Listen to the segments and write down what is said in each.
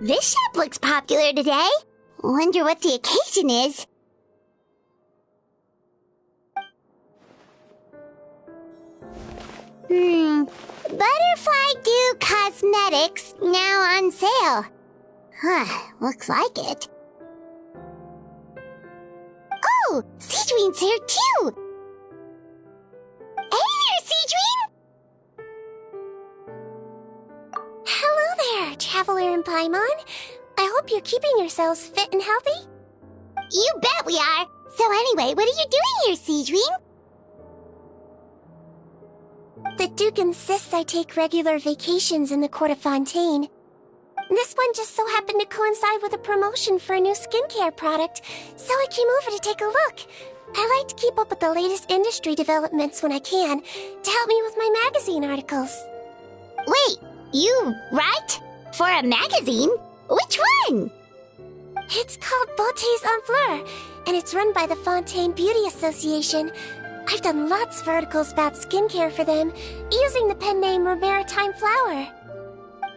This shop looks popular today. Wonder what the occasion is. Butterfly Dew Cosmetics now on sale. Looks like it. Oh, Sigewinne's here too! Hey there, Sigewinne! Hello there, Traveler and Paimon. I hope you're keeping yourselves fit and healthy. You bet we are! So anyway, what are you doing here, Sigewinne? The Duke insists I take regular vacations in the Court of Fontaine. This one just so happened to coincide with a promotion for a new skincare product, so I came over to take a look. I like to keep up with the latest industry developments when I can, to help me with my magazine articles. Wait, you write? For a magazine? Which one? It's called Beautés en Fleur, and it's run by the Fontaine Beauty Association. I've done lots of articles about skincare for them, using the pen name Maritime Flower.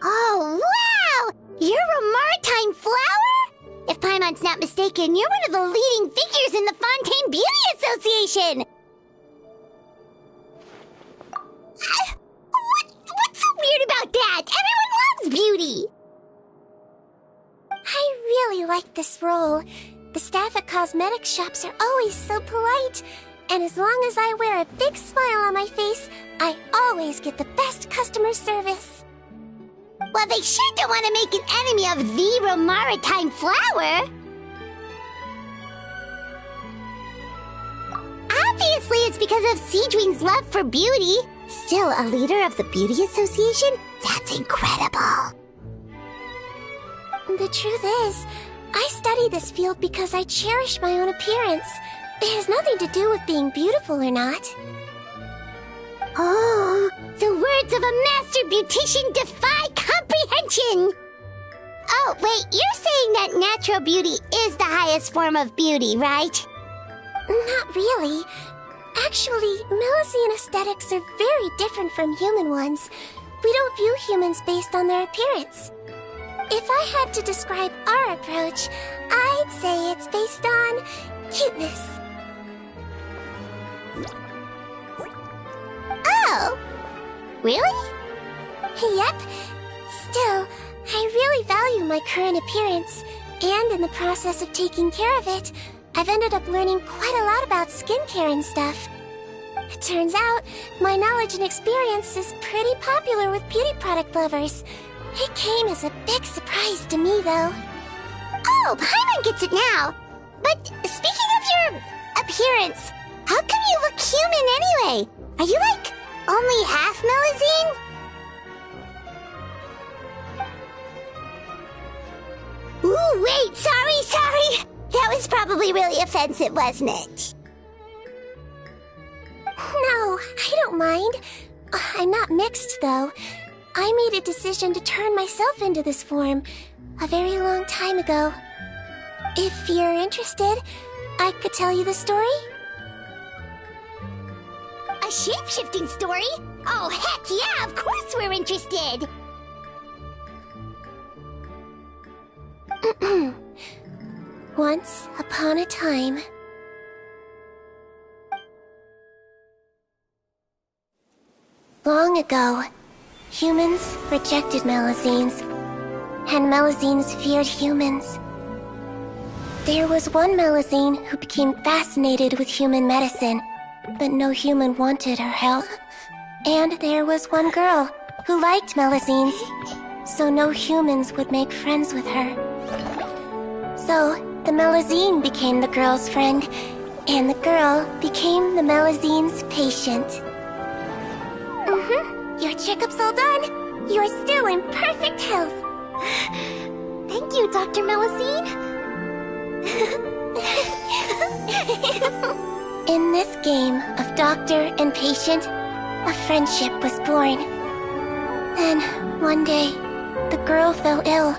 Oh, wow! You're a Maritime Flower? If Paimon's not mistaken, you're one of the leading figures in the Fontaine Beauty Association! What's so weird about that? Everyone loves beauty! I really like this role. The staff at cosmetics shops are always so polite. And as long as I wear a big smile on my face, I always get the best customer service. Well, they sure don't want to make an enemy of the Maritime Flower. Obviously, it's because of Sigewinne's love for beauty. Still a leader of the Beauty Association? That's incredible. The truth is, I study this field because I cherish my own appearance. It has nothing to do with being beautiful or not. Oh, the words of a master beautician defy comprehension! Oh, wait, you're saying that natural beauty is the highest form of beauty, right? Not really. Actually, Melusine aesthetics are very different from human ones. We don't view humans based on their appearance. If I had to describe our approach, I'd say it's based on cuteness. Oh! Really? Yep. Still, I really value my current appearance, and in the process of taking care of it, I've ended up learning quite a lot about skincare and stuff. It turns out, my knowledge and experience is pretty popular with beauty product lovers. It came as a big surprise to me, though. Oh, Paimon gets it now. But speaking of your appearance, how come you look human anyway? Are you like only half Melusine? Ooh, wait, sorry. That was probably really offensive, wasn't it? No, I don't mind. I'm not mixed, though. I made a decision to turn myself into this form a very long time ago. If you're interested, I could tell you the story. A shape-shifting story? Oh, heck yeah, of course we're interested! Once upon a time... Long ago, humans rejected Melusines, and Melusines feared humans. There was one Melusine who became fascinated with human medicine, but no human wanted her help. And there was one girl who liked Melusines, so no humans would make friends with her. So, the Melusine became the girl's friend, and the girl became the Melusine's patient. Your checkup's all done. You're still in perfect health. Thank you, Dr. Melusine. In this game of doctor and patient, a friendship was born. Then, one day, the girl fell ill.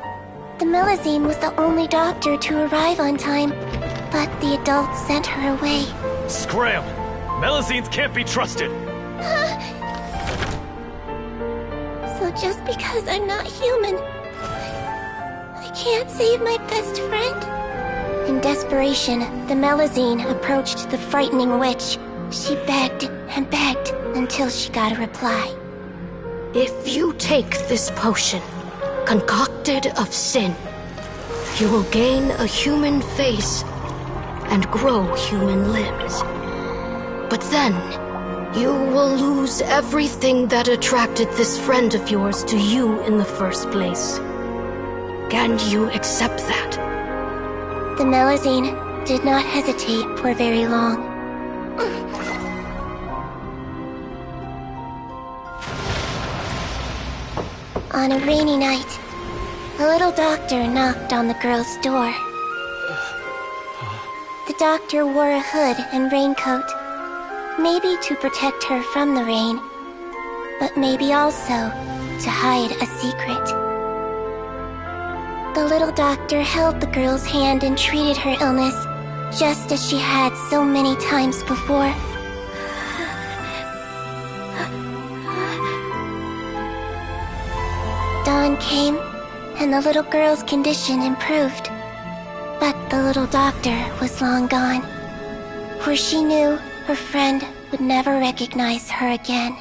The Melusine was the only doctor to arrive on time, but the adults sent her away. Scram! Melusines can't be trusted! So just because I'm not human, I I can't save my best friend. In desperation, the Melusine approached the frightening witch. She begged and begged until she got a reply. If you take this potion, concocted of sin, you will gain a human face and grow human limbs. But then, you will lose everything that attracted this friend of yours to you in the first place. Can you accept that? The Melusine did not hesitate for very long. On a rainy night, a little doctor knocked on the girl's door. The doctor wore a hood and raincoat, maybe to protect her from the rain, but maybe also to hide a secret. The little doctor held the girl's hand and treated her illness, just as she had so many times before. Dawn came, and the little girl's condition improved. But the little doctor was long gone, for she knew her friend would never recognize her again.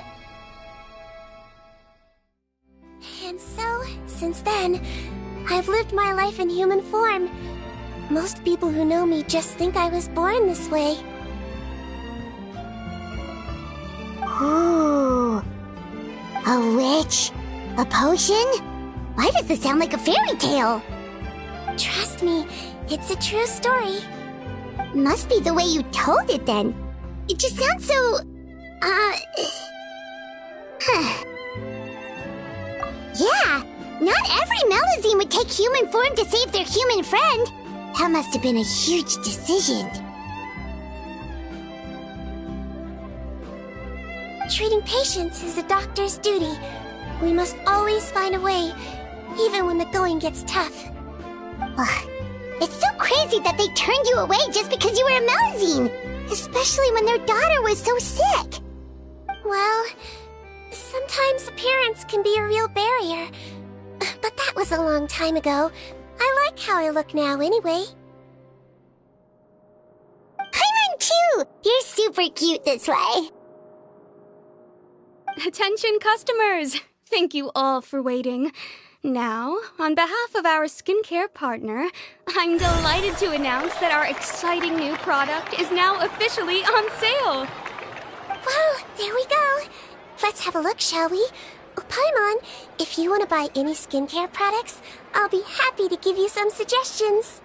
And so, since then, I've lived my life in human form. Most people who know me just think I was born this way. Ooh. A witch? A potion? Why does this sound like a fairy tale? Trust me, it's a true story. Must be the way you told it then. It just sounds so... Yeah, not every Melusine would take human form to save their human friend. That must have been a huge decision. Treating patients is a doctor's duty. We must always find a way, even when the going gets tough. Ugh. It's so crazy that they turned you away just because you were a Melusine, especially when their daughter was so sick. Well, sometimes appearance can be a real barrier. But that was a long time ago. I like how I look now anyway. Paimon too! You're super cute this way. Attention customers! Thank you all for waiting. Now, on behalf of our skincare partner, I'm delighted to announce that our exciting new product is now officially on sale. Well, there we go. Let's have a look, shall we? Oh, Paimon, if you want to buy any skincare products, I'll be happy to give you some suggestions.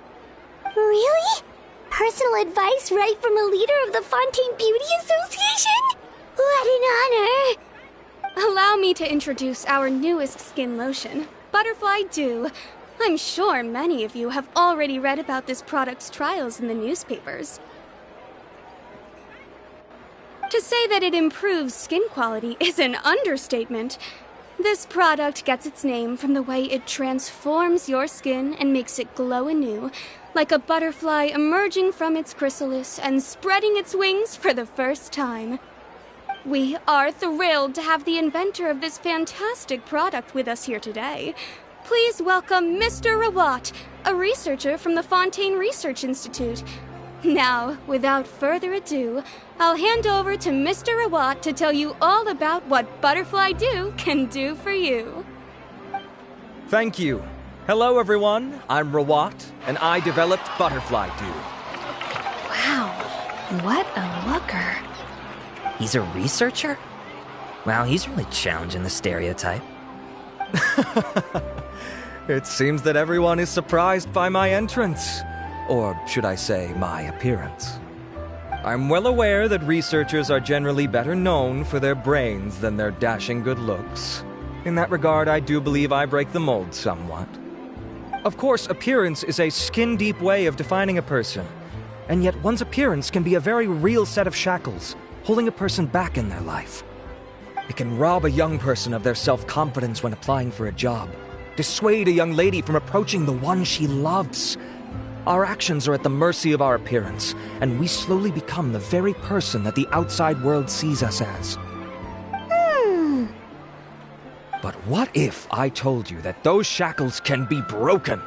Really? Personal advice right from a leader of the Fontaine Beauty Association? What an honor! Allow me to introduce our newest skin lotion, Butterfly Dew. I'm sure many of you have already read about this product's trials in the newspapers. To say that it improves skin quality is an understatement. This product gets its name from the way it transforms your skin and makes it glow anew, like a butterfly emerging from its chrysalis and spreading its wings for the first time. We are thrilled to have the inventor of this fantastic product with us here today. Please welcome Mr. Rawat, a researcher from the Fontaine Research Institute. Now, without further ado, I'll hand over to Mr. Rawat to tell you all about what Butterfly Dew can do for you. Thank you. Hello, everyone. I'm Rawat, and I developed Butterfly Dew. Wow, what a looker. He's a researcher? Wow, he's really challenging the stereotype. It seems that everyone is surprised by my entrance. Or should I say, my appearance. I'm well aware that researchers are generally better known for their brains than their dashing good looks. In that regard, I do believe I break the mold somewhat. Of course, appearance is a skin-deep way of defining a person. And yet one's appearance can be a very real set of shackles, holding a person back in their life. It can rob a young person of their self-confidence when applying for a job, dissuade a young lady from approaching the one she loves. Our actions are at the mercy of our appearance, and we slowly become the very person that the outside world sees us as. But what if I told you that those shackles can be broken?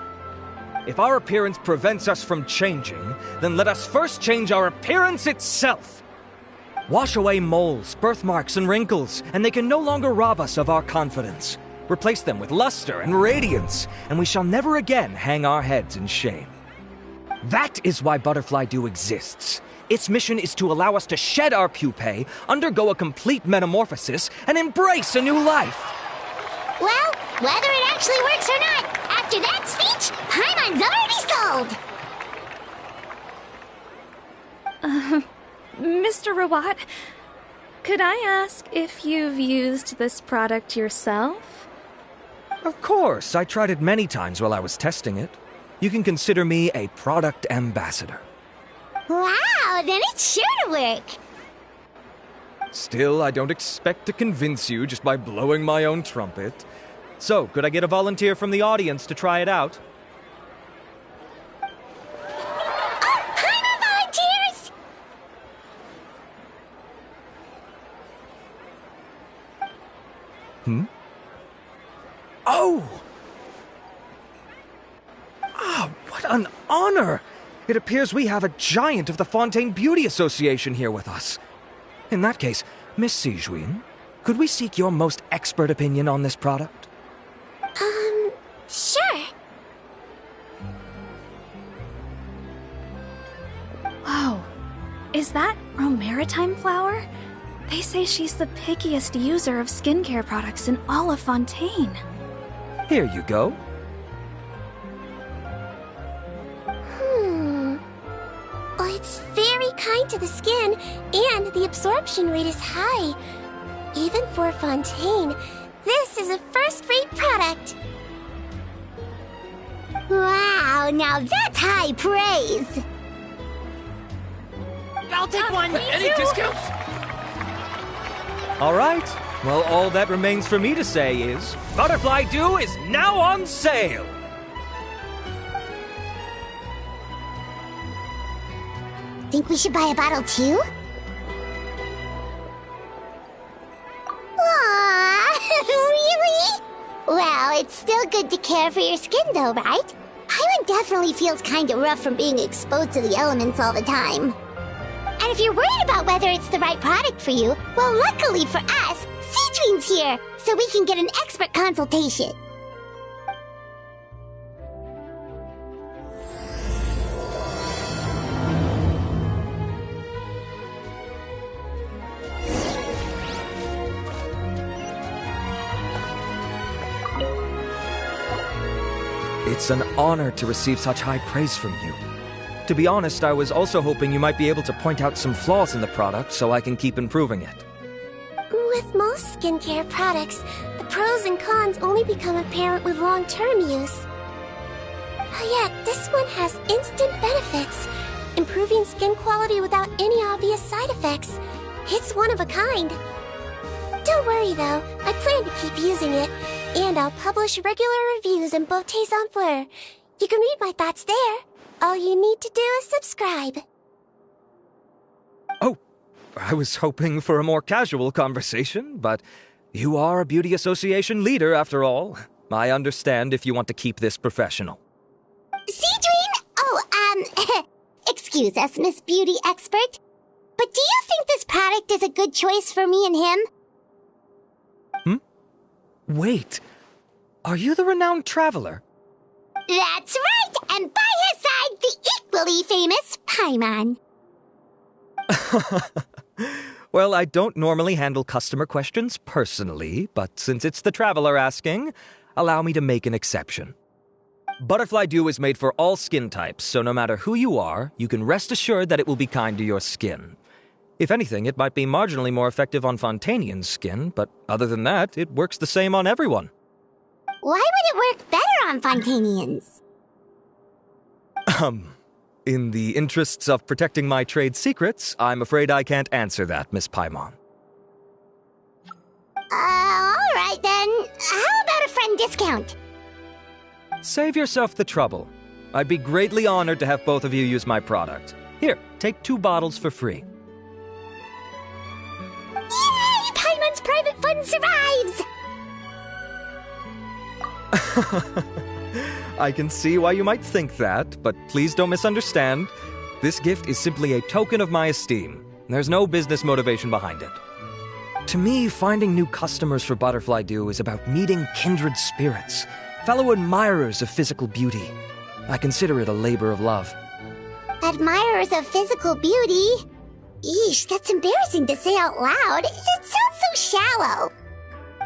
If our appearance prevents us from changing, then let us first change our appearance itself. Wash away moles, birthmarks, and wrinkles, and they can no longer rob us of our confidence. Replace them with luster and radiance, and we shall never again hang our heads in shame. That is why Butterfly Dew exists. Its mission is to allow us to shed our pupae, undergo a complete metamorphosis, and embrace a new life. Well, whether it actually works or not, after that speech, Paimon's already sold! Mr. Rawat, could I ask if you've used this product yourself? Of course, I tried it many times while I was testing it. You can consider me a product ambassador. Wow, then it's sure to work! Still, I don't expect to convince you just by blowing my own trumpet. So, could I get a volunteer from the audience to try it out? Oh, Paimon volunteers! Oh! Ah, what an honor! It appears we have a giant of the Fontaine Beauty Association here with us. In that case, Miss Sigewinne, could we seek your most expert opinion on this product? Sure. Whoa, is that romaritime flower? They say she's the pickiest user of skincare products in all of Fontaine. Here you go. Oh, it's very kind to the skin, and the absorption rate is high. Even for Fontaine, this is a first-rate product. Wow, now that's high praise! I'll take one. Any discounts? All right. Well, all that remains for me to say is, Butterfly Dew is now on sale! Think we should buy a bottle too? Aww, really? Well, it's still good to care for your skin though, right? Paimon definitely feels kinda rough from being exposed to the elements all the time. And if you're worried about whether it's the right product for you, well, luckily for us, Sigewinne's here, so we can get an expert consultation. It's an honor to receive such high praise from you. To be honest, I was also hoping you might be able to point out some flaws in the product so I can keep improving it. With most skincare products, the pros and cons only become apparent with long-term use. Yet, this one has instant benefits, improving skin quality without any obvious side effects. It's one of a kind. Don't worry though, I plan to keep using it, and I'll publish regular reviews in Beautés en Fleur. You can read my thoughts there. All you need to do is subscribe. Oh, I was hoping for a more casual conversation, but you are a beauty association leader after all. I understand if you want to keep this professional. Sigewinne? Oh, excuse us, Miss Beauty Expert. But do you think this product is a good choice for me and him? Wait, are you the renowned traveler? That's right, and by his side, the equally famous Paimon. Well, I don't normally handle customer questions personally, but since it's the traveler asking, allow me to make an exception. Butterfly Dew is made for all skin types, so no matter who you are, you can rest assured that it will be kind to your skin. If anything, it might be marginally more effective on Fontainian's skin, but other than that, it works the same on everyone. Why would it work better on Fontainians? In the interests of protecting my trade secrets, I'm afraid I can't answer that, Miss Paimon. Alright then. How about a friend discount? Save yourself the trouble. I'd be greatly honored to have both of you use my product. Here, take 2 bottles for free. Yay! Paimon's private fund survives! I can see why you might think that, but please don't misunderstand. This gift is simply a token of my esteem. There's no business motivation behind it. To me, finding new customers for Butterfly Dew is about meeting kindred spirits, fellow admirers of physical beauty. I consider it a labor of love. Admirers of physical beauty? Eesh, that's embarrassing to say out loud. It sounds so shallow.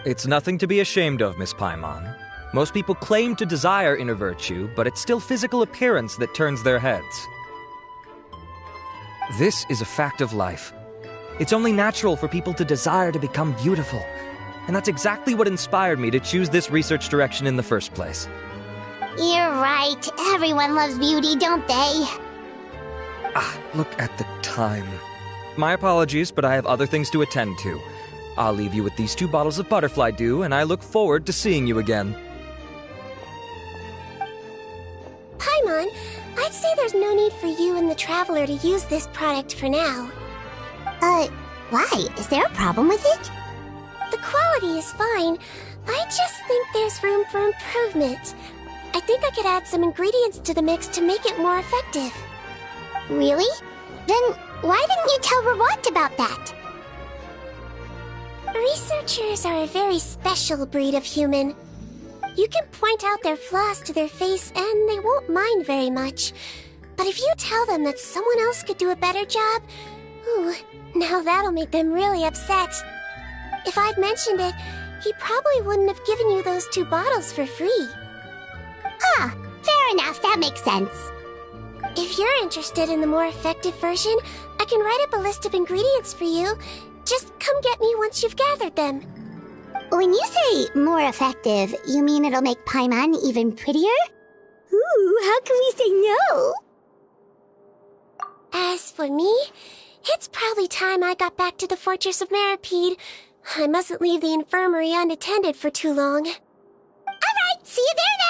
It's nothing to be ashamed of, Miss Paimon. Most people claim to desire inner virtue, but it's still physical appearance that turns their heads. This is a fact of life. It's only natural for people to desire to become beautiful. And that's exactly what inspired me to choose this research direction in the first place. You're right. Everyone loves beauty, don't they? Look at the time. My apologies, but I have other things to attend to. I'll leave you with these 2 bottles of Butterfly Dew, and I look forward to seeing you again. Paimon, I'd say there's no need for you and the Traveler to use this product for now. Why? Is there a problem with it? The quality is fine. I just think there's room for improvement. I think I could add some ingredients to the mix to make it more effective. Really? Then why didn't you tell Rawat about that? Researchers are a very special breed of human. You can point out their flaws to their face and they won't mind very much. But if you tell them that someone else could do a better job, ooh, now that'll make them really upset. If I'd mentioned it, he probably wouldn't have given you those 2 bottles for free. Fair enough, that makes sense. If you're interested in the more effective version, I can write up a list of ingredients for you. Just come get me once you've gathered them. When you say more effective, you mean it'll make Paimon even prettier? Ooh, how can we say no? As for me, it's probably time I got back to the Fortress of Meripede. I mustn't leave the infirmary unattended for too long. Alright, see you there then!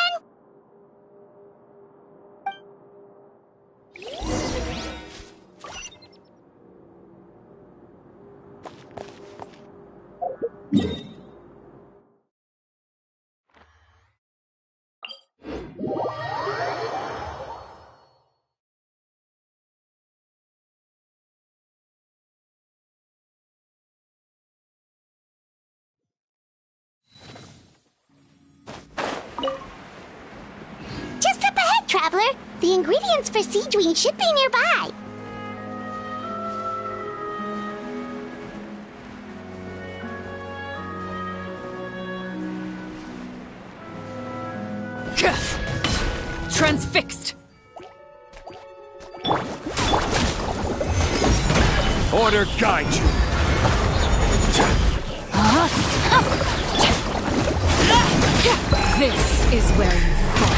Just up ahead, Traveler. The ingredients for Sigewinne should be nearby. Transfixed! Order guide you! This is where you fall.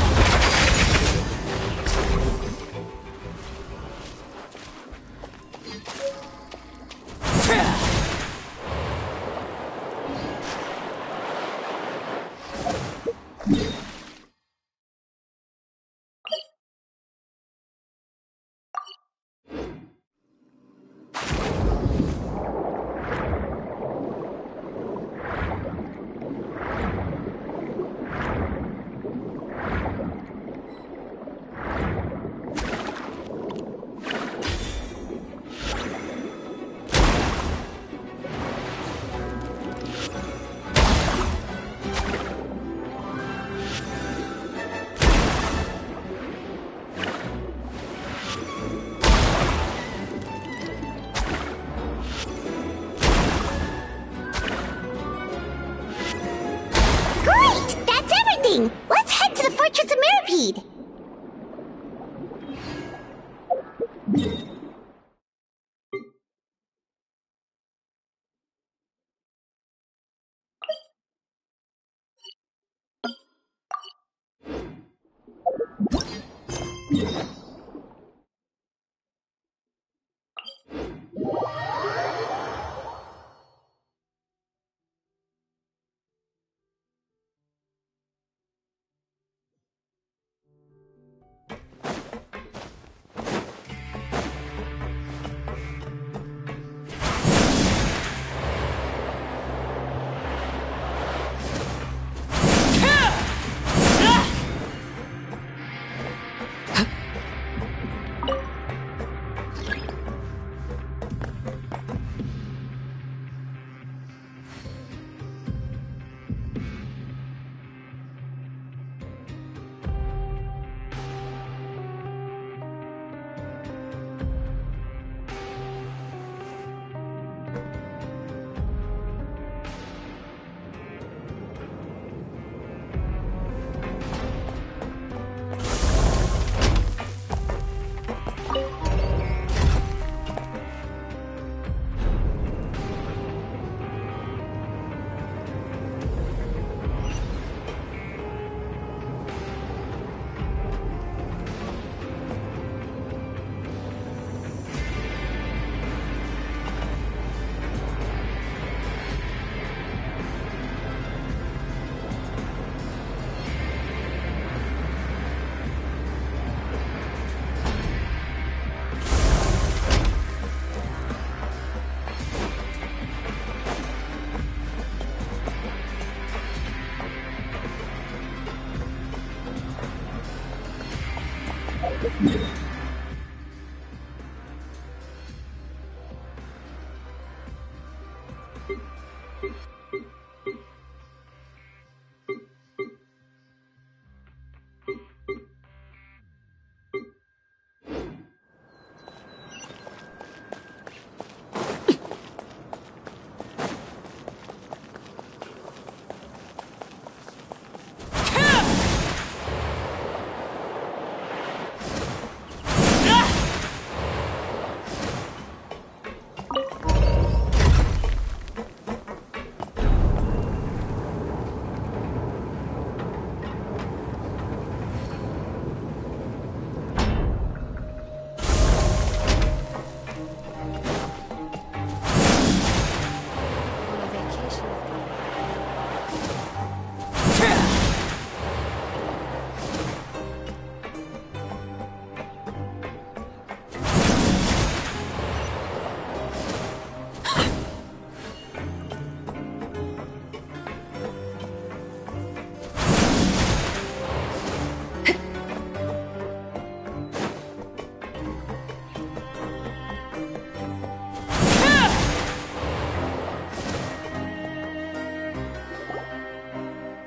Let's head to the Fortress of Meripede!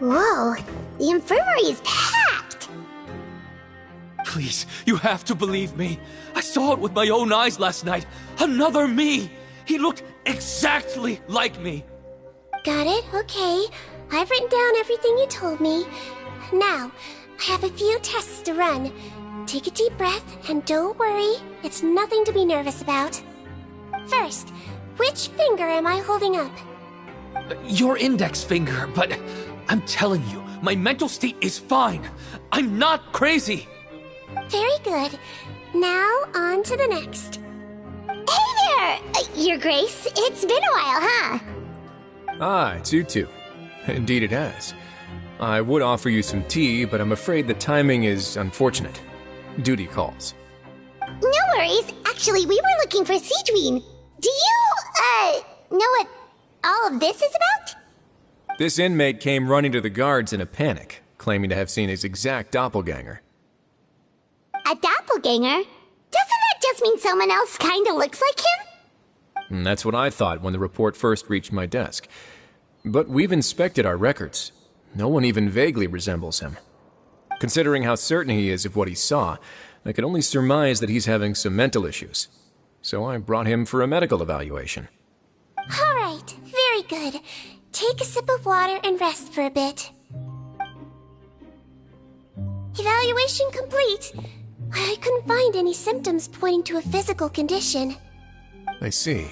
Whoa, the infirmary is packed! Please, you have to believe me. I saw it with my own eyes last night. Another me! He looked exactly like me. Got it? Okay. I've written down everything you told me. Now, I have a few tests to run. Take a deep breath, and don't worry, it's nothing to be nervous about. First, which finger am I holding up? Your index finger, but I'm telling you, my mental state is fine. I'm not crazy. Very good. Now, on to the next. Hey there, Your Grace. It's been a while, huh? Ah, it's you two. Indeed it has. I would offer you some tea, but I'm afraid the timing is unfortunate. Duty calls. No worries. Actually, we were looking for Sigewinne. Do you, know what all of this is about? This inmate came running to the guards in a panic, claiming to have seen his exact doppelganger. A doppelganger? Doesn't that just mean someone else kinda looks like him? And that's what I thought when the report first reached my desk. But we've inspected our records. No one even vaguely resembles him. Considering how certain he is of what he saw, I can only surmise that he's having some mental issues. So I brought him for a medical evaluation. All right, very good. Take a sip of water and rest for a bit. Evaluation complete. I couldn't find any symptoms pointing to a physical condition. I see.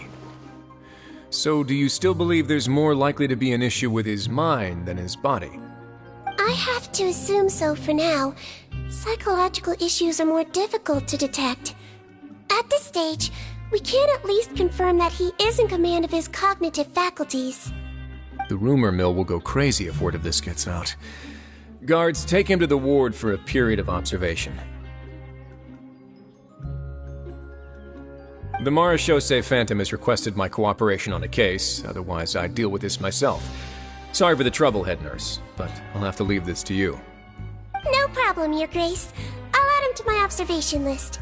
So do you still believe there's more likely to be an issue with his mind than his body? I have to assume so for now. Psychological issues are more difficult to detect. At this stage, we can at least confirm that he is in command of his cognitive faculties. The rumor mill will go crazy if word of this gets out. Guards, take him to the ward for a period of observation. The Marechaussee Phantom has requested my cooperation on a case, otherwise I'd deal with this myself. Sorry for the trouble, head nurse, but I'll have to leave this to you. No problem, Your Grace. I'll add him to my observation list.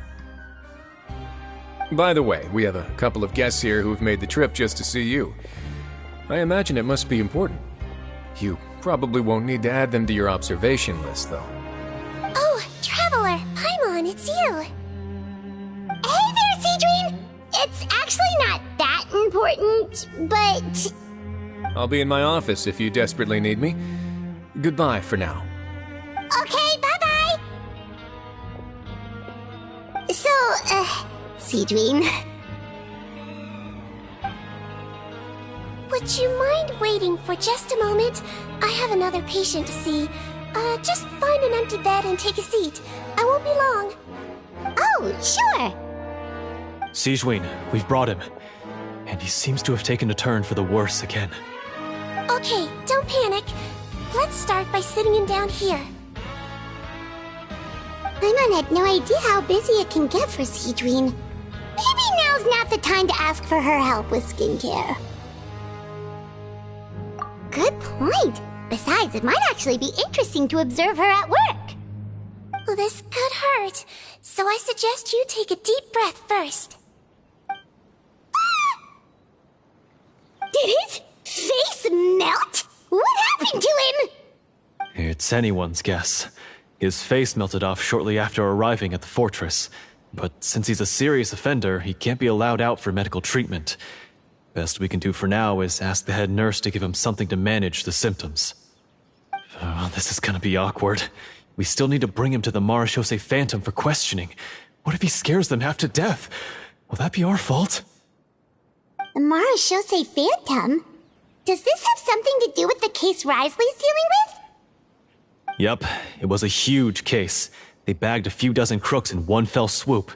By the way, we have a couple of guests here who've made the trip just to see you. I imagine it must be important. You probably won't need to add them to your observation list, though. Oh, Traveler! Paimon, it's you! Hey there, Sigewinne! It's actually not that important, but... I'll be in my office if you desperately need me. Goodbye for now. Okay, bye-bye! So, Sigewinne... Would you mind waiting for just a moment? I have another patient to see. Just find an empty bed and take a seat. I won't be long. Oh, sure! Sigewinne, we've brought him. And he seems to have taken a turn for the worse again. Okay, don't panic. Let's start by sitting him down here. Paimon had no idea how busy it can get for Sigewinne. Maybe now's not the time to ask for her help with skincare. Good point. Besides, it might actually be interesting to observe her at work. This could hurt, so I suggest you take a deep breath first. Did his face melt? What happened to him? It's anyone's guess. His face melted off shortly after arriving at the fortress. But since he's a serious offender, he can't be allowed out for medical treatment. Best we can do for now is ask the head nurse to give him something to manage the symptoms. Oh, this is gonna be awkward. We still need to bring him to the Marechaussee Phantom for questioning. What if he scares them half to death? Will that be our fault? The Marechaussee Phantom? Does this have something to do with the case Risley's dealing with? Yep, it was a huge case. They bagged a few dozen crooks in one fell swoop.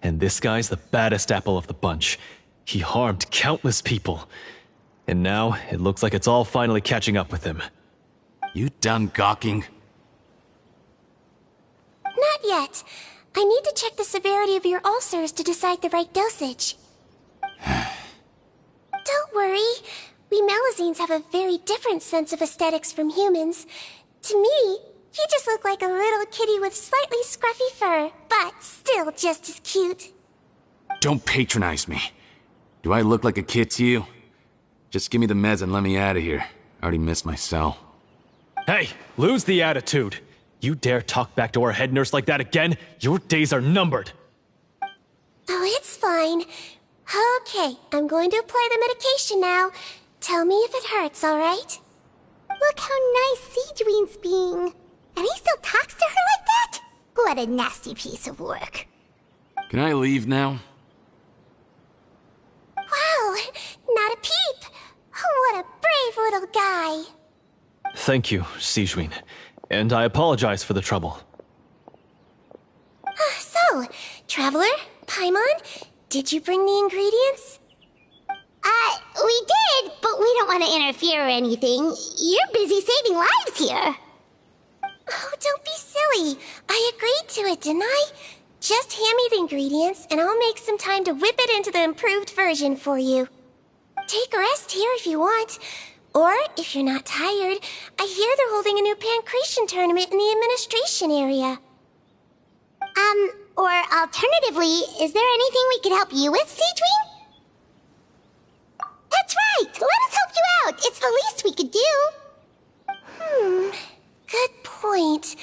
And this guy's the baddest apple of the bunch. He harmed countless people. And now, it looks like it's all finally catching up with him. You done gawking? Not yet. I need to check the severity of your ulcers to decide the right dosage. Don't worry. We Melusines have a very different sense of aesthetics from humans. To me, you just look like a little kitty with slightly scruffy fur, but still just as cute. Don't patronize me. Do I look like a kid to you? Just give me the meds and let me out of here. I already missed my cell. Hey, lose the attitude. You dare talk back to our head nurse like that again? Your days are numbered. Oh, it's fine. Okay, I'm going to apply the medication now. Tell me if it hurts, alright? Look how nice Sigewinne's being. And he still talks to her like that? What a nasty piece of work. Can I leave now? Wow, not a peep. What a brave little guy. Thank you, Sigewinne. And I apologize for the trouble. So, Traveler, Paimon, did you bring the ingredients? We did, but we don't want to interfere or anything. You're busy saving lives here. Oh, don't be silly. I agreed to it, didn't I? Just hand me the ingredients, and I'll make some time to whip it into the improved version for you. Take a rest here if you want. Or, if you're not tired, I hear they're holding a new pancreation tournament in the administration area. Or alternatively, is there anything we could help you with, Sigewinne? That's right! Let us help you out! It's the least we could do! Good point.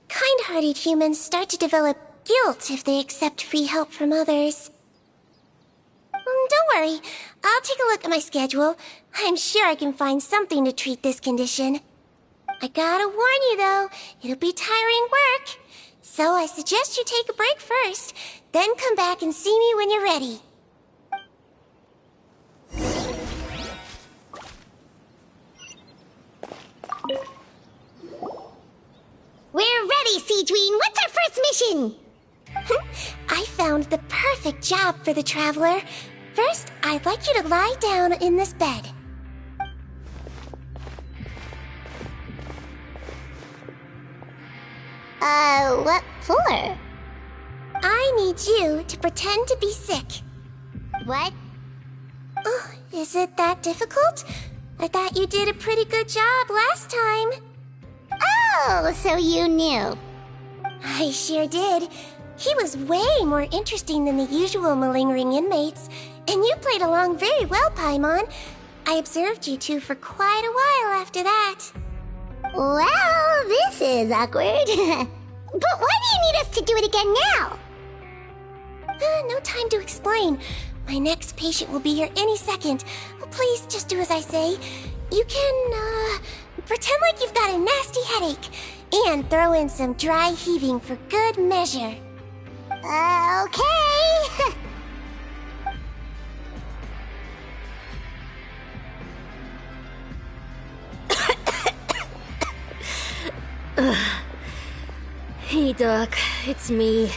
Kind-hearted humans start to develop guilt if they accept free help from others. Don't worry. I'll take a look at my schedule. I'm sure I can find something to treat this condition. I gotta warn you, though, it'll be tiring work. So I suggest you take a break first, then come back and see me when you're ready. We're ready, Sigewinne! What's our first mission? I found the perfect job for the Traveler. First, I'd like you to lie down in this bed. What for? I need you to pretend to be sick. What? Oh, is it that difficult? I thought you did a pretty good job last time. Oh, so you knew. I sure did. He was way more interesting than the usual malingering inmates, and you played along very well, Paimon. I observed you two for quite a while after that. Well, this is awkward. But why do you need us to do it again now? No time to explain. My next patient will be here any second. Please just do as I say. You can, pretend like you've got a nasty headache, and throw in some dry heaving for good measure. Okay. Hey, Doc, it's me.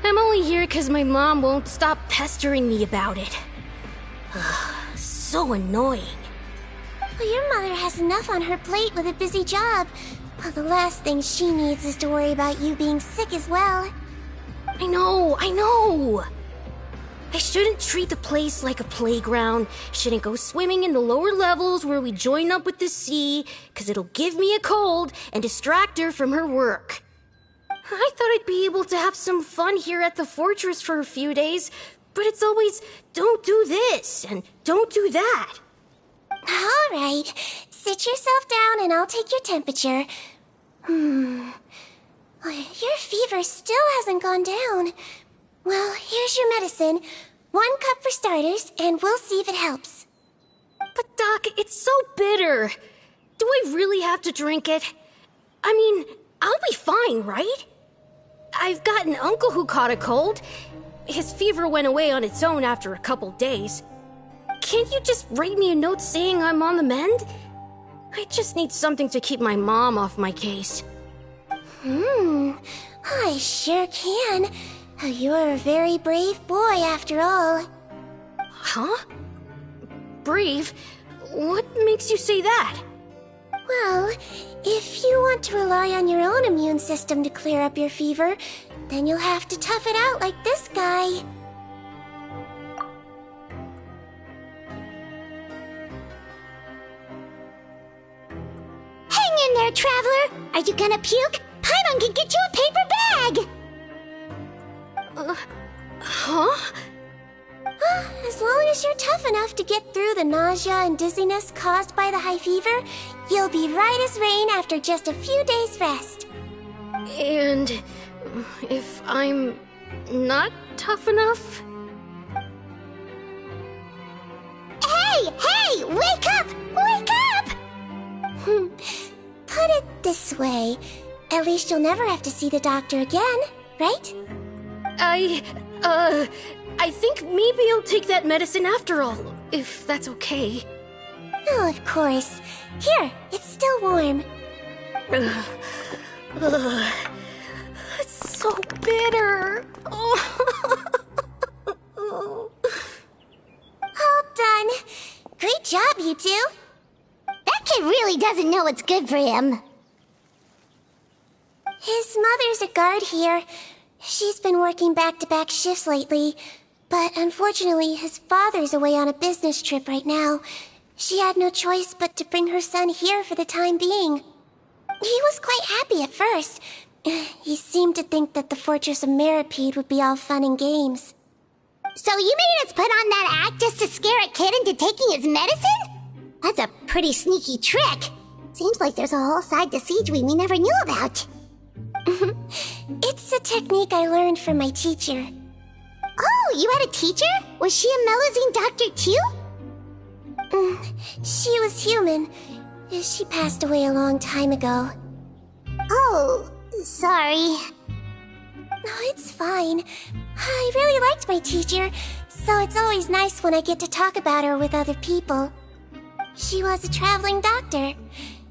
I'm only here because my mom won't stop pestering me about it. So annoying. Well, your mother has enough on her plate with a busy job. Well, the last thing she needs is to worry about you being sick as well. I know. I shouldn't treat the place like a playground. Shouldn't go swimming in the lower levels where we join up with the sea, because it'll give me a cold and distract her from her work. I thought I'd be able to have some fun here at the fortress for a few days, but it's always, don't do this, and don't do that. All right, sit yourself down and I'll take your temperature. Your fever still hasn't gone down. Well, here's your medicine. 1 cup for starters, and we'll see if it helps. But Doc, it's so bitter. Do I really have to drink it? I mean, I'll be fine, right? I've got an uncle who caught a cold. His fever went away on its own after a couple days. Can't you just write me a note saying I'm on the mend? I just need something to keep my mom off my case. I sure can. You're a very brave boy, after all. Huh? Brave? What makes you say that? Well, if you want to rely on your own immune system to clear up your fever, then you'll have to tough it out like this guy. Hang in there, traveler! Are you gonna puke? Paimon can get you a paper bag! Huh? As long as you're tough enough to get through the nausea and dizziness caused by the high fever, you'll be right as rain after just a few days' rest. And if I'm not tough enough? Hey! Wake up! Wake up! Put it this way. At least you'll never have to see the doctor again, right? I think maybe I'll take that medicine after all, if that's okay. Oh, of course. Here, it's still warm. It's so bitter. All done. Great job, you two. That kid really doesn't know what's good for him. His mother's a guard here. She's been working back-to-back shifts lately, but unfortunately his father's away on a business trip right now. She had no choice but to bring her son here for the time being. He was quite happy at first. He seemed to think that the Fortress of Meropide would be all fun and games. So you made us put on that act just to scare a kid into taking his medicine? That's a pretty sneaky trick. Seems like there's a whole side to Sigewinne we never knew about. It's a technique I learned from my teacher. Oh, you had a teacher? Was she a Melusine doctor too? She was human. She passed away a long time ago. Oh, sorry. No, it's fine. I really liked my teacher, so it's always nice when I get to talk about her with other people. She was a traveling doctor,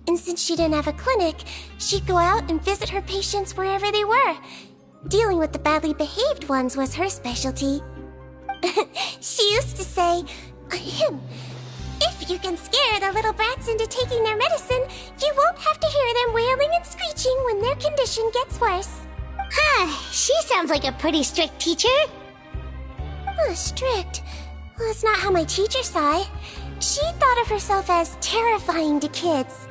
and since she didn't have a clinic, she'd go out and visit her patients wherever they were. Dealing with the badly behaved ones was her specialty. She used to say, if you can scare the little brats into taking their medicine, you won't have to hear them wailing and screeching when their condition gets worse. Huh, she sounds like a pretty strict teacher. Strict? Well, that's not how my teacher saw it. She thought of herself as terrifying to kids.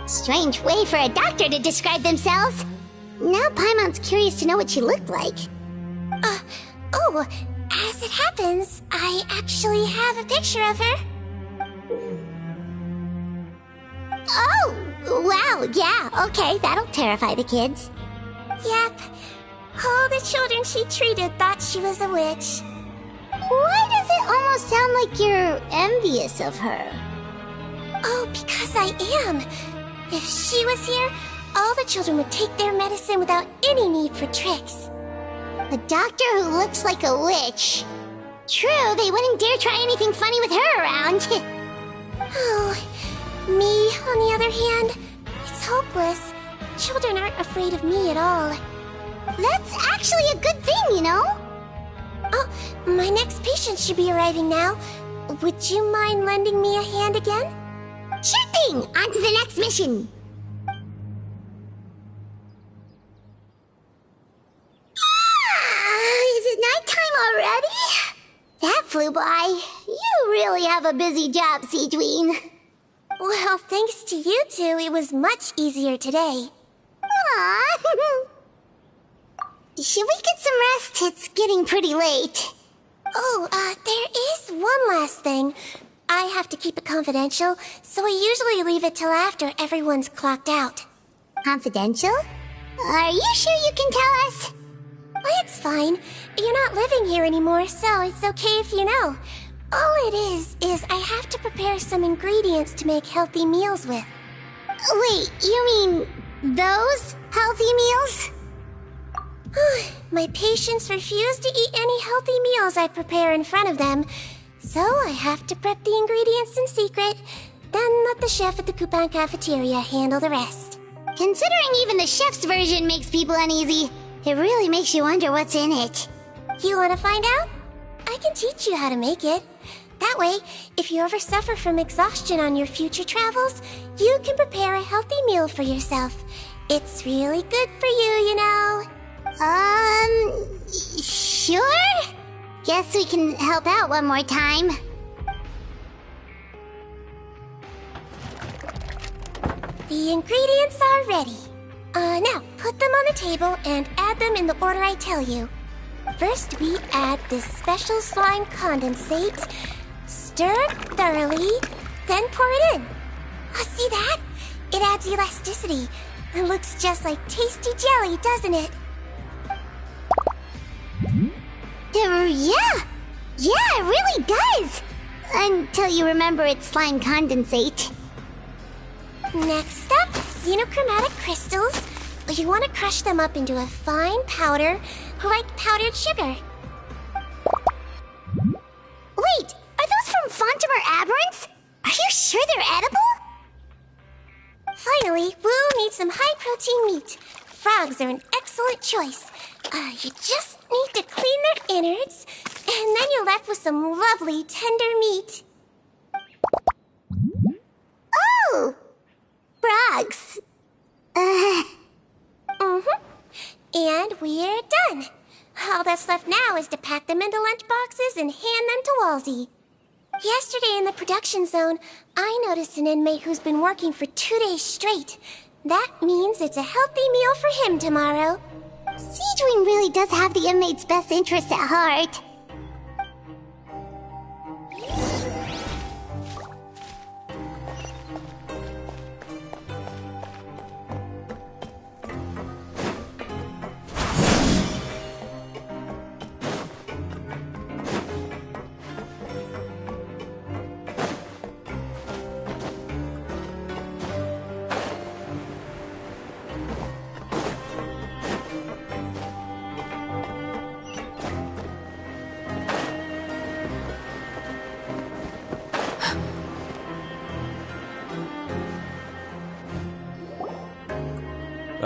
Strange way for a doctor to describe themselves. Now Paimon's curious to know what she looked like. As it happens, I actually have a picture of her. Oh, wow, yeah, okay, that'll terrify the kids. Yep. All the children she treated thought she was a witch. Why does it almost sound like you're envious of her? Oh, because I am. If she was here, all the children would take their medicine without any need for tricks. A doctor who looks like a witch. True, they wouldn't dare try anything funny with her around. Oh, me, on the other hand, it's hopeless. Children aren't afraid of me at all. That's actually a good thing, you know? Oh, my next patient should be arriving now. Would you mind lending me a hand again? Sure thing! On to the next mission! Is it nighttime already? That flew by. You really have a busy job, Sigewinne. Well, thanks to you two, it was much easier today. Aww. Should we get some rest? It's getting pretty late. Oh, there is one last thing. I have to keep it confidential, so I usually leave it till after everyone's clocked out. Confidential? Are you sure you can tell us? Well, it's fine. You're not living here anymore, so it's okay if you know. All it is I have to prepare some ingredients to make healthy meals with. Wait, you mean those healthy meals? My patients refuse to eat any healthy meals I prepare in front of them, so I have to prep the ingredients in secret, then let the chef at the Coupon cafeteria handle the rest. Considering even the chef's version makes people uneasy, it really makes you wonder what's in it. You want to find out? I can teach you how to make it. That way, if you ever suffer from exhaustion on your future travels, you can prepare a healthy meal for yourself. It's really good for you, you know. Sure? Guess we can help out one more time. The ingredients are ready. Now, put them on the table and add them in the order I tell you. First, we add this special slime condensate, stir it thoroughly, then pour it in. Oh, see that? It adds elasticity. It looks just like tasty jelly, doesn't it? Yeah, it really does! Until you remember it's slime condensate. Next up, xenochromatic crystals. You want to crush them up into a fine powder, like powdered sugar. Wait, are those from Fontimer Aberrants? Are you sure they're edible? Finally, we'll need some high-protein meat. Frogs are an excellent choice. You just need to clean their innards, and then you're left with some lovely, tender meat. Oh! Frogs. And we're done. All that's left now is to pack them into lunchboxes and hand them to Walsey. Yesterday in the production zone, I noticed an inmate who's been working for 2 days straight. That means it's a healthy meal for him tomorrow. Sigewinne really does have the inmate's best interest at heart.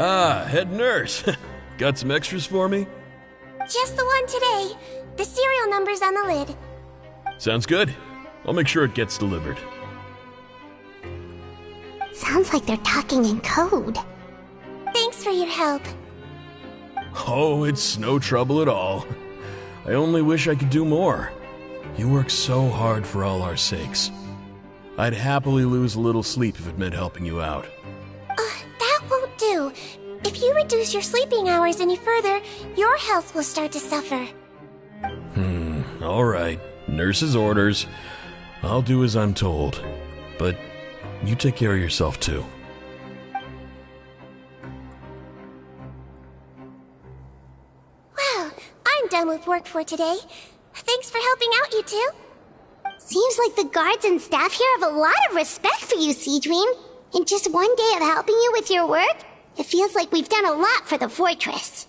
Ah, head nurse. Got some extras for me? Just the one today. The serial number's on the lid. Sounds good. I'll make sure it gets delivered. Sounds like they're talking in code. Thanks for your help. Oh, it's no trouble at all. I only wish I could do more. You work so hard for all our sakes. I'd happily lose a little sleep if it meant helping you out. That won't do. If you reduce your sleeping hours any further, your health will start to suffer. All right. Nurse's orders. I'll do as I'm told. But you take care of yourself too. Well, I'm done with work for today. Thanks for helping out, you two. Seems like the guards and staff here have a lot of respect for you, Sigewinne. In just one day of helping you with your work, it feels like we've done a lot for the fortress.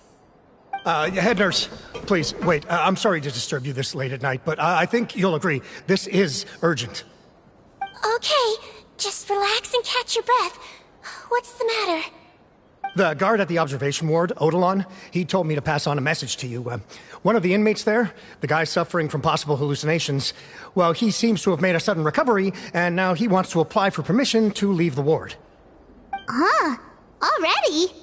Head nurse, please, wait. I'm sorry to disturb you this late at night, but I think you'll agree, this is urgent. Okay, just relax and catch your breath. What's the matter? The guard at the observation ward, Odilon, he told me to pass on a message to you. One of the inmates there, the guy suffering from possible hallucinations, well, he seems to have made a sudden recovery, and now he wants to apply for permission to leave the ward. Huh? Already?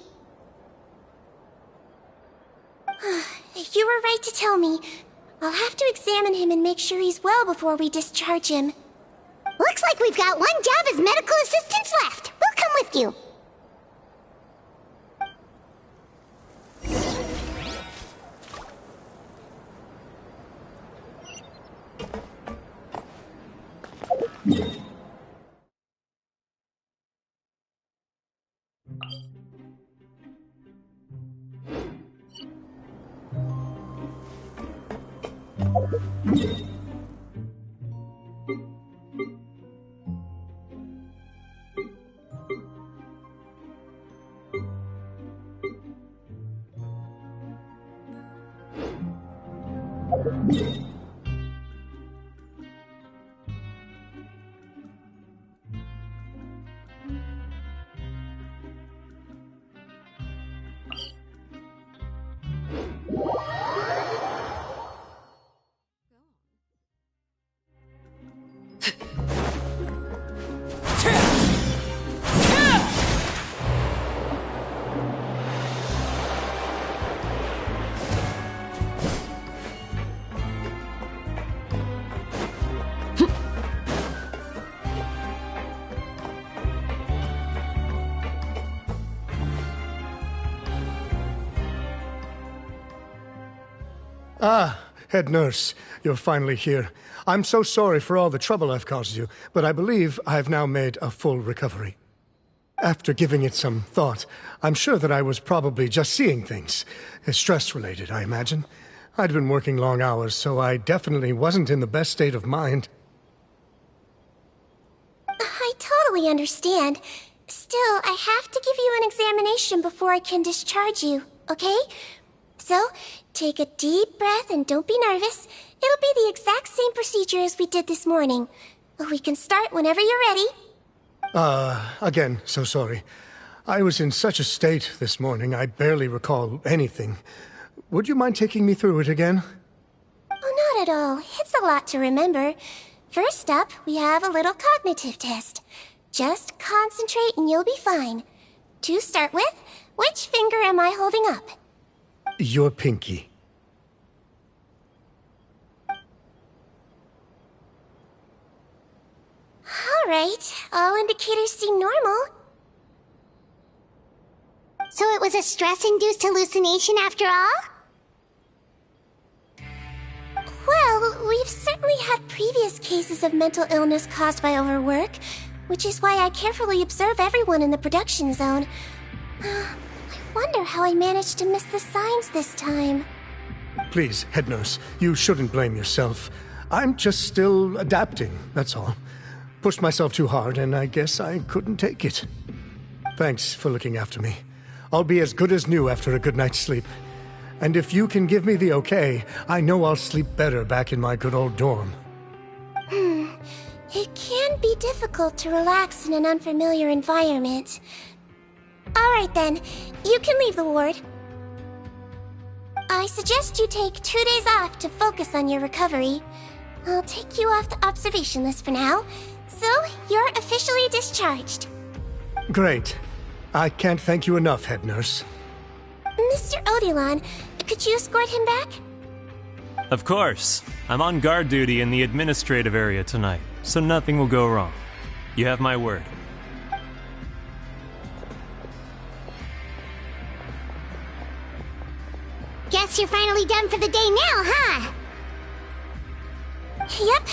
You were right to tell me. I'll have to examine him and make sure he's well before we discharge him. Looks like we've got one job as medical assistants left. We'll come with you. Ah, head nurse, you're finally here. I'm so sorry for all the trouble I've caused you, but I believe I've now made a full recovery. After giving it some thought, I'm sure that I was probably just seeing things. Stress-related, I imagine. I'd been working long hours, so I definitely wasn't in the best state of mind. I totally understand. Still, I have to give you an examination before I can discharge you, okay? So, take a deep breath and don't be nervous. It'll be the exact same procedure as we did this morning. We can start whenever you're ready. Again, so sorry. I was in such a state this morning, I barely recall anything. Would you mind taking me through it again? Oh, not at all. It's a lot to remember. First up, we have a little cognitive test. Just concentrate and you'll be fine. To start with, which finger am I holding up? Your pinky. All right. All indicators seem normal. So it was a stress-induced hallucination after all? Well, we've certainly had previous cases of mental illness caused by overwork, which is why I carefully observe everyone in the production zone. I wonder how I managed to miss the signs this time. Please, head nurse, you shouldn't blame yourself. I'm just still adapting, that's all. Pushed myself too hard, and I guess I couldn't take it. Thanks for looking after me. I'll be as good as new after a good night's sleep. And if you can give me the okay, I know I'll sleep better back in my good old dorm. It can be difficult to relax in an unfamiliar environment. Alright then, you can leave the ward. I suggest you take 2 days off to focus on your recovery. I'll take you off the observation list for now, so you're officially discharged. Great. I can't thank you enough, head nurse. Mr. Odilon, could you escort him back? Of course. I'm on guard duty in the administrative area tonight, so nothing will go wrong. You have my word. Guess you're finally done for the day now, huh? Yep.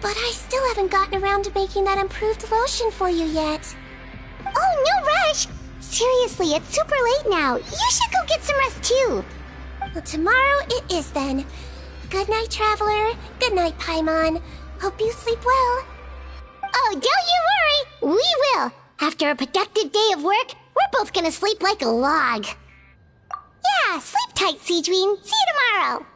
But I still haven't gotten around to making that improved lotion for you yet. Oh, no rush! Seriously, it's super late now. You should go get some rest too. Well, tomorrow it is then. Good night, Traveler. Good night, Paimon. Hope you sleep well. Oh, don't you worry. We will. After a productive day of work, we're both gonna sleep like a log. Yeah, sleep tight, Sigewinne. See you tomorrow.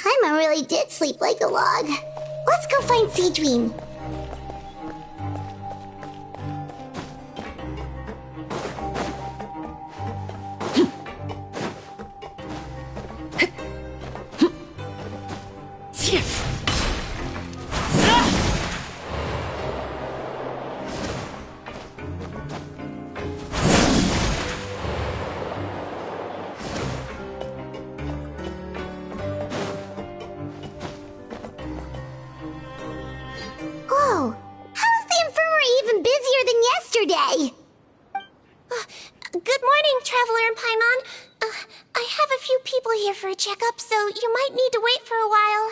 Paimon really did sleep like a log. Let's go find Sigewinne. Good morning, Traveler and Paimon. I have a few people here for a checkup, so you might need to wait for a while.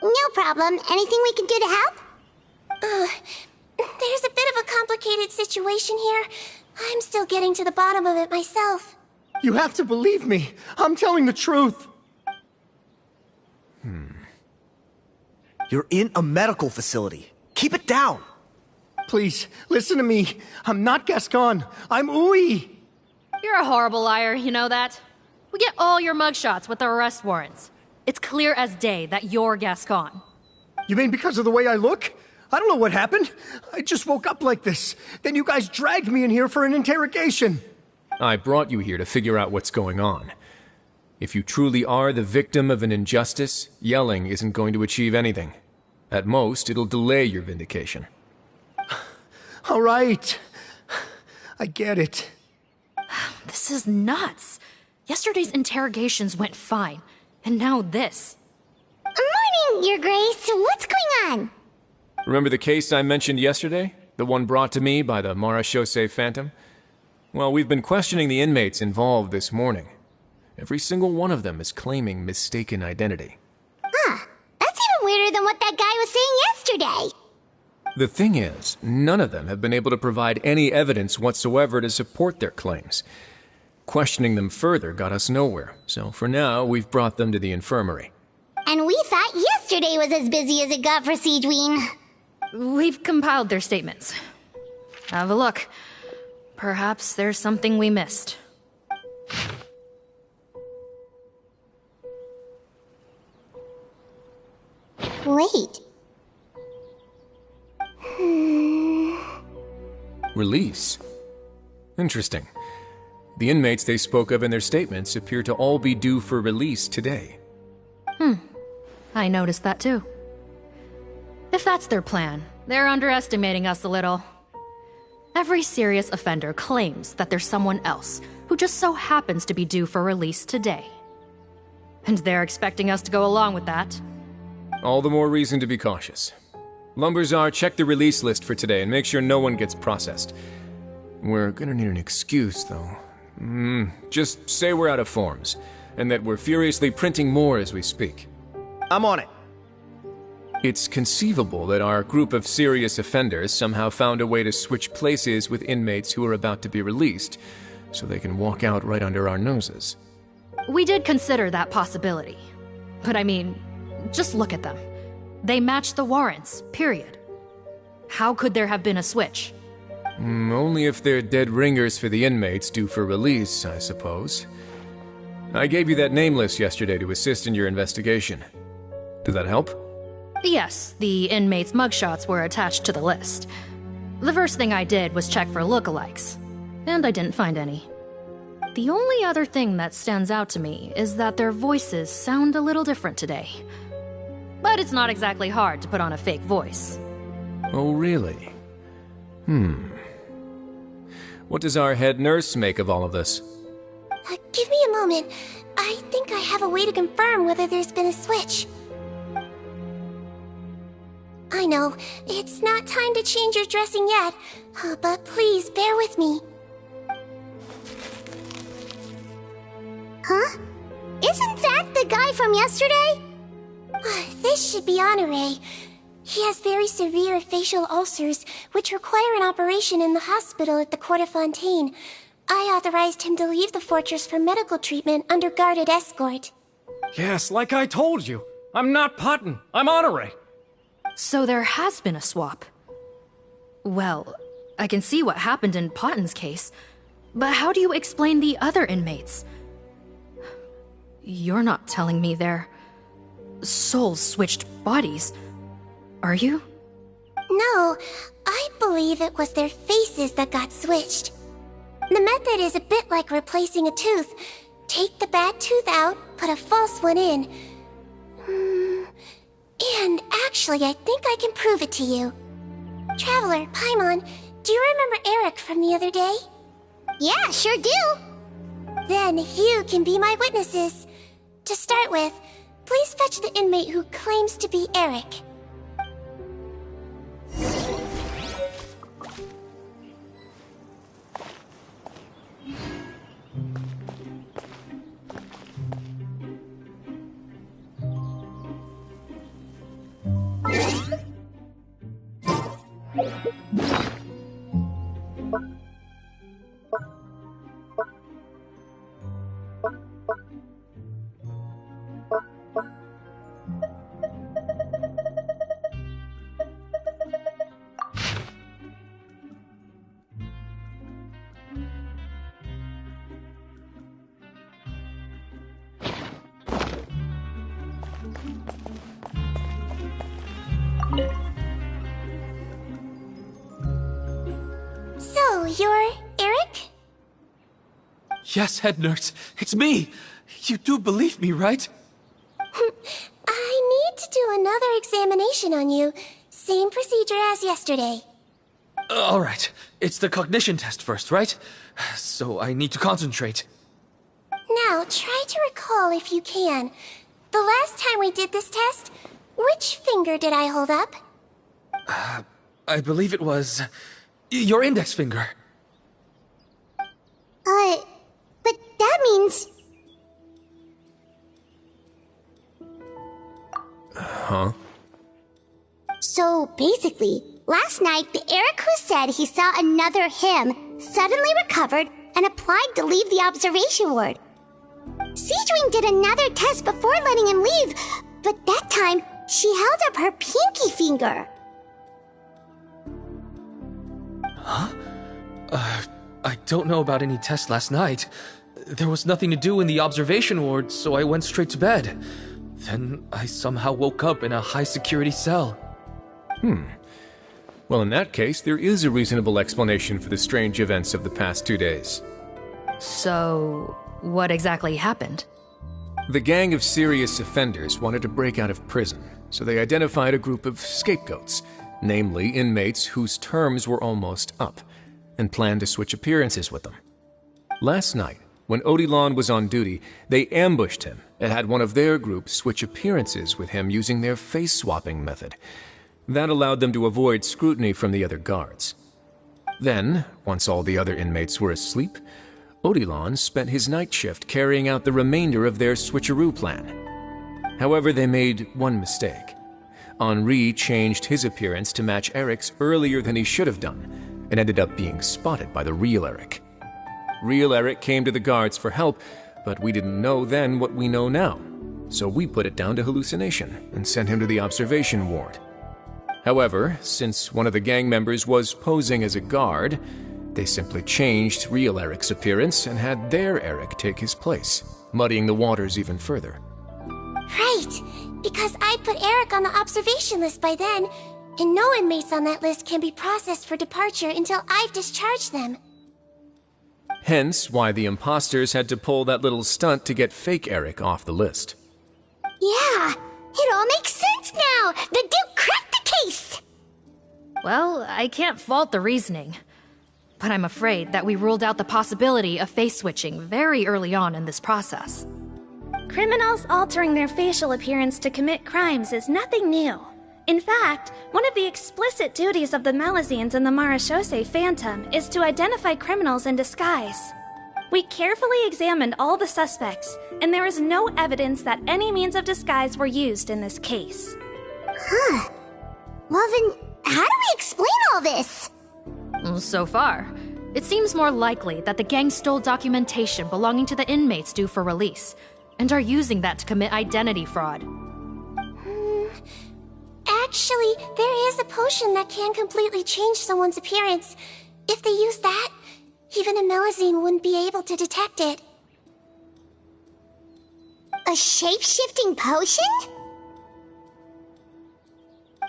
No problem. Anything we can do to help? There's a bit of a complicated situation here. I'm still getting to the bottom of it myself. You have to believe me. I'm telling the truth. You're in a medical facility. Keep it down. Please, listen to me. I'm not Gascon. I'm Uwe. You're a horrible liar, you know that? We get all your mugshots with the arrest warrants. It's clear as day that you're Gascon. You mean because of the way I look? I don't know what happened. I just woke up like this. Then you guys dragged me in here for an interrogation. I brought you here to figure out what's going on. If you truly are the victim of an injustice, yelling isn't going to achieve anything. At most, it'll delay your vindication. All right. I get it. This is nuts. Yesterday's interrogations went fine, and now this. Morning, Your Grace. What's going on? Remember the case I mentioned yesterday? The one brought to me by the Marechaussee Phantom? Well, we've been questioning the inmates involved this morning. Every single one of them is claiming mistaken identity. Huh. That's even weirder than what that guy was saying yesterday. The thing is, none of them have been able to provide any evidence whatsoever to support their claims. Questioning them further got us nowhere, so for now, we've brought them to the infirmary. And we thought yesterday was as busy as it got for Sigewinne. We've compiled their statements. Have a look. Perhaps there's something we missed. Wait. Release? Interesting. The inmates they spoke of in their statements appear to all be due for release today. I noticed that too. If that's their plan, they're underestimating us a little. Every serious offender claims that there's someone else who just so happens to be due for release today. And they're expecting us to go along with that. All the more reason to be cautious. Lumberzar, check the release list for today and make sure no one gets processed. We're gonna need an excuse, though. Just say we're out of forms, and that we're furiously printing more as we speak. I'm on it. It's conceivable that our group of serious offenders somehow found a way to switch places with inmates who are about to be released, so they can walk out right under our noses. We did consider that possibility. But I mean, just look at them. They match the warrants, period. How could there have been a switch? Only if they're dead ringers for the inmates due for release, I suppose. I gave you that name list yesterday to assist in your investigation. Did that help? Yes, the inmates' mugshots were attached to the list. The first thing I did was check for lookalikes, and I didn't find any. The only other thing that stands out to me is that their voices sound a little different today. But it's not exactly hard to put on a fake voice. Oh, really? What does our head nurse make of all of this? Give me a moment. I think I have a way to confirm whether there's been a switch. I know, it's not time to change your dressing yet, but please bear with me. Huh? Isn't that the guy from yesterday? This should be Honore. He has very severe facial ulcers, which require an operation in the hospital at the Court of Fontaine. I authorized him to leave the fortress for medical treatment under guarded escort. Yes, like I told you. I'm not Putton. I'm Honore. So there has been a swap. Well, I can see what happened in Potton's case, but how do you explain the other inmates? You're not telling me their souls switched bodies, are you? No, I believe it was their faces that got switched. The method is a bit like replacing a tooth. Take the bad tooth out, put a false one in. And actually, I think I can prove it to you. Traveler, Paimon, do you remember Eric from the other day? Yeah, sure do. Then you can be my witnesses. To start with, please fetch the inmate who claims to be Eric. Yes, head nurse, it's me. You do believe me, right? I need to do another examination on you. Same procedure as yesterday. All right, it's the cognition test first, right? So I need to concentrate. Now, try to recall if you can. The last time we did this test, which finger did I hold up? I believe it was your index finger. But that means... Huh? So basically, last night, the Eric who said he saw another him suddenly recovered and applied to leave the observation ward. Sigewinne did another test before letting him leave, but that time, she held up her pinky finger. Huh? I don't know about any test last night. There was nothing to do in the observation ward, so I went straight to bed. Then I somehow woke up in a high-security cell. Well, in that case, there is a reasonable explanation for the strange events of the past 2 days. So, what exactly happened? The gang of serious offenders wanted to break out of prison, so they identified a group of scapegoats, namely inmates whose terms were almost up, and planned to switch appearances with them. Last night, when Odilon was on duty, they ambushed him and had one of their group switch appearances with him using their face-swapping method. That allowed them to avoid scrutiny from the other guards. Then, once all the other inmates were asleep, Odilon spent his night shift carrying out the remainder of their switcheroo plan. However, they made one mistake. Henri changed his appearance to match Eric's earlier than he should have done, and ended up being spotted by the real Eric. Real Eric came to the guards for help, but we didn't know then what we know now, so we put it down to hallucination and sent him to the observation ward. However, since one of the gang members was posing as a guard, they simply changed real Eric's appearance and had their Eric take his place, muddying the waters even further. Right, because I put Eric on the observation list by then, and no inmates on that list can be processed for departure until I've discharged them. Hence why the imposters had to pull that little stunt to get fake Eric off the list. Yeah, it all makes sense now! The Duke cracked the case! Well, I can't fault the reasoning. But I'm afraid that we ruled out the possibility of face switching very early on in this process. Criminals altering their facial appearance to commit crimes is nothing new. In fact, one of the explicit duties of the Melusines in the Marechaussee Phantom is to identify criminals in disguise. We carefully examined all the suspects, and there is no evidence that any means of disguise were used in this case. Huh. Well then, how do we explain all this? So far, it seems more likely that the gang stole documentation belonging to the inmates due for release, and are using that to commit identity fraud. Actually, there is a potion that can completely change someone's appearance. If they use that, even a Melusine wouldn't be able to detect it. A shape-shifting potion?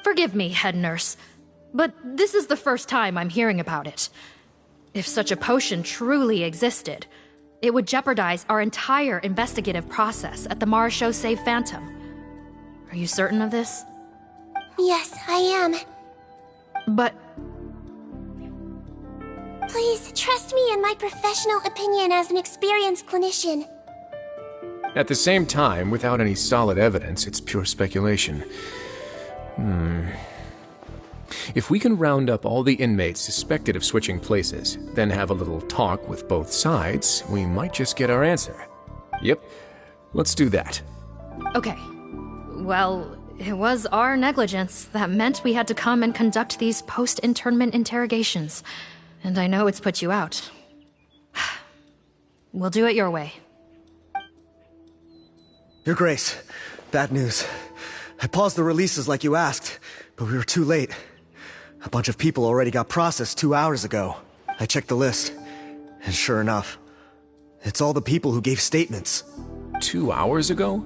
Forgive me, head nurse, but this is the first time I'm hearing about it. If such a potion truly existed, it would jeopardize our entire investigative process at the Marechaussee Phantom. Are you certain of this? Yes, I am. But... Please, trust me in my professional opinion as an experienced clinician. At the same time, without any solid evidence, it's pure speculation. If we can round up all the inmates suspected of switching places, then have a little talk with both sides, we might just get our answer. Yep, let's do that. Okay. Well, it was our negligence that meant we had to come and conduct these post-internment interrogations. And I know it's put you out. We'll do it your way. Your Grace, bad news. I paused the releases like you asked, but we were too late. A bunch of people already got processed 2 hours ago. I checked the list, and sure enough, it's all the people who gave statements. 2 hours ago?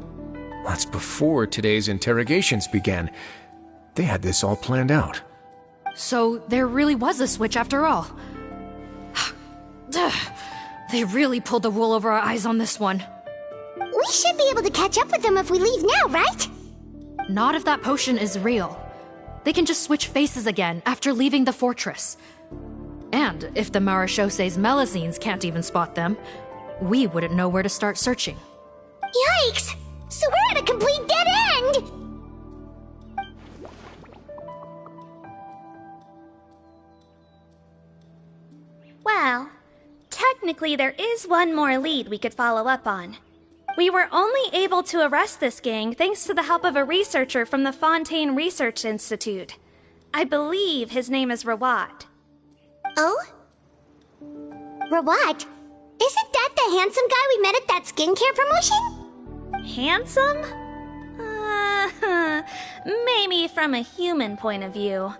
That's before today's interrogations began. They had this all planned out. So there really was a switch after all. They really pulled the wool over our eyes on this one. We should be able to catch up with them if we leave now, right? Not if that potion is real. They can just switch faces again after leaving the fortress. And if the Marechaussées Melusines can't even spot them, we wouldn't know where to start searching. Yikes! So we're at a complete dead end! Well, technically there is one more lead we could follow up on. We were only able to arrest this gang thanks to the help of a researcher from the Fontaine Research Institute. I believe his name is Rawat. Oh? Rawat? Isn't that the handsome guy we met at that skincare promotion? Handsome? Maybe from a human point of view.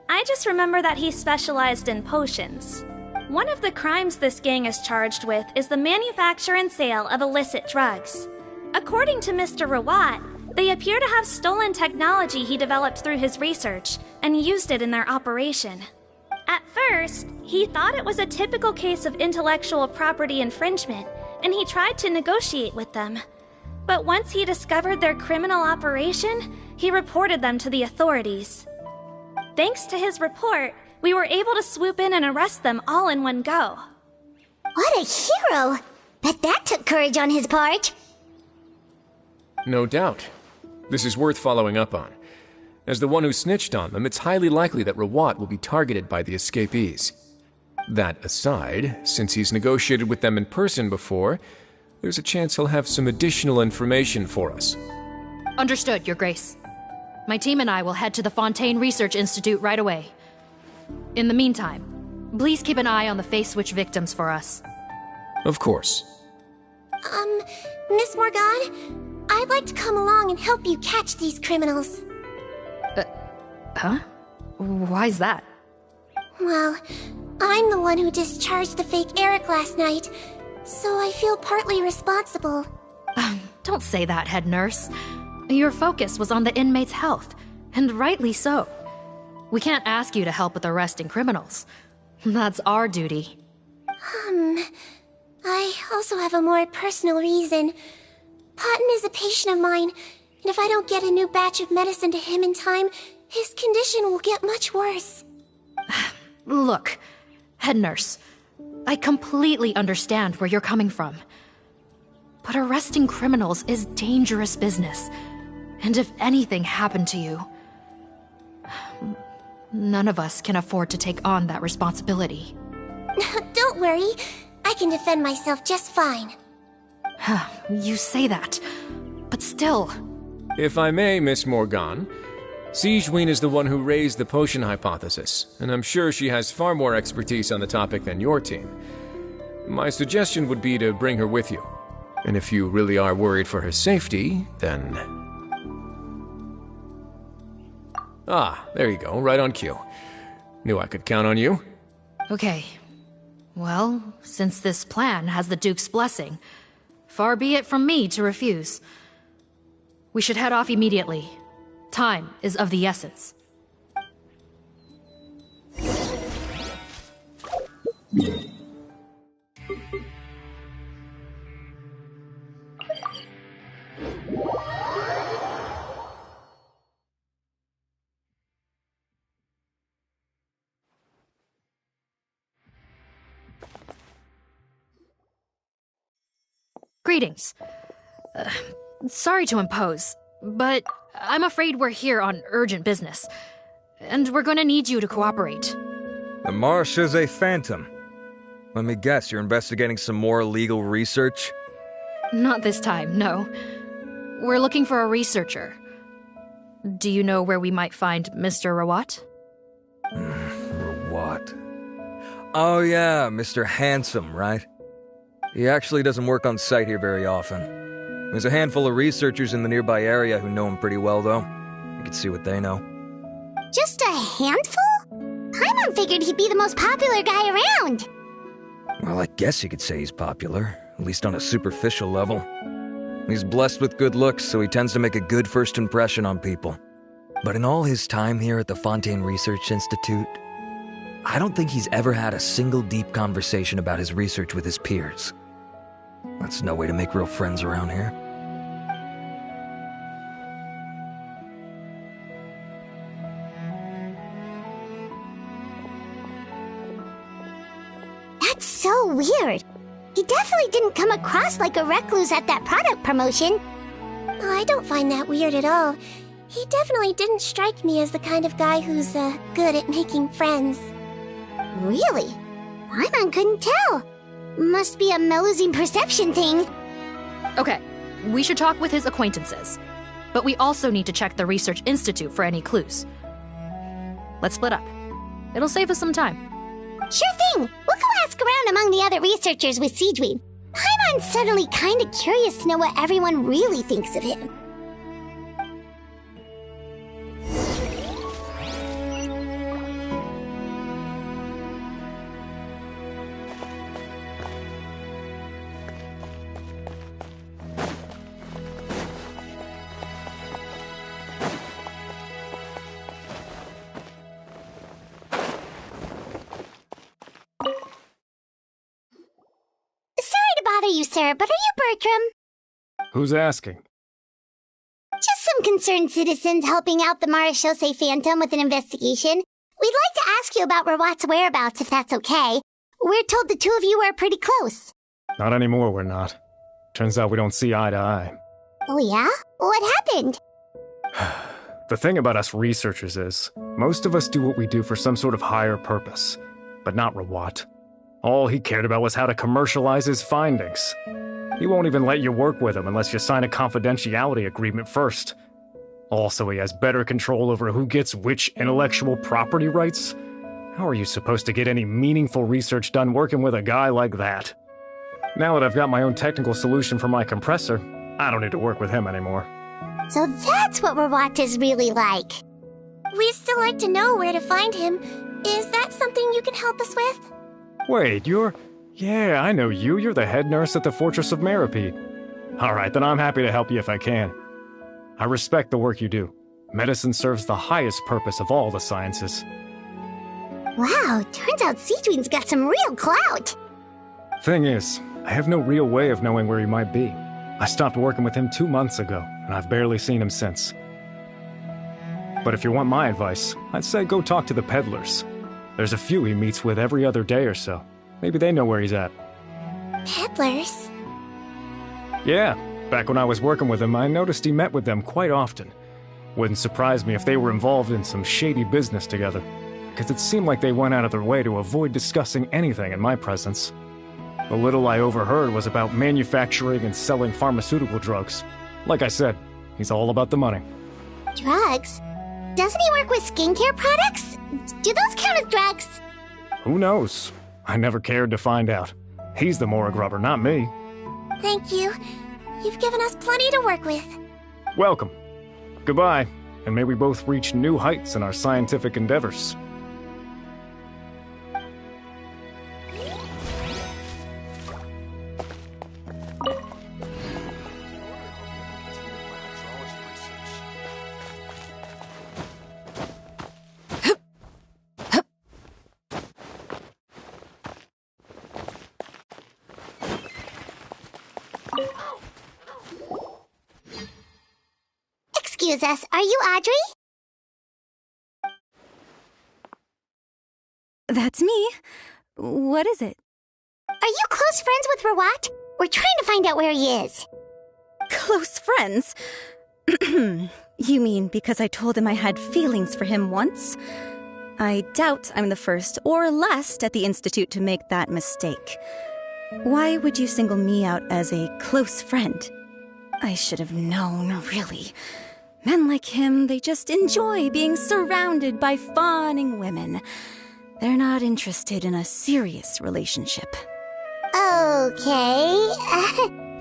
I just remember that he specialized in potions. One of the crimes this gang is charged with is the manufacture and sale of illicit drugs. According to Mr. Rawat, they appear to have stolen technology he developed through his research and used it in their operation. At first, he thought it was a typical case of intellectual property infringement, and he tried to negotiate with them. But once he discovered their criminal operation, he reported them to the authorities. Thanks to his report, we were able to swoop in and arrest them all in one go. What a hero! Bet that took courage on his part. No doubt. This is worth following up on. As the one who snitched on them, it's highly likely that Rawat will be targeted by the escapees. That aside, since he's negotiated with them in person before, there's a chance he'll have some additional information for us. Understood, Your Grace. My team and I will head to the Fontaine Research Institute right away. In the meantime, please keep an eye on the face switch victims for us. Of course. Miss Morgan, I'd like to come along and help you catch these criminals. Huh? Why's that? Well, I'm the one who discharged the fake Eric last night, so I feel partly responsible. Don't say that, head nurse. Your focus was on the inmates' health, and rightly so. We can't ask you to help with arresting criminals. That's our duty. I also have a more personal reason. Potton is a patient of mine, and if I don't get a new batch of medicine to him in time, his condition will get much worse. Look, head nurse, I completely understand where you're coming from. But arresting criminals is dangerous business. And if anything happened to you, none of us can afford to take on that responsibility. Don't worry, I can defend myself just fine. You say that, but still. If I may, Miss Morgan, Sigewinne is the one who raised the potion hypothesis, and I'm sure she has far more expertise on the topic than your team. My suggestion would be to bring her with you. And if you really are worried for her safety, then... Ah, there you go, right on cue. Knew I could count on you. Okay. Well, since this plan has the Duke's blessing, far be it from me to refuse. We should head off immediately. Time is of the essence. Greetings. Sorry to impose, but I'm afraid we're here on urgent business, and we're gonna need you to cooperate. The Marechaussee Phantom. Let me guess, you're investigating some more illegal research? Not this time, no. We're looking for a researcher. Do you know where we might find Mr. Rawat? Rawat. Oh yeah, Mr. Handsome, right? He actually doesn't work on site here very often. There's a handful of researchers in the nearby area who know him pretty well, though. You can see what they know. Just a handful? Paimon figured he'd be the most popular guy around. Well, I guess you could say he's popular, at least on a superficial level. He's blessed with good looks, so he tends to make a good first impression on people. But in all his time here at the Fontaine Research Institute, I don't think he's ever had a single deep conversation about his research with his peers. That's no way to make real friends around here. That's so weird. He definitely didn't come across like a recluse at that product promotion. Oh, I don't find that weird at all. He definitely didn't strike me as the kind of guy who's, good at making friends. Really? Paimon couldn't tell. Must be a Melusine perception thing. Okay, we should talk with his acquaintances. But we also need to check the Research Institute for any clues. Let's split up. It'll save us some time. Sure thing. We'll go ask around among the other researchers with Sigewinne. Paimon's suddenly kinda curious to know what everyone really thinks of him. You, sir, but are you Bertram? Who's asking? Just some concerned citizens helping out the Marechaussee Phantom with an investigation. We'd like to ask you about Rawat's whereabouts, if that's okay. We're told the two of you are pretty close. Not anymore, we're not. Turns out we don't see eye to eye. Oh yeah? What happened? The thing about us researchers is, most of us do what we do for some sort of higher purpose. But not Rawat. All he cared about was how to commercialize his findings. He won't even let you work with him unless you sign a confidentiality agreement first. Also, he has better control over who gets which intellectual property rights. How are you supposed to get any meaningful research done working with a guy like that? Now that I've got my own technical solution for my compressor, I don't need to work with him anymore. So that's what Rawat is really like. We'd still like to know where to find him. Is that something you can help us with? Wait, Yeah, I know you. You're the head nurse at the Fortress of Meropide. Alright, then I'm happy to help you if I can. I respect the work you do. Medicine serves the highest purpose of all the sciences. Wow, turns out Sigewinne's got some real clout. Thing is, I have no real way of knowing where he might be. I stopped working with him 2 months ago, and I've barely seen him since. But if you want my advice, I'd say go talk to the peddlers. There's a few he meets with every other day or so. Maybe they know where he's at. Peddlers? Yeah, back when I was working with him, I noticed he met with them quite often. Wouldn't surprise me if they were involved in some shady business together, because it seemed like they went out of their way to avoid discussing anything in my presence. The little I overheard was about manufacturing and selling pharmaceutical drugs. Like I said, he's all about the money. Drugs? Doesn't he work with skincare products? Do those count as drugs? Who knows? I never cared to find out. He's the Mora Grubber, not me. Thank you. You've given us plenty to work with. Welcome. Goodbye, and may we both reach new heights in our scientific endeavors. Excuse us, are you Audrey? That's me. What is it? Are you close friends with Rawat? We're trying to find out where he is. Close friends? You mean because I told him I had feelings for him once? I doubt I'm the first or last at the Institute to make that mistake. Why would you single me out as a close friend? I should have known, really. Men like him, they just enjoy being surrounded by fawning women. They're not interested in a serious relationship. Okay.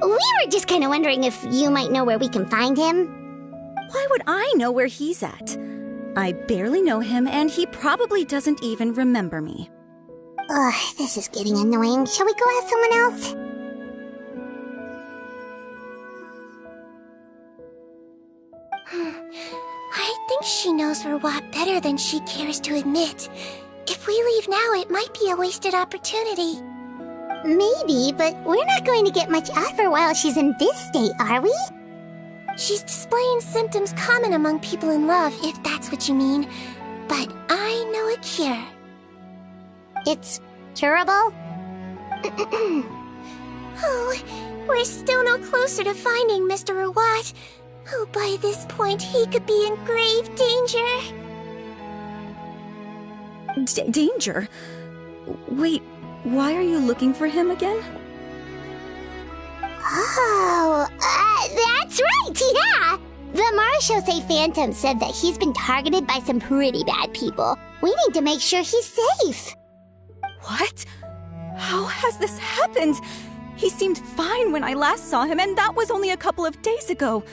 We were just kind of wondering if you might know where we can find him. Why would I know where he's at? I barely know him, and he probably doesn't even remember me. Ugh, this is getting annoying. Shall we go ask someone else? I think she knows Rawat better than she cares to admit. If we leave now, it might be a wasted opportunity. Maybe, but we're not going to get much out of her while she's in this state, are we? She's displaying symptoms common among people in love, if that's what you mean. But I know a cure. It's curable? Oh, we're still no closer to finding Mr. Rawat. Oh, by this point, he could be in grave danger. Danger? Wait, why are you looking for him again? Oh, that's right, yeah! The Marechaussee Phantom said that he's been targeted by some pretty bad people. We need to make sure he's safe. What? How has this happened? He seemed fine when I last saw him, and that was only a couple of days ago.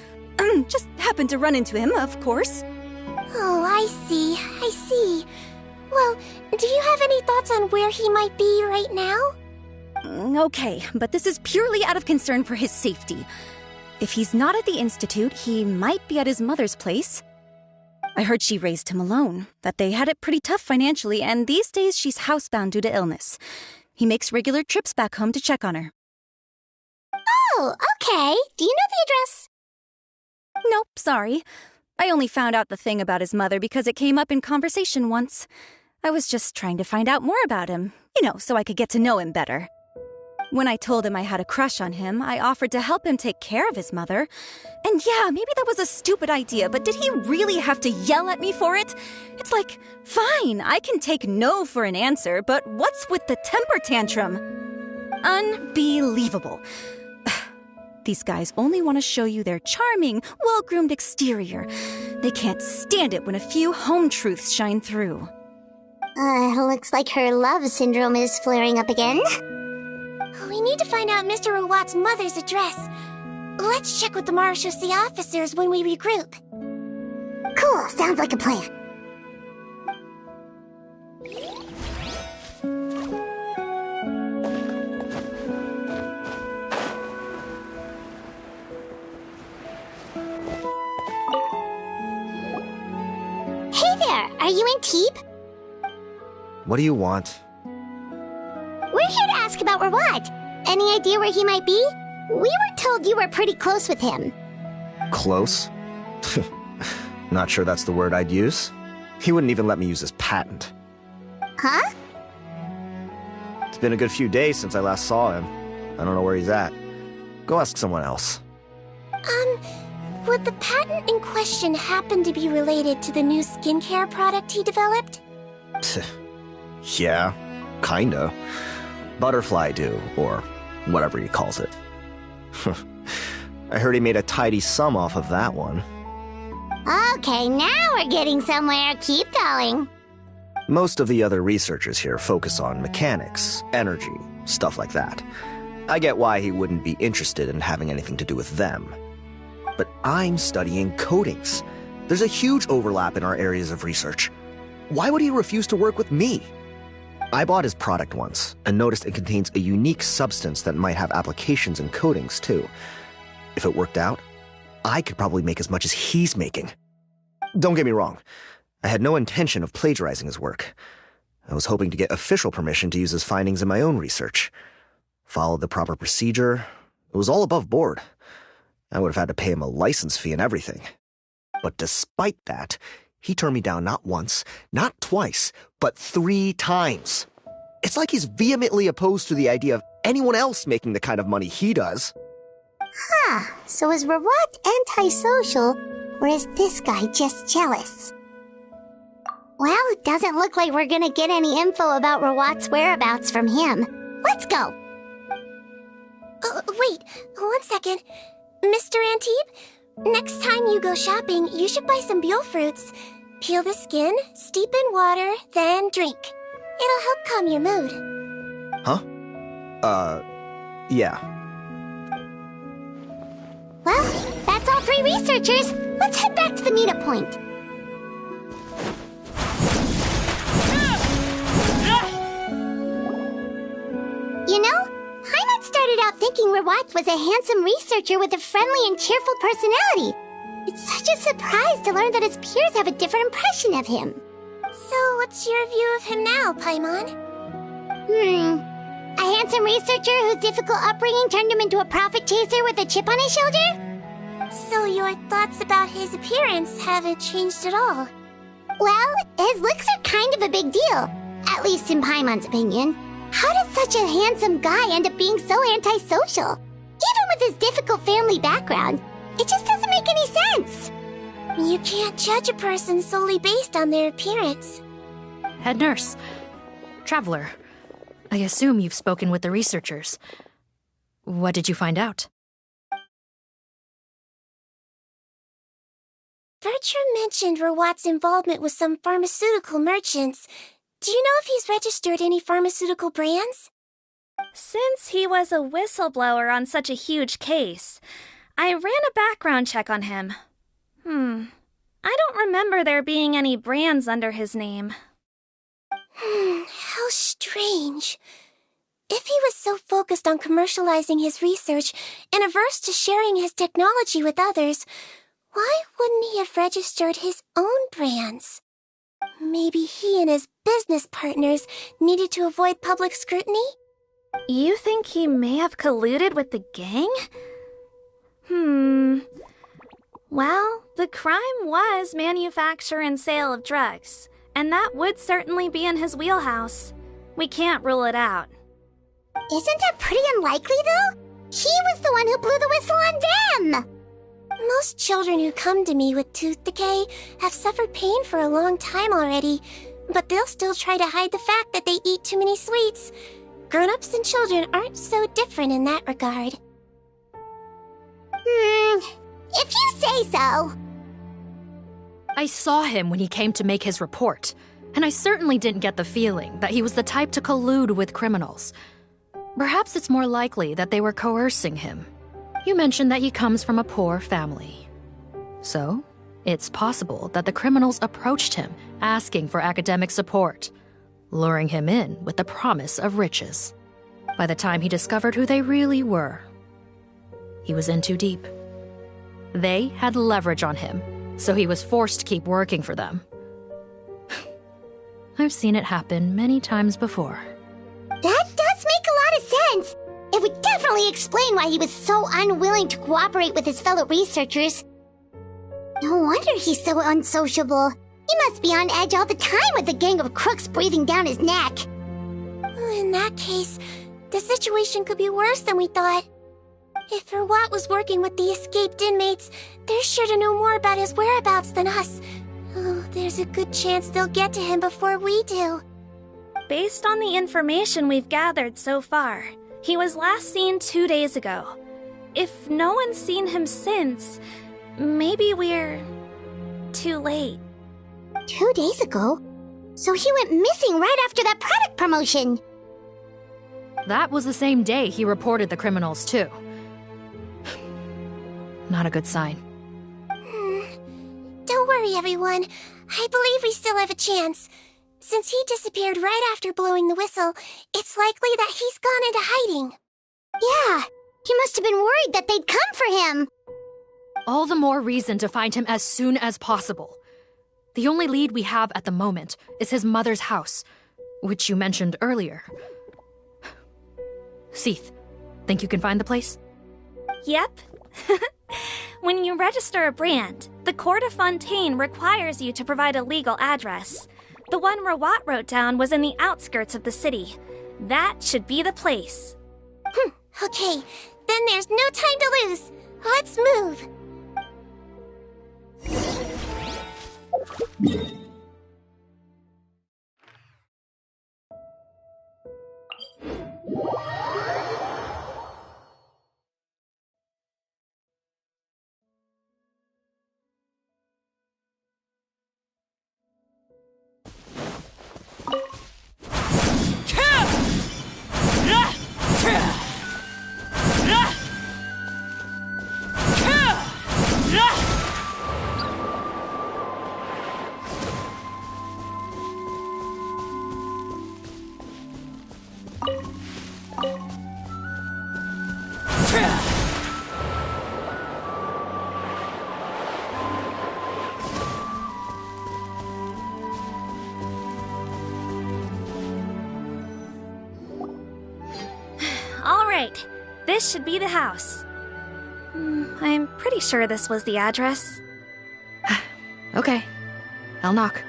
Just happened to run into him, of course. Oh, I see. Well, do you have any thoughts on where he might be right now? Okay, but this is purely out of concern for his safety. If he's not at the Institute, he might be at his mother's place. I heard she raised him alone, that they had it pretty tough financially, and these days she's housebound due to illness. He makes regular trips back home to check on her. Oh, okay. Do you know the address? Nope, sorry. I only found out the thing about his mother because it came up in conversation once. I was just trying to find out more about him, so I could get to know him better. When I told him I had a crush on him, I offered to help him take care of his mother. And yeah, maybe that was a stupid idea, but did he really have to yell at me for it? It's like, fine, I can take no for an answer, but what's with the temper tantrum? Unbelievable. These guys only want to show you their charming, well-groomed exterior. They can't stand it when a few home truths shine through. Looks like her love syndrome is flaring up again. We need to find out Mr. Rawat's mother's address. Let's check with the Marechaussee officers when we regroup. Cool, sounds like a plan. Hey there, are you in Teep? What do you want? We're here to ask about Rawat. Any idea where he might be? We were told you were pretty close with him. Close? Not sure that's the word I'd use. He wouldn't even let me use his patent. Huh? It's been a good few days since I last saw him. I don't know where he's at. Go ask someone else. Would the patent in question happen to be related to the new skincare product he developed? Yeah, kinda. Butterfly Dew, or whatever he calls it. I heard he made a tidy sum off of that one. Okay, now we're getting somewhere. Keep going. Most of the other researchers here focus on mechanics, energy, stuff like that. I get why he wouldn't be interested in having anything to do with them. But I'm studying coatings. There's a huge overlap in our areas of research. Why would he refuse to work with me? I bought his product once and noticed it contains a unique substance that might have applications in coatings too. If it worked out, I could probably make as much as he's making. Don't get me wrong, I had no intention of plagiarizing his work. I was hoping to get official permission to use his findings in my own research. Followed the proper procedure. It was all above board. I would have had to pay him a license fee and everything. But despite that, he turned me down not once, not twice, but 3 times. It's like he's vehemently opposed to the idea of anyone else making the kind of money he does. Huh, so is Rawat antisocial, or is this guy just jealous? Well, it doesn't look like we're gonna get any info about Rawat's whereabouts from him. Let's go! Wait, 1 second. Mr. Antibes, next time you go shopping, you should buy some Buell fruits. Peel the skin, steep in water, then drink. It'll help calm your mood. Huh? Yeah. Well, that's all 3 researchers. Let's head back to the meetup point. You know, Heimat started out thinking Rawat was a handsome researcher with a friendly and cheerful personality. It's such a surprise to learn that his peers have a different impression of him. So, what's your view of him now, Paimon? A handsome researcher whose difficult upbringing turned him into a profit chaser with a chip on his shoulder? So your thoughts about his appearance haven't changed at all? Well, his looks are kind of a big deal. At least in Paimon's opinion. How does such a handsome guy end up being so antisocial? Even with his difficult family background, it just doesn't make any sense. You can't judge a person solely based on their appearance. Head nurse. Traveler. I assume you've spoken with the researchers. What did you find out? Bertram mentioned Rawat's involvement with some pharmaceutical merchants. Do you know if he's registered any pharmaceutical brands? Since he was a whistleblower on such a huge case, I ran a background check on him. I don't remember there being any brands under his name. How strange. If he was so focused on commercializing his research and averse to sharing his technology with others, why wouldn't he have registered his own brands? Maybe he and his business partners needed to avoid public scrutiny? You think he may have colluded with the gang? Well, the crime was manufacture and sale of drugs, and that would certainly be in his wheelhouse. We can't rule it out. Isn't that pretty unlikely, though? He was the one who blew the whistle on them! Most children who come to me with tooth decay have suffered pain for a long time already, but they'll still try to hide the fact that they eat too many sweets. Grown-ups and children aren't so different in that regard. If you say so. I saw him when he came to make his report, and I certainly didn't get the feeling that he was the type to collude with criminals. Perhaps it's more likely that they were coercing him. You mentioned that he comes from a poor family. So, it's possible that the criminals approached him asking for academic support, luring him in with the promise of riches. By the time he discovered who they really were, he was in too deep. They had leverage on him, so he was forced to keep working for them. I've seen it happen many times before. That does make a lot of sense. It would definitely explain why he was so unwilling to cooperate with his fellow researchers. No wonder he's so unsociable. He must be on edge all the time with a gang of crooks breathing down his neck. In that case, the situation could be worse than we thought. If Rawat was working with the escaped inmates, they're sure to know more about his whereabouts than us. Oh, there's a good chance they'll get to him before we do. Based on the information we've gathered so far, he was last seen 2 days ago. If no one's seen him since, maybe we're too late. 2 days ago? So he went missing right after that product promotion. That was the same day he reported the criminals, too. Not a good sign. Don't worry, everyone. I believe we still have a chance. Since he disappeared right after blowing the whistle, it's likely that he's gone into hiding. Yeah, he must have been worried that they'd come for him. All the more reason to find him as soon as possible. The only lead we have at the moment is his mother's house, which you mentioned earlier. Seath, think you can find the place? Yep. When you register a brand, the Court of Fontaine requires you to provide a legal address. The one Rawat wrote down was in the outskirts of the city. That should be the place. Okay, then there's no time to lose. Let's move. This should be the house. I'm pretty sure this was the address. Okay, I'll knock.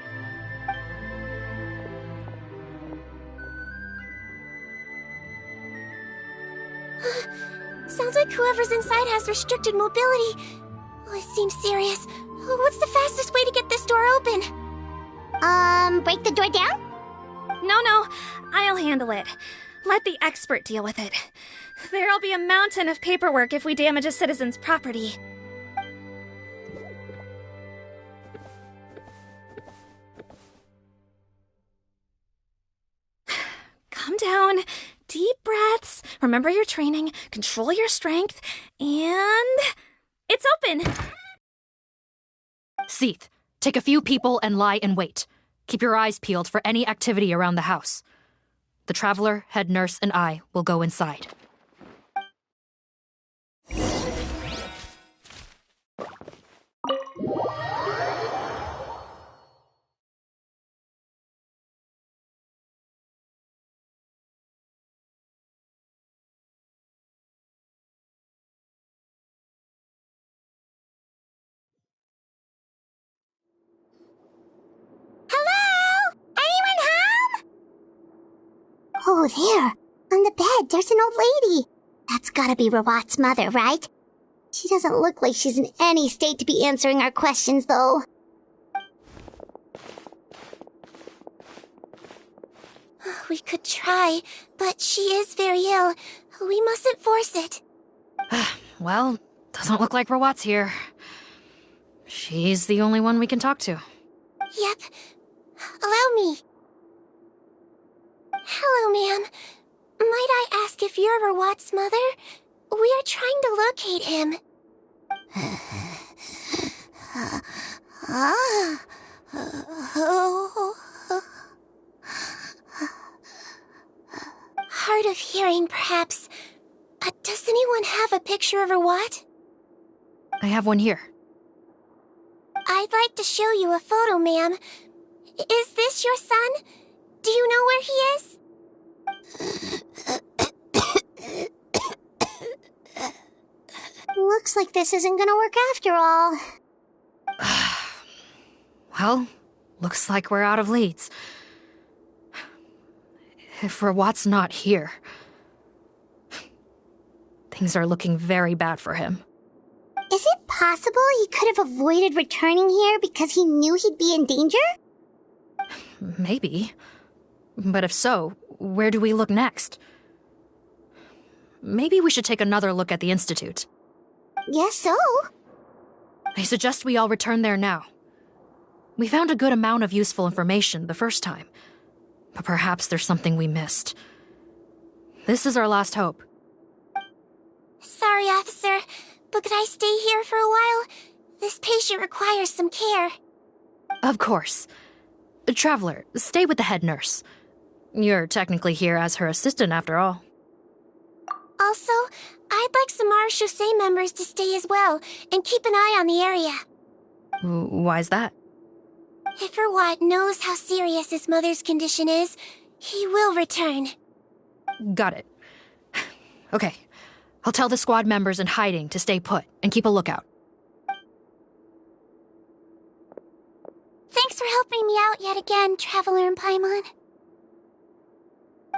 Sounds like whoever's inside has restricted mobility. Oh, it seems serious. What's the fastest way to get this door open? Break the door down? No, I'll handle it. Let the expert deal with it. There'll be a mountain of paperwork if we damage a citizen's property. Calm down. Deep breaths. Remember your training. Control your strength. And... it's open! Seath, take a few people and lie in wait. Keep your eyes peeled for any activity around the house. The Traveler, head nurse, and I will go inside. Oh, there. On the bed, there's an old lady. That's gotta be Rawat's mother, right? She doesn't look like she's in any state to be answering our questions, though. We could try, but she is very ill. We mustn't force it. Well, doesn't look like Rawat's here. She's the only one we can talk to. Yep. Allow me. Hello, ma'am. Might I ask if you're Rawat's mother? We are trying to locate him. Hard of hearing, perhaps. Does anyone have a picture of Rawat? I have one here. I'd like to show you a photo, ma'am. Is this your son? Do you know where he is? Looks like this isn't gonna work after all. Well, looks like we're out of leads. If Rawat's not here, things are looking very bad for him. Is it possible he could have avoided returning here because he knew he'd be in danger? Maybe. But if so, where do we look next? Maybe we should take another look at the Institute. Yes, so. I suggest we all return there now. We found a good amount of useful information the first time, but perhaps there's something we missed. This is our last hope. Sorry, officer, but could I stay here for a while? This patient requires some care. Of course. Traveler, stay with the head nurse. You're technically here as her assistant after all. Also, I'd like some Marechaussee members to stay as well, and keep an eye on the area. Why's that? If Rawat knows how serious his mother's condition is, he will return. Got it. Okay, I'll tell the squad members in hiding to stay put and keep a lookout. Thanks for helping me out yet again, Traveler and Paimon.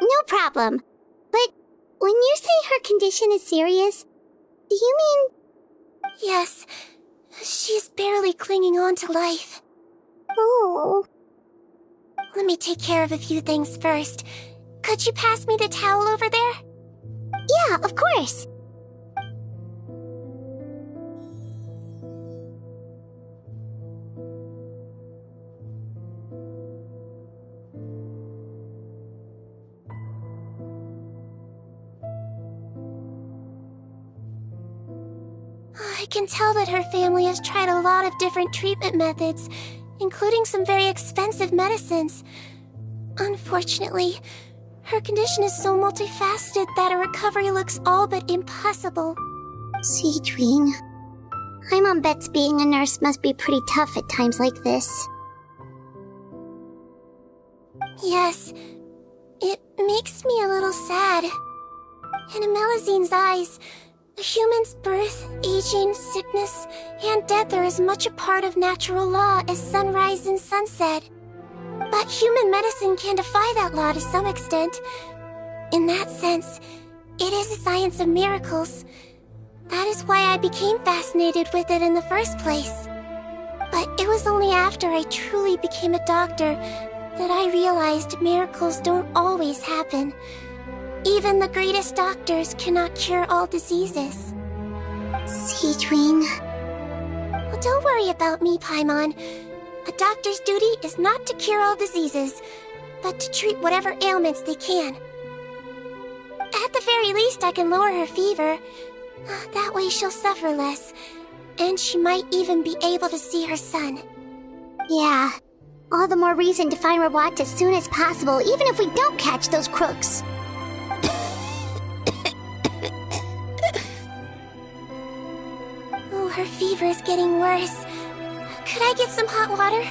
No problem. But when you say her condition is serious, do you mean... Yes. She's barely clinging on to life. Oh. Let me take care of a few things first. Could you pass me the towel over there? Yeah, of course. I can tell that her family has tried a lot of different treatment methods, including some very expensive medicines. Unfortunately, her condition is so multifaceted that a recovery looks all but impossible. Sigewinne, Paimon bets being a nurse must be pretty tough at times like this. Yes, it makes me a little sad. In a Melizine's eyes, a human's birth, aging, sickness, and death are as much a part of natural law as sunrise and sunset. But human medicine can defy that law to some extent. In that sense, it is a science of miracles. That is why I became fascinated with it in the first place. But it was only after I truly became a doctor that I realized miracles don't always happen. Even the greatest doctors cannot cure all diseases. Sigewinne. Well, don't worry about me, Paimon. A doctor's duty is not to cure all diseases, but to treat whatever ailments they can. At the very least, I can lower her fever. That way she'll suffer less, and she might even be able to see her son. Yeah. All the more reason to find Rawat as soon as possible, even if we don't catch those crooks. Oh, her fever is getting worse. Could I get some hot water?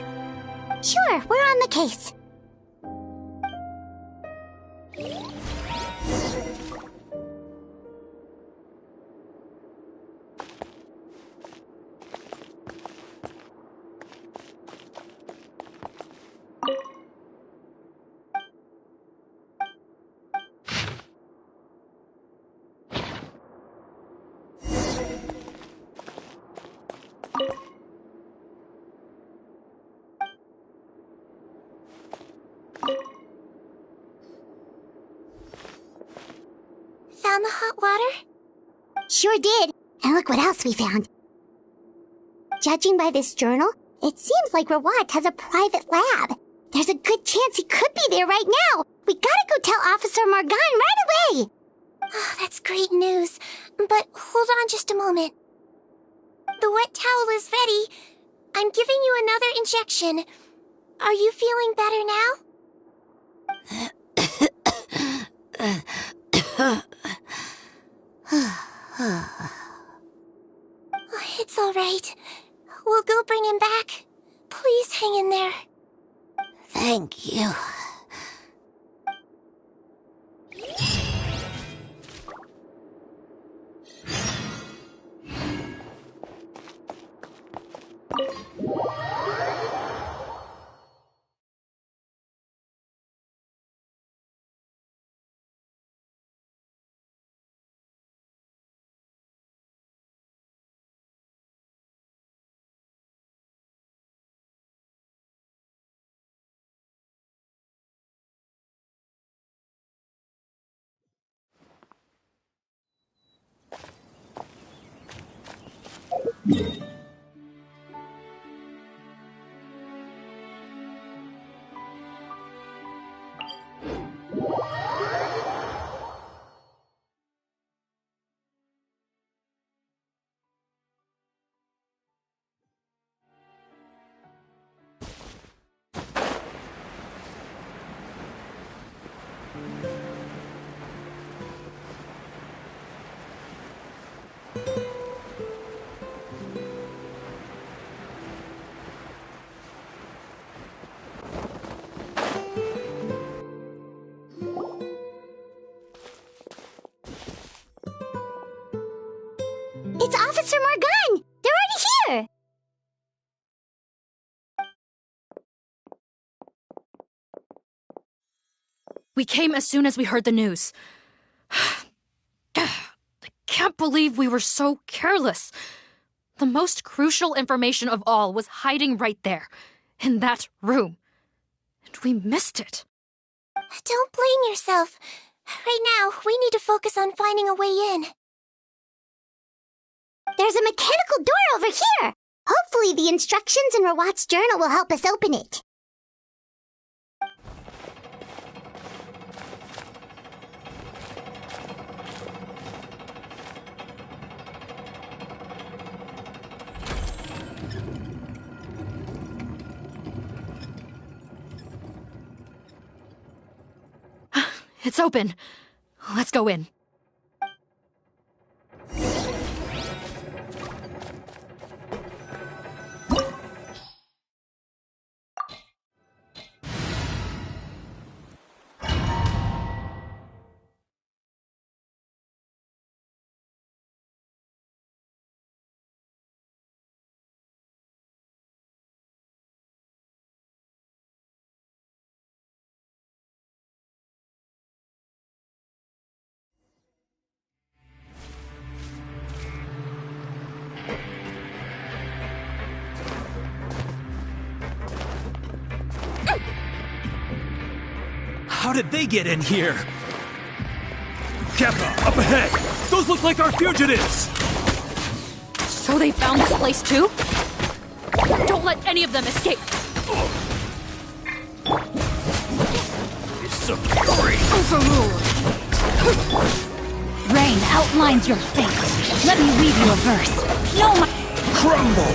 Sure, we're on the case. Found the hot water? Sure did. And look what else we found. Judging by this journal, it seems like Rawat has a private lab. There's a good chance he could be there right now. We gotta go tell Officer Morgan right away. Oh, that's great news. But hold on just a moment. The wet towel is ready. I'm giving you another injection. Are you feeling better now? It's all right. We'll go bring him back. Please hang in there. Thank you. It's Officer Morgan! They're already here! We came as soon as we heard the news. I can't believe we were so careless. The most crucial information of all was hiding right there, in that room. And we missed it. Don't blame yourself. Right now, we need to focus on finding a way in. There's a mechanical door over here! Hopefully the instructions in Rawat's journal will help us open it. It's open. Let's go in. How did they get in here? Kappa, up ahead! Those look like our fugitives! So they found this place too? Don't let any of them escape! It's a fury! Overruled! Rain outlines your fate. Let me read you a verse. No, my... Crumble!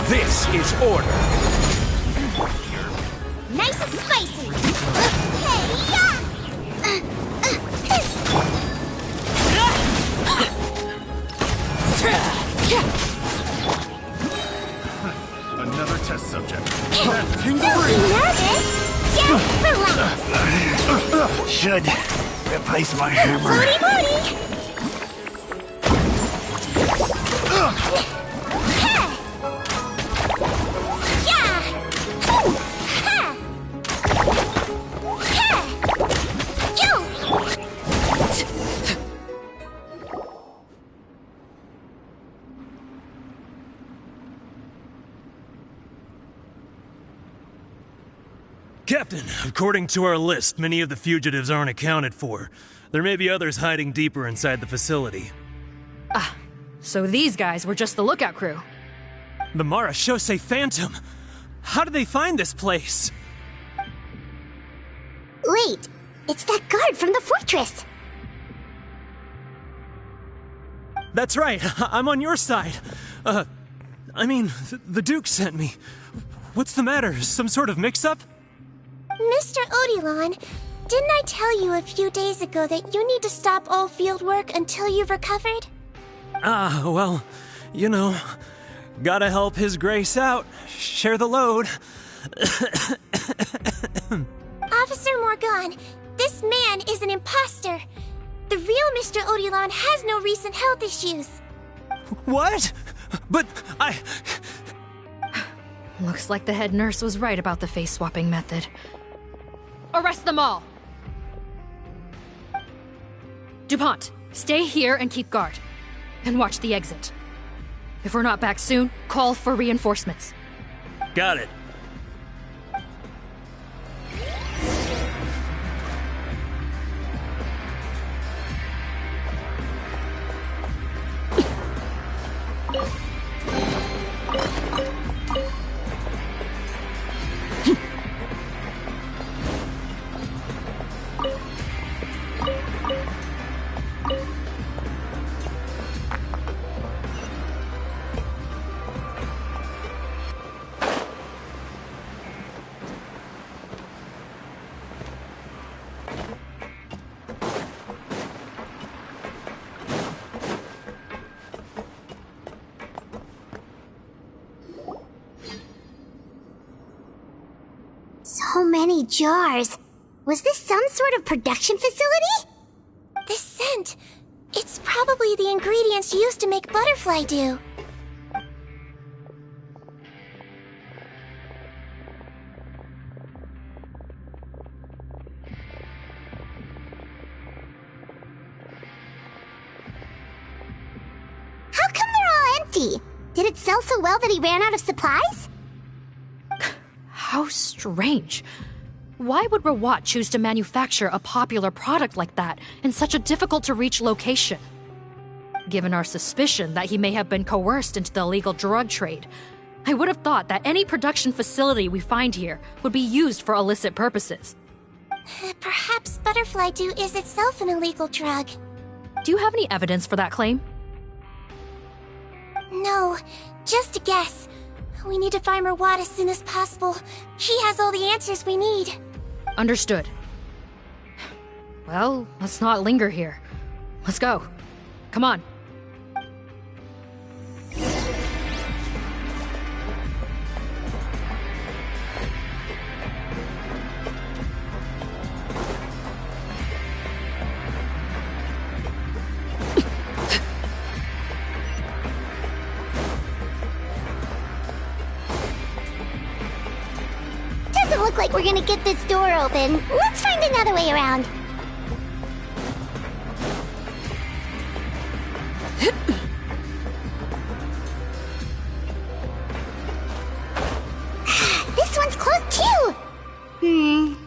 This is order! Nice and spicy! Hey, yeah! Another test subject. Don't be nervous! Just relax! Should replace my hammer. Booty! Captain, according to our list, many of the fugitives aren't accounted for. There may be others hiding deeper inside the facility. Ah, so these guys were just the lookout crew. The Marashose Phantom! How did they find this place? Wait, it's that guard from the fortress! That's right, I'm on your side. The Duke sent me. What's the matter? Some sort of mix-up? Mr. Odilon, didn't I tell you a few days ago that you need to stop all field work until you've recovered? Well, you know, gotta help His Grace out. Share the load. Officer Morgan, this man is an imposter. The real Mr. Odilon has no recent health issues. What? But I... Looks like the head nurse was right about the face-swapping method. Arrest them all! DuPont, stay here and keep guard. And watch the exit. If we're not back soon, call for reinforcements. Got it. So many jars. Was this some sort of production facility? This scent, it's probably the ingredients used to make butterfly dew. How come they're all empty? Did it sell so well that he ran out of supplies? How strange. Why would Rawat choose to manufacture a popular product like that in such a difficult-to-reach location? Given our suspicion that he may have been coerced into the illegal drug trade, I would have thought that any production facility we find here would be used for illicit purposes. Perhaps butterfly dew is itself an illegal drug. Do you have any evidence for that claim? No, just a guess. We need to find Rawat as soon as possible. He has all the answers we need. Understood. Well, let's not linger here. Let's go. Come on. Doesn't look like we're gonna get this door open. Let's find another way around. This one's closed too!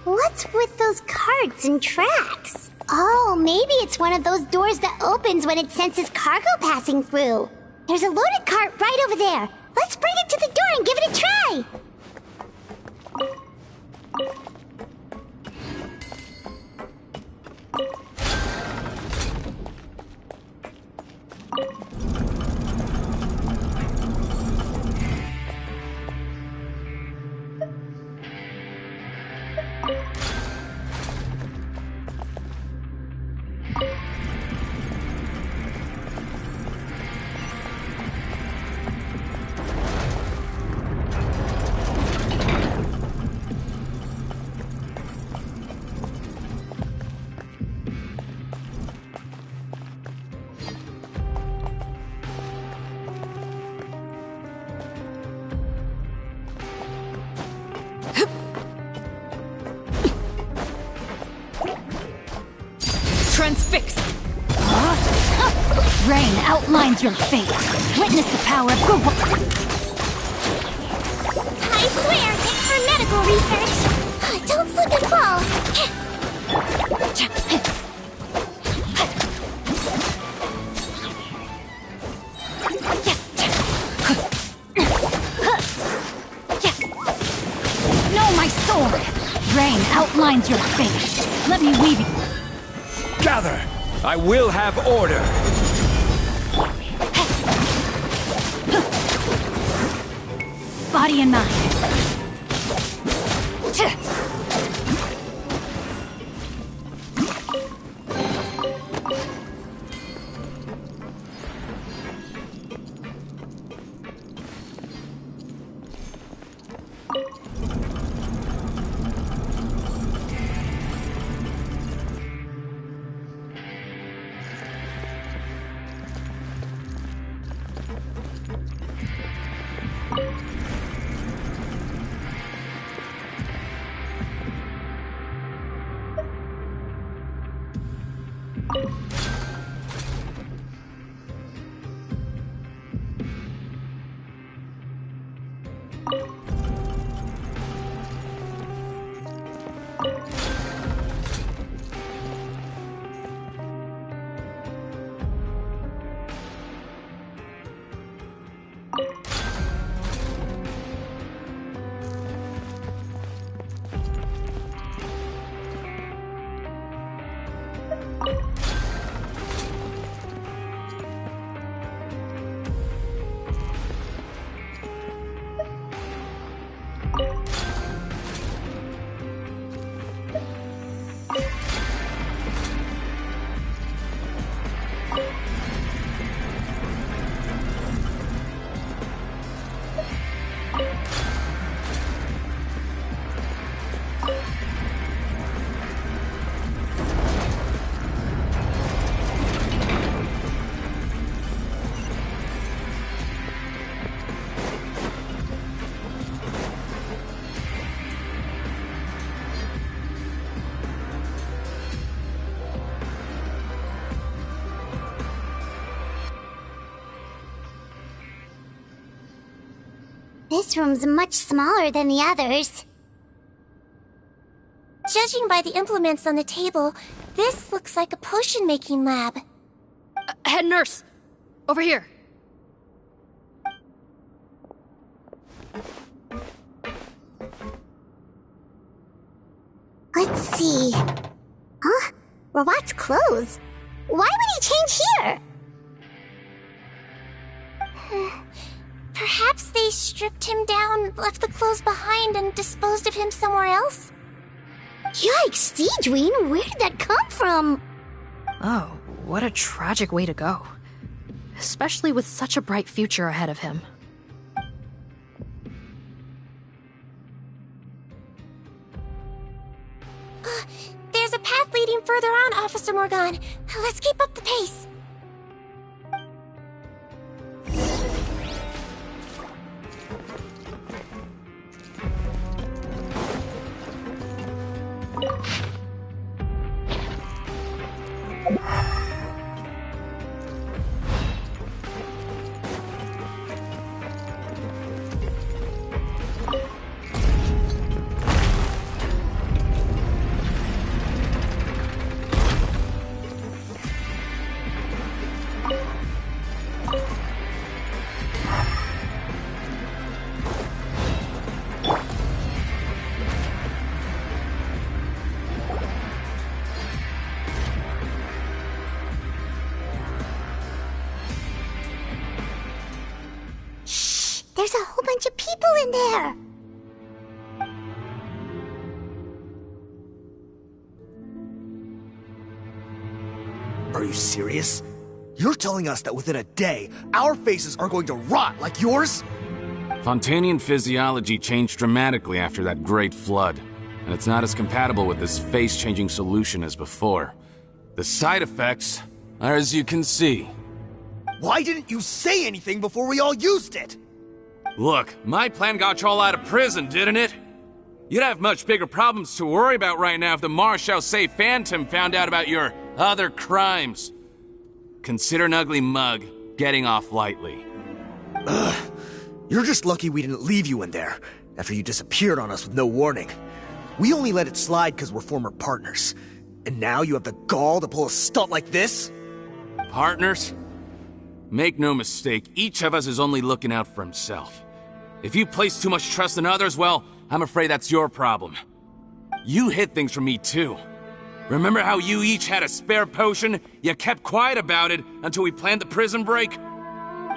What's with those cards carts and tracks. Oh, maybe it's one of those doors that opens when it senses cargo passing through. There's a loaded cart right over there. Let's bring it to the door and give it a try. Transfix! Rain outlines your fate. Witness the power of good. I swear, it's for medical research. Don't slip and fall. No, my sword! Rain outlines your fate. Let me weave you. Gather! I will have order! Body and mind. This room's much smaller than the others. Judging by the implements on the table, this looks like a potion-making lab. Head nurse! Over here! Let's see. Huh? Rawat's clothes? Why would he change here? Perhaps they stripped him down, left the clothes behind, and disposed of him somewhere else? Yikes, Sigewinne, where did that come from? Oh, what a tragic way to go. Especially with such a bright future ahead of him. There's a path leading further on, Officer Morgan. Let's keep up the pace. There's a whole bunch of people in there! Are you serious? You're telling us that within a day, our faces are going to rot like yours? Fontanian physiology changed dramatically after that great flood, and it's not as compatible with this face-changing solution as before. The side effects are as you can see. Why didn't you say anything before we all used it? Look, my plan got you all out of prison, didn't it? You'd have much bigger problems to worry about right now if the Marechaussee Phantom found out about your other crimes. Consider an ugly mug getting off lightly. Ugh. You're just lucky we didn't leave you in there after you disappeared on us with no warning. We only let it slide because we're former partners. And now you have the gall to pull a stunt like this? Partners? Make no mistake, each of us is only looking out for himself. If you place too much trust in others, well, I'm afraid that's your problem. You hid things from me too. Remember how you each had a spare potion? You kept quiet about it until we planned the prison break?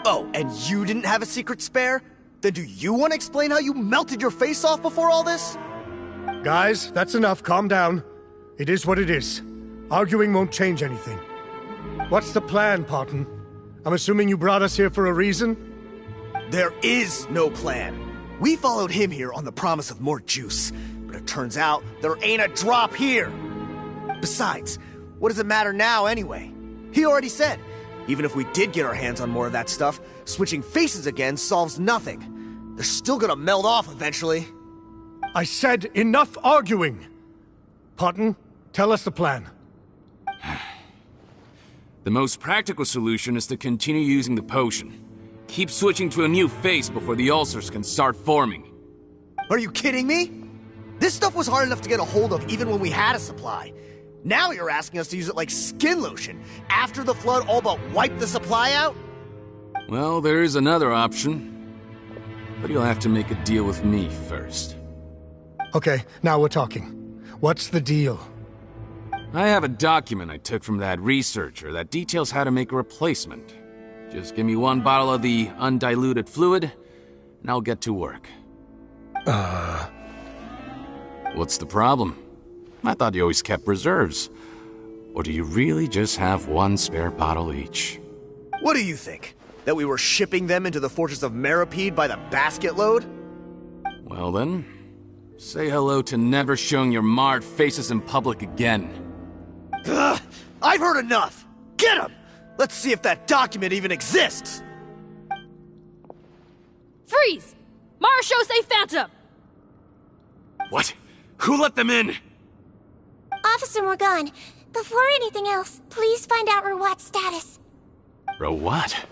Oh, and you didn't have a secret spare? Then do you want to explain how you melted your face off before all this? Guys, that's enough. Calm down. It is what it is. Arguing won't change anything. What's the plan, Parton? I'm assuming you brought us here for a reason? There is no plan. We followed him here on the promise of more juice, but it turns out there ain't a drop here. Besides, what does it matter now anyway? He already said, even if we did get our hands on more of that stuff, switching faces again solves nothing. They're still gonna melt off eventually. I said enough arguing! Parton, tell us the plan. The most practical solution is to continue using the potion. Keep switching to a new face before the ulcers can start forming. Are you kidding me? This stuff was hard enough to get a hold of even when we had a supply. Now you're asking us to use it like skin lotion, after the flood all but wiped the supply out? Well, there is another option. But you'll have to make a deal with me first. Okay, now we're talking. What's the deal? I have a document I took from that researcher that details how to make a replacement. Just give me one bottle of the undiluted fluid, and I'll get to work. What's the problem? I thought you always kept reserves. Or do you really just have one spare bottle each? What do you think? That we were shipping them into the fortress of Meripede by the basket load? Well then, say hello to never showing your marred faces in public again. Ugh, I've heard enough! Get him! Let's see if that document even exists! Freeze! Marechaussee Phantom! What? Who let them in? Officer Morgan, before anything else, please find out Rawat's status. Rawat?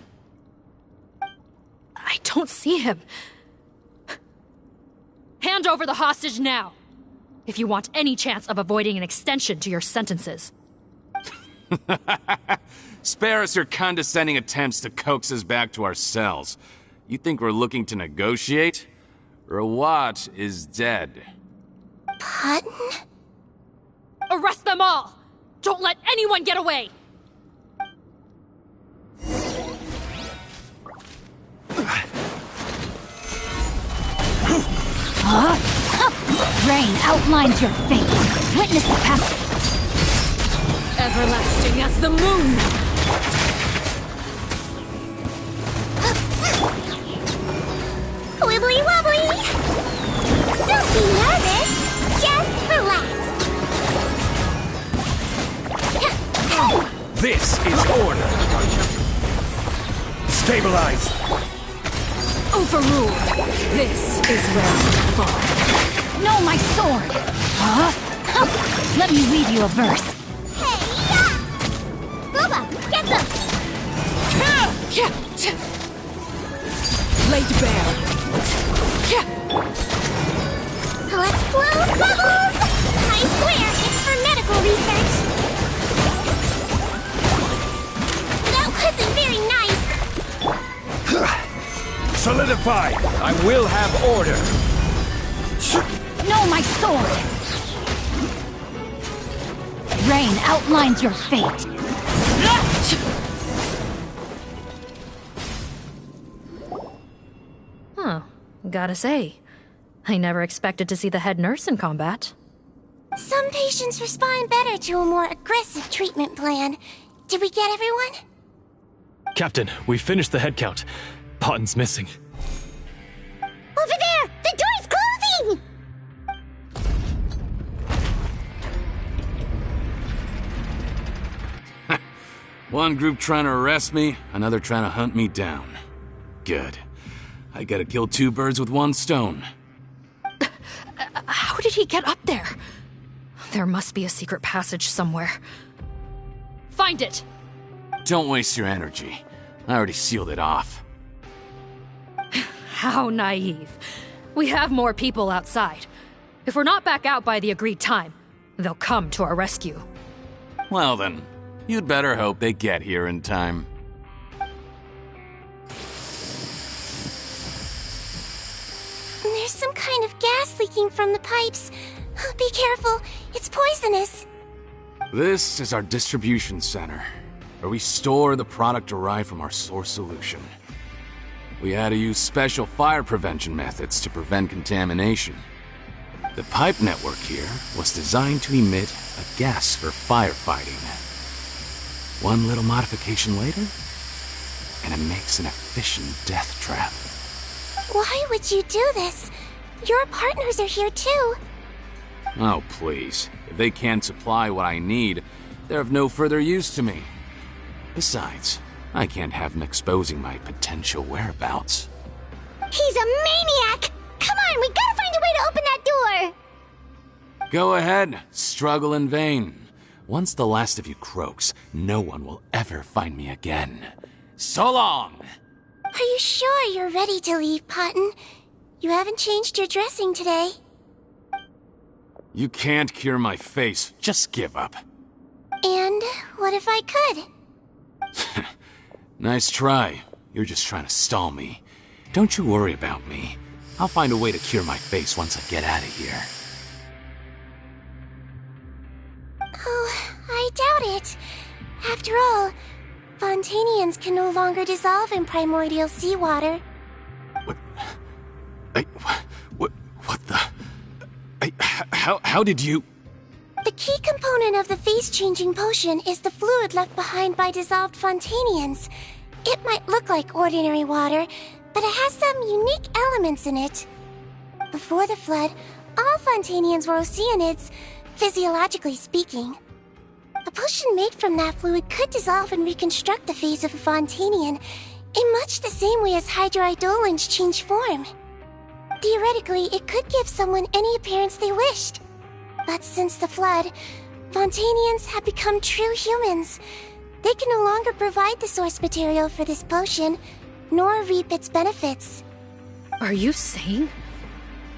I don't see him. Hand over the hostage now, if you want any chance of avoiding an extension to your sentences. Spare us your condescending attempts to coax us back to our cells. You think we're looking to negotiate? Rawat is dead. Parton? Arrest them all! Don't let anyone get away! Rain outlines your fate. Witness the path. Everlasting as the moon! Wibbly wobbly! Don't be nervous! Just relax! This is order! Stabilize! Overruled! This is where you fall. No, my sword! Let me read you a verse. Booba, get them! Laid bare. Let's blow bubbles! I swear, it's for medical research. That wasn't very nice. Solidify! I will have order! No, my sword! Rain outlines your fate. Huh. Gotta say, I never expected to see the head nurse in combat. Some patients respond better to a more aggressive treatment plan. Did we get everyone? Captain, we finished the head count. Potten's missing. Over there! The door's closing! One group trying to arrest me, another trying to hunt me down. Good. I gotta kill two birds with one stone. How did he get up there? There must be a secret passage somewhere. Find it! Don't waste your energy. I already sealed it off. How naive. We have more people outside. If we're not back out by the agreed time, they'll come to our rescue. Well then, you'd better hope they get here in time. There's some kind of gas leaking from the pipes. Be careful, it's poisonous. This is our distribution center, where we store the product derived from our source solution. We had to use special fire prevention methods to prevent contamination. The pipe network here was designed to emit a gas for firefighting. One little modification later, and it makes an efficient death trap. Why would you do this? Your partners are here too. Oh, please. If they can't supply what I need, they're of no further use to me. Besides, I can't have them exposing my potential whereabouts. He's a maniac! Come on, we gotta find a way to open that door! Go ahead, struggle in vain. Once the last of you croaks, no one will ever find me again. So long! Are you sure you're ready to leave, Potten? You haven't changed your dressing today. You can't cure my face. Just give up. And what if I could? Nice try. You're just trying to stall me. Don't you worry about me. I'll find a way to cure my face once I get out of here. Oh, I doubt it. After all, Fontanians can no longer dissolve in primordial seawater. What the... How did you... The key component of the face-changing potion is the fluid left behind by dissolved Fontanians. It might look like ordinary water, but it has some unique elements in it. Before the flood, all Fontanians were oceanids, physiologically speaking. A potion made from that fluid could dissolve and reconstruct the face of a Fontanian in much the same way as hydroidolins change form. Theoretically, it could give someone any appearance they wished. But since the flood, Fontanians have become true humans. They can no longer provide the source material for this potion, nor reap its benefits. Are you saying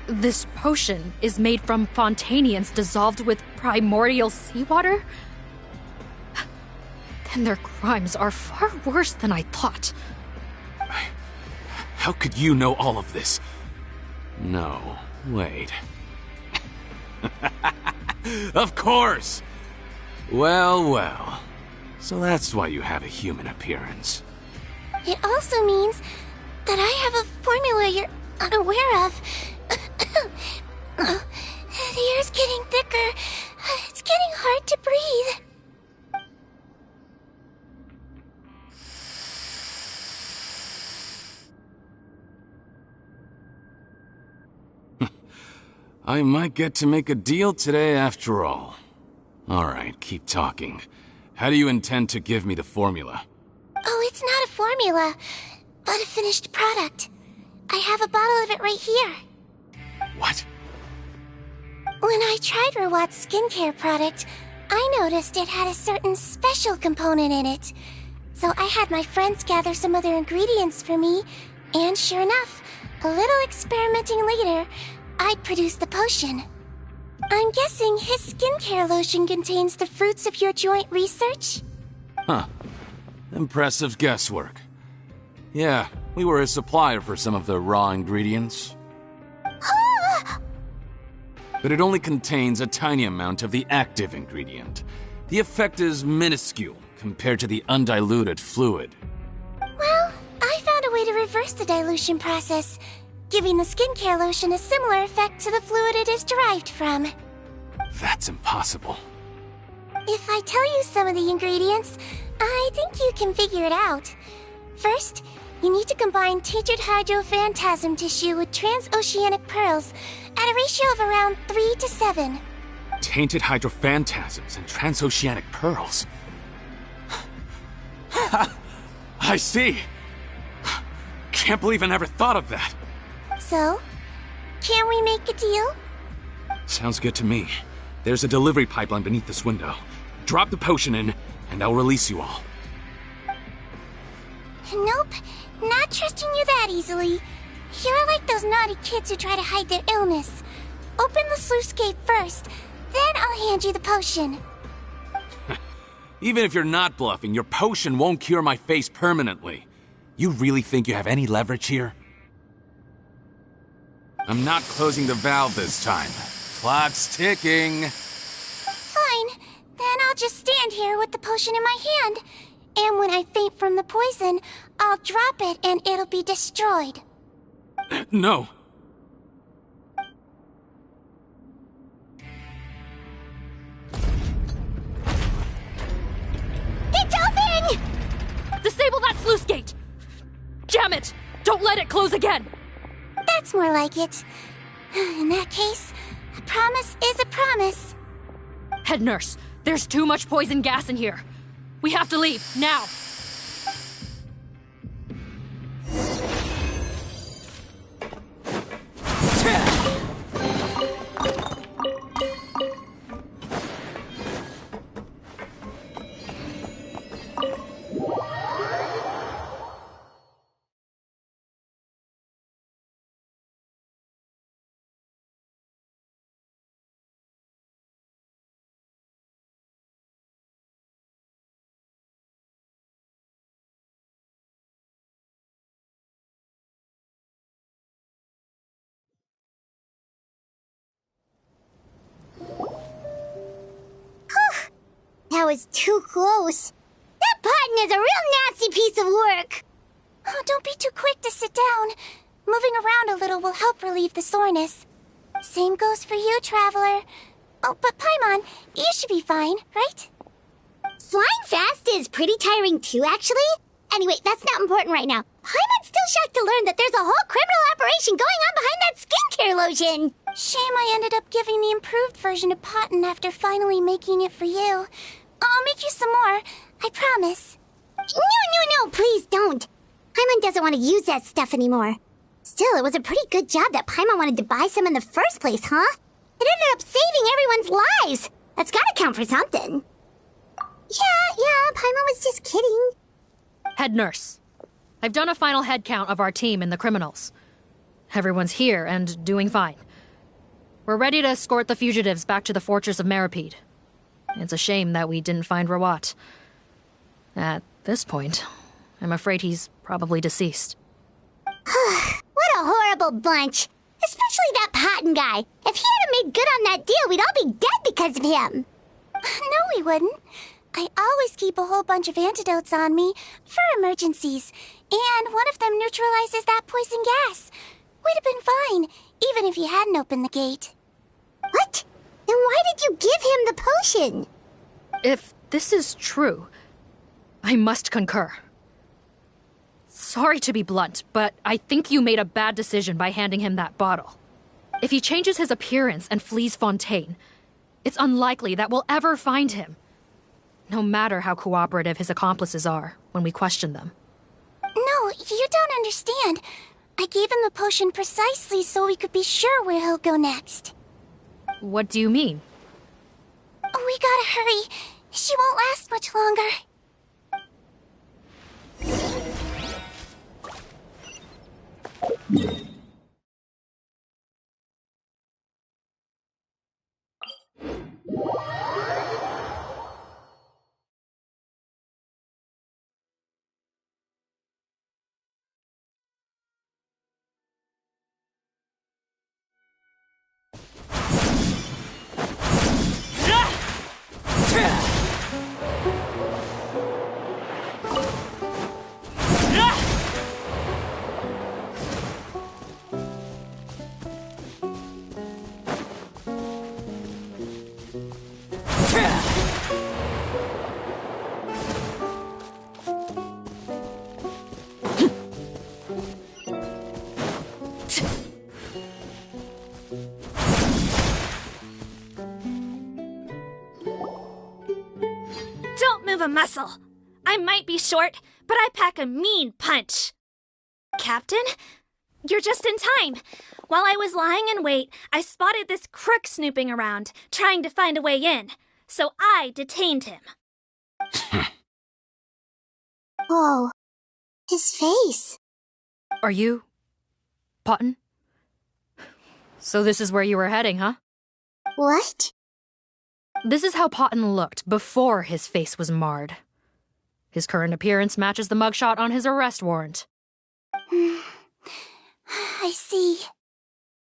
this potion is made from Fontanians dissolved with primordial seawater? Then their crimes are far worse than I thought. How could you know all of this? No, wait. Of course! Well. So that's why you have a human appearance. It also means that I have a formula you're unaware of. The air's getting thicker. It's getting hard to breathe. I might get to make a deal today after all. Alright, keep talking. How do you intend to give me the formula? Oh, it's not a formula, but a finished product. I have a bottle of it right here. What? When I tried Rawat's skincare product, I noticed it had a certain special component in it. So I had my friends gather some other ingredients for me, and sure enough, a little experimenting later, I'd produced the potion. I'm guessing his skincare lotion contains the fruits of your joint research? Huh. Impressive guesswork. Yeah, we were a supplier for some of the raw ingredients. But it only contains a tiny amount of the active ingredient. The effect is minuscule compared to the undiluted fluid. Well, I found a way to reverse the dilution process. giving the skincare lotion a similar effect to the fluid it is derived from. That's impossible. If I tell you some of the ingredients, I think you can figure it out. First, you need to combine tainted hydrophantasm tissue with transoceanic pearls at a ratio of around 3 to 7. Tainted hydrophantasms and transoceanic pearls. I see. Can't believe I never thought of that. So, can we make a deal? Sounds good to me. There's a delivery pipeline beneath this window. Drop the potion in, and I'll release you all. Nope, not trusting you that easily. You're like those naughty kids who try to hide their illness. Open the sluice gate first, then I'll hand you the potion. Even if you're not bluffing, your potion won't cure my face permanently. You really think you have any leverage here? I'm not closing the valve this time. Clock's ticking. Fine, then I'll just stand here with the potion in my hand. And when I faint from the poison, I'll drop it and it'll be destroyed. No. It's open! Disable that sluice gate! Jam it! Don't let it close again! That's more like it. In that case, a promise is a promise. Head nurse, there's too much poison gas in here. We have to leave, now! That was too close. That Potton is a real nasty piece of work. Oh, don't be too quick to sit down. Moving around a little will help relieve the soreness. Same goes for you, Traveler. Oh, but Paimon, you should be fine, right? Flying fast is pretty tiring too, actually. Anyway, that's not important right now. Paimon's still shocked to learn that there's a whole criminal operation going on behind that skincare lotion. Shame I ended up giving the improved version to Potton after finally making it for you. I'll make you some more, I promise. No, please don't. Paimon doesn't want to use that stuff anymore. Still, it was a pretty good job that Paimon wanted to buy some in the first place, huh? It ended up saving everyone's lives. That's gotta count for something. Yeah, Paimon was just kidding. Head nurse, I've done a final head count of our team and the criminals. Everyone's here and doing fine. We're ready to escort the fugitives back to the fortress of Meropide. It's a shame that we didn't find Rawat. At this point, I'm afraid he's probably deceased. What a horrible bunch. Especially that Potton guy. If he had made good on that deal, we'd all be dead because of him. No, we wouldn't. I always keep a whole bunch of antidotes on me for emergencies, and one of them neutralizes that poison gas. We'd have been fine, even if you hadn't opened the gate. What? Then why did you give him the potion? If this is true, I must concur. Sorry to be blunt, but I think you made a bad decision by handing him that bottle. If he changes his appearance and flees Fontaine, it's unlikely that we'll ever find him. No matter how cooperative his accomplices are when we question them. No, you don't understand. I gave him the potion precisely so we could be sure where he'll go next. What do you mean? We gotta hurry. She won't last much longer. a muscle. I might be short, but I pack a mean punch. Captain? You're just in time. While I was lying in wait, I spotted this crook snooping around, trying to find a way in. So I detained him. Oh, his face. Are you... Potton? So this is where you were heading, huh? What? This is how Potton looked before his face was marred. His current appearance matches the mugshot on his arrest warrant. I see.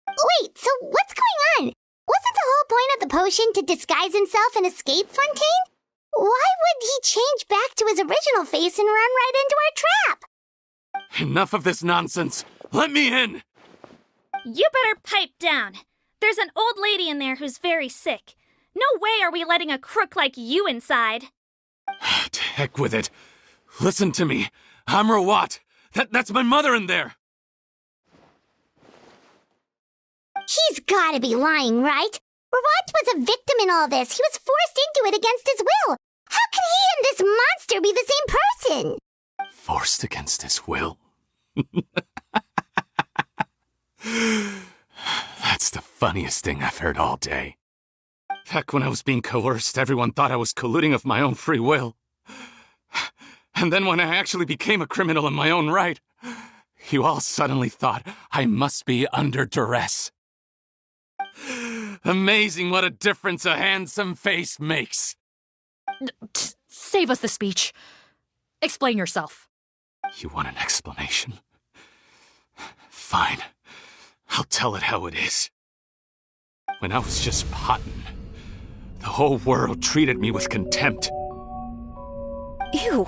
Wait, so what's going on? Wasn't the whole point of the potion to disguise himself and escape Fontaine? Why would he change back to his original face and run right into our trap? Enough of this nonsense. Let me in! You better pipe down. There's an old lady in there who's very sick. No way are we letting a crook like you inside. To heck with it. Listen to me. I'm Rawat. That's my mother in there. He's gotta be lying, right? Rawat was a victim in all this. He was forced into it against his will. How can he and this monster be the same person? Forced against his will? That's the funniest thing I've heard all day. Heck, when I was being coerced, everyone thought I was colluding of my own free will. And then when I actually became a criminal in my own right, you all suddenly thought I must be under duress. Amazing what a difference a handsome face makes. Save us the speech. Explain yourself. You want an explanation? Fine. I'll tell it how it is. When I was just Potton, the whole world treated me with contempt. Ew.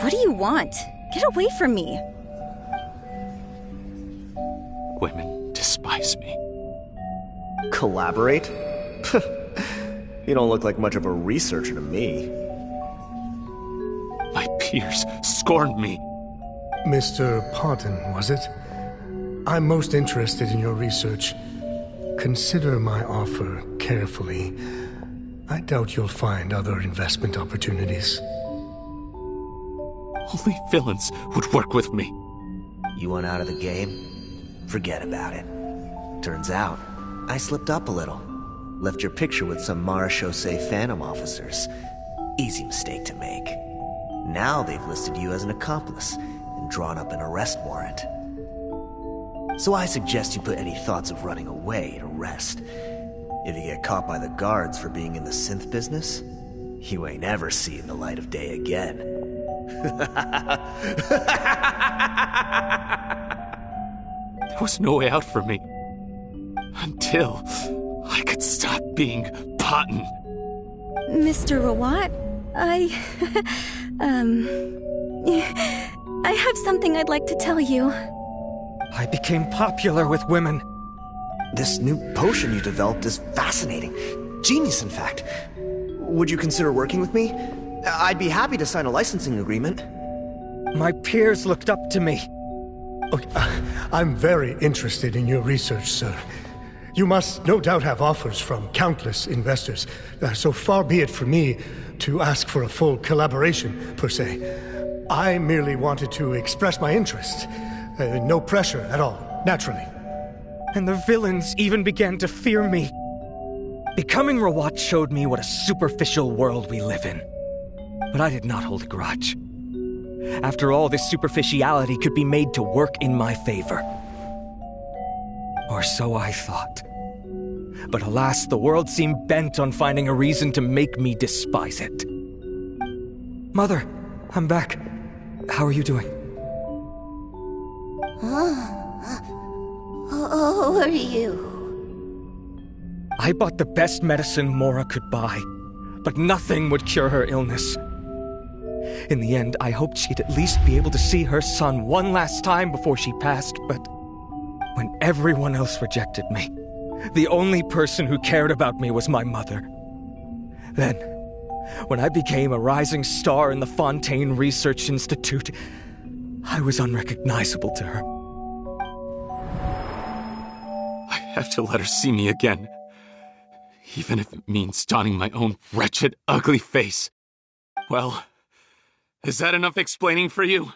What do you want? Get away from me. Women despise me. Collaborate? You don't look like much of a researcher to me. My peers scorned me. Mr. Potton, was it? I'm most interested in your research. Consider my offer carefully. I doubt you'll find other investment opportunities. Only villains would work with me. You want out of the game? Forget about it. Turns out, I slipped up a little. Left your picture with some Marechaussee Phantom officers. Easy mistake to make. Now they've listed you as an accomplice and drawn up an arrest warrant. So I suggest you put any thoughts of running away to rest. If you get caught by the guards for being in the synth business, you ain't ever seeing the light of day again. There was no way out for me. Until I could stop being Potton. Mr. Rawat, I have something I'd like to tell you. I became popular with women. This new potion you developed is fascinating. Genius, in fact. Would you consider working with me? I'd be happy to sign a licensing agreement. My peers looked up to me. Okay, I'm very interested in your research, sir. You must no doubt have offers from countless investors. So far be it for me to ask for a full collaboration, per se. I merely wanted to express my interest. No pressure at all, naturally. And the villains even began to fear me. Becoming Rawat showed me what a superficial world we live in. But I did not hold a grudge. After all, this superficiality could be made to work in my favor. Or so I thought. But alas, the world seemed bent on finding a reason to make me despise it. Mother, I'm back. How are you doing? Who are you? I bought the best medicine Mora could buy, but nothing would cure her illness. In the end, I hoped she'd at least be able to see her son one last time before she passed, but when everyone else rejected me, the only person who cared about me was my mother. Then, when I became a rising star in the Fontaine Research Institute, I was unrecognizable to her. I have to let her see me again. Even if it means donning my own wretched, ugly face. Well, is that enough explaining for you?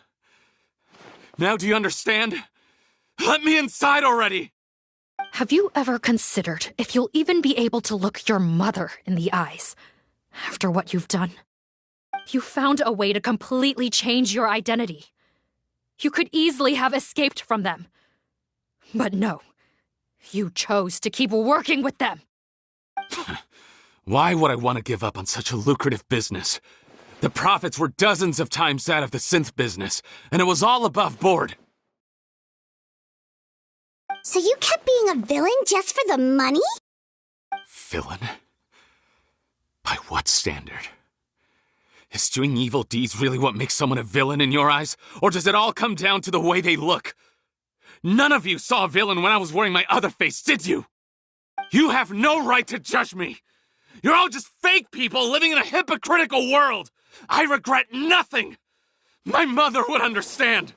Now do you understand? Let me inside already! Have you ever considered if you'll even be able to look your mother in the eyes after what you've done? You found a way to completely change your identity. You could easily have escaped from them. But no, you chose to keep working with them. Why would I want to give up on such a lucrative business? The profits were dozens of times that of the synth business, and it was all above board. So you kept being a villain just for the money? Villain? By what standard? Is doing evil deeds really what makes someone a villain in your eyes? Or does it all come down to the way they look? None of you saw a villain when I was wearing my other face, did you? You have no right to judge me! You're all just fake people living in a hypocritical world! I regret nothing! My mother would understand!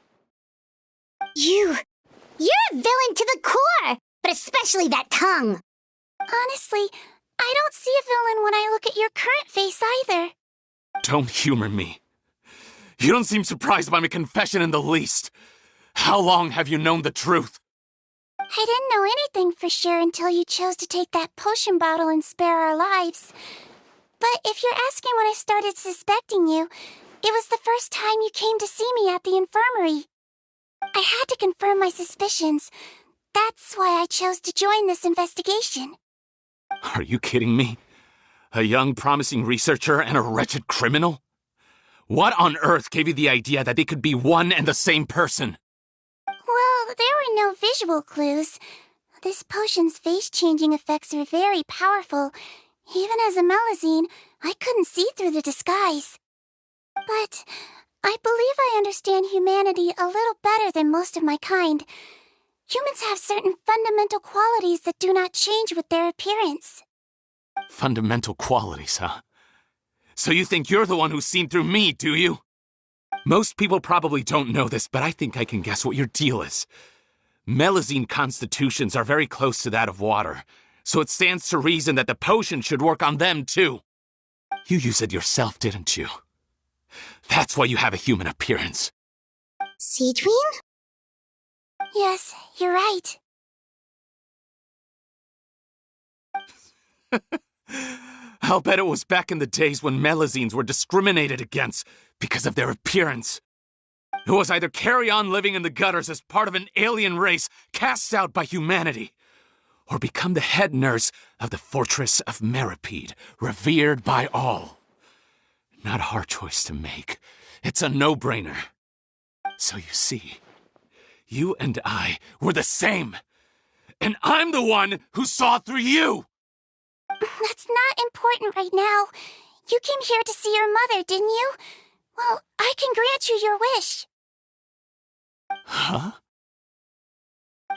You're a villain to the core! But especially that tongue! Honestly, I don't see a villain when I look at your current face either. Don't humor me. You don't seem surprised by my confession in the least. How long have you known the truth? I didn't know anything for sure until you chose to take that potion bottle and spare our lives. But if you're asking when I started suspecting you, it was the first time you came to see me at the infirmary. I had to confirm my suspicions. That's why I chose to join this investigation. Are you kidding me? A young, promising researcher and a wretched criminal? What on earth gave you the idea that they could be one and the same person? Well, there were no visual clues. This potion's face-changing effects are very powerful. Even as a Melusine, I couldn't see through the disguise. But I believe I understand humanity a little better than most of my kind. Humans have certain fundamental qualities that do not change with their appearance. Fundamental qualities, huh? So you think you're the one who's seen through me, do you? Most people probably don't know this, but I think I can guess what your deal is. Melusine constitutions are very close to that of water, so it stands to reason that the potion should work on them too. You used it yourself, didn't you? That's why you have a human appearance. Sigewinne? Yes, you're right. I'll bet it was back in the days when Melusines were discriminated against because of their appearance. It was either carry on living in the gutters as part of an alien race cast out by humanity, or become the head nurse of the fortress of Meropide, revered by all. Not a hard choice to make. It's a no-brainer. So you see, you and I were the same. And I'm the one who saw through you! That's not important right now. You came here to see your mother, didn't you? Well, I can grant you your wish. Huh?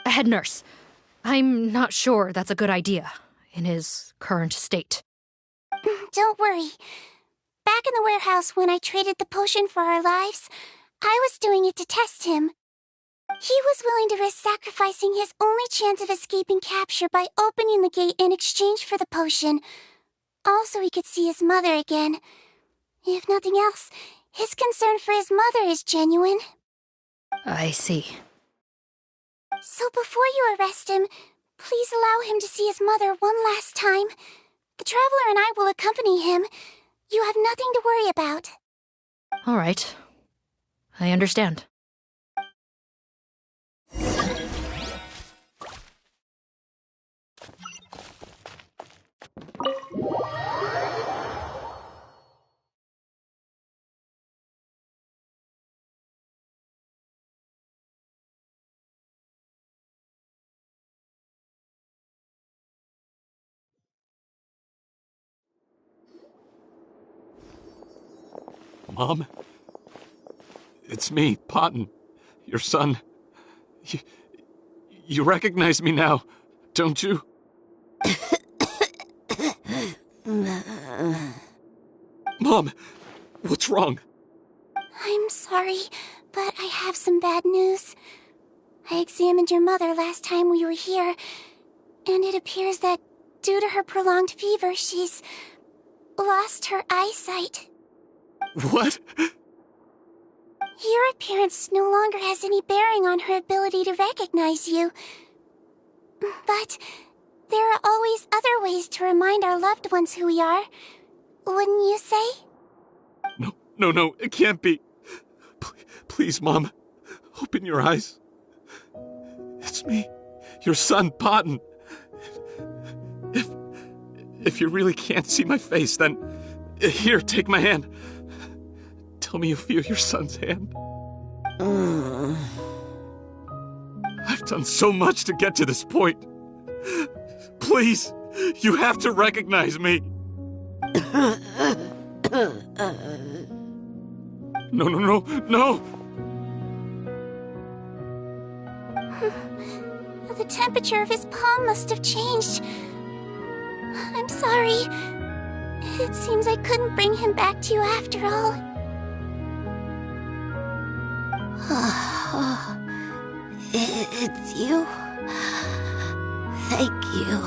Head nurse, I'm not sure that's a good idea in his current state. Don't worry. Back in the warehouse when I traded the potion for our lives, I was doing it to test him. He was willing to risk sacrificing his only chance of escaping capture by opening the gate in exchange for the potion. Also, he could see his mother again. If nothing else, his concern for his mother is genuine. I see. So before you arrest him, please allow him to see his mother one last time. The Traveler and I will accompany him. You have nothing to worry about. All right. I understand. Mom? It's me, Potton, your son. You recognize me now, don't you? Mom, what's wrong? I'm sorry, but I have some bad news. I examined your mother last time we were here, and it appears that due to her prolonged fever, she's lost her eyesight. What? Your appearance no longer has any bearing on her ability to recognize you. But there are always other ways to remind our loved ones who we are. Wouldn't you say? No, it can't be. Please, Mom, open your eyes. It's me, your son, Potton. If you really can't see my face, then here, take my hand. Tell me you feel your son's hand. I've done so much to get to this point. Please, you have to recognize me. No. The temperature of his palm must have changed. I'm sorry. It seems I couldn't bring him back to you after all. It's you. Thank you.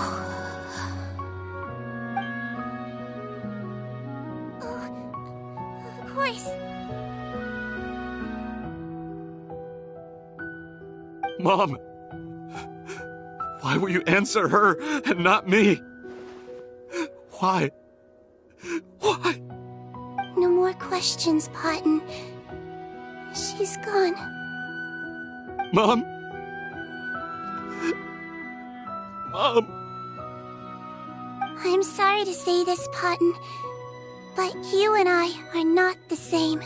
Of course. Mom, why will you answer her and not me? Why? No more questions, Potton. She's gone. Mom? I'm sorry to say this, Potton, but you and I are not the same.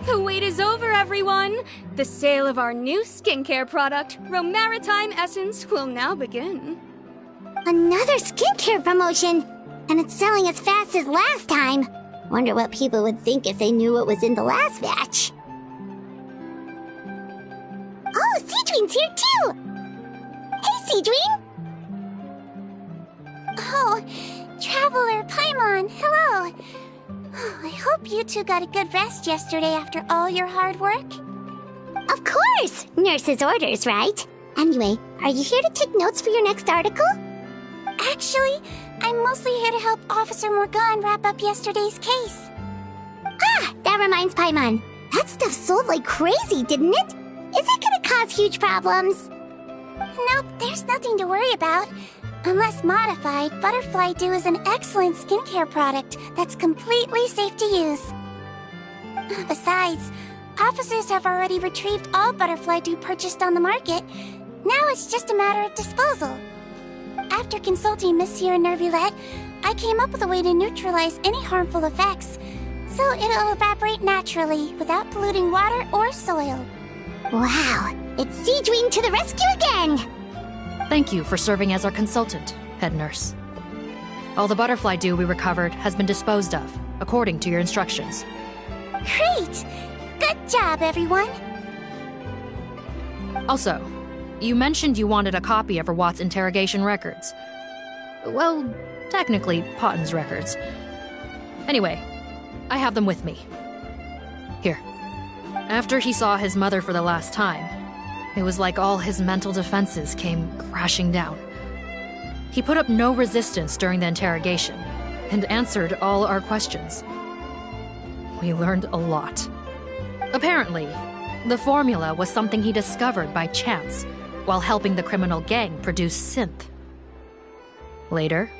The wait is over, everyone! The sale of our new skincare product, Romaritime Essence, will now begin. Another skincare promotion! And it's selling as fast as last time. Wonder what people would think if they knew what was in the last batch. Oh, Sigewinne's here too! Hey, Sigewinne! Oh, Traveler Paimon, hello! I hope you two got a good rest yesterday after all your hard work. Of course! Nurse's orders, right? Anyway, are you here to take notes for your next article? Actually, I'm mostly here to help Officer Morgan wrap up yesterday's case. Ah, that reminds Paimon. That stuff sold like crazy, didn't it? Is it gonna cause huge problems? Nope, there's nothing to worry about. Unless modified, Butterfly Dew is an excellent skincare product that's completely safe to use. Besides, officers have already retrieved all Butterfly Dew purchased on the market. Now it's just a matter of disposal. After consulting Monsieur Nervulette, I came up with a way to neutralize any harmful effects, so it'll evaporate naturally without polluting water or soil. Wow, it's Sigewinne to the rescue again! Thank you for serving as our consultant, head nurse. All the butterfly dew we recovered has been disposed of, according to your instructions. Great! Good job, everyone! Also, you mentioned you wanted a copy of Rawat's interrogation records. Well, technically, Potton's records. Anyway, I have them with me. Here. After he saw his mother for the last time, it was like all his mental defenses came crashing down. He put up no resistance during the interrogation, and answered all our questions. We learned a lot. Apparently, the formula was something he discovered by chance, while helping the criminal gang produce synth. Later,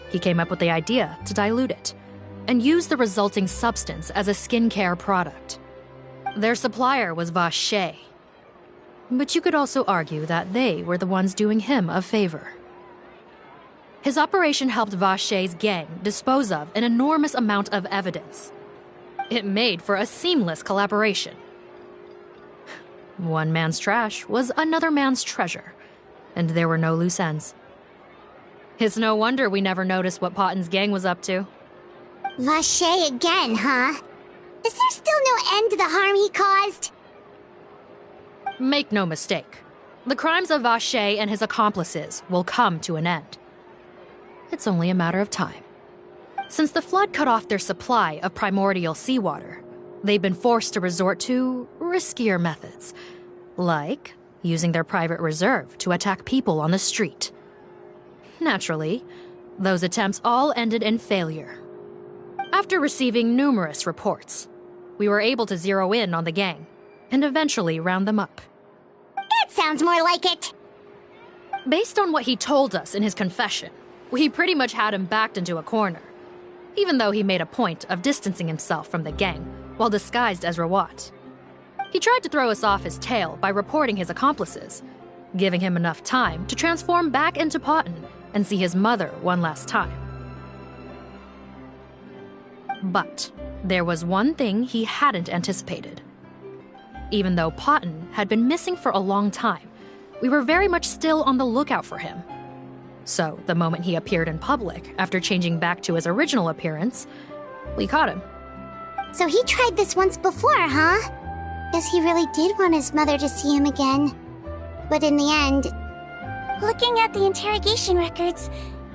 he came up with the idea to dilute it, and use the resulting substance as a skincare product. Their supplier was Vache. But you could also argue that they were the ones doing him a favor. His operation helped Vache's gang dispose of an enormous amount of evidence. It made for a seamless collaboration. One man's trash was another man's treasure, and there were no loose ends. It's no wonder we never noticed what Potten's gang was up to. Vache again, huh? Is there still no end to the harm he caused? Make no mistake. The crimes of Vache and his accomplices will come to an end. It's only a matter of time. Since the flood cut off their supply of primordial seawater, they've been forced to resort to riskier methods, like using their private reserve to attack people on the street. Naturally, those attempts all ended in failure. After receiving numerous reports, we were able to zero in on the gang and eventually round them up. That sounds more like it! Based on what he told us in his confession, we pretty much had him backed into a corner, even though he made a point of distancing himself from the gang while disguised as Rawat. He tried to throw us off his tail by reporting his accomplices, giving him enough time to transform back into Potten and see his mother one last time. But there was one thing he hadn't anticipated. Even though Potten had been missing for a long time, we were very much still on the lookout for him. So the moment he appeared in public after changing back to his original appearance, we caught him. So he tried this once before, huh? Guess he really did want his mother to see him again. But in the end... Looking at the interrogation records,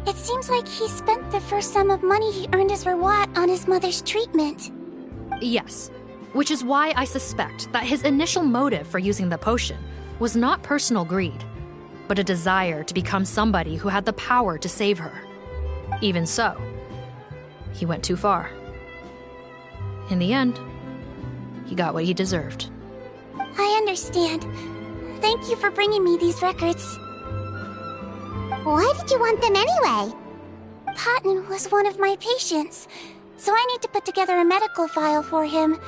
it seems like he spent the first sum of money he earned as Rawat on his mother's treatment. Yes, which is why I suspect that his initial motive for using the potion was not personal greed, but a desire to become somebody who had the power to save her. Even so, he went too far. In the end, he got what he deserved. I understand. Thank you for bringing me these records. Why did you want them anyway? Potten was one of my patients, so I need to put together a medical file for him.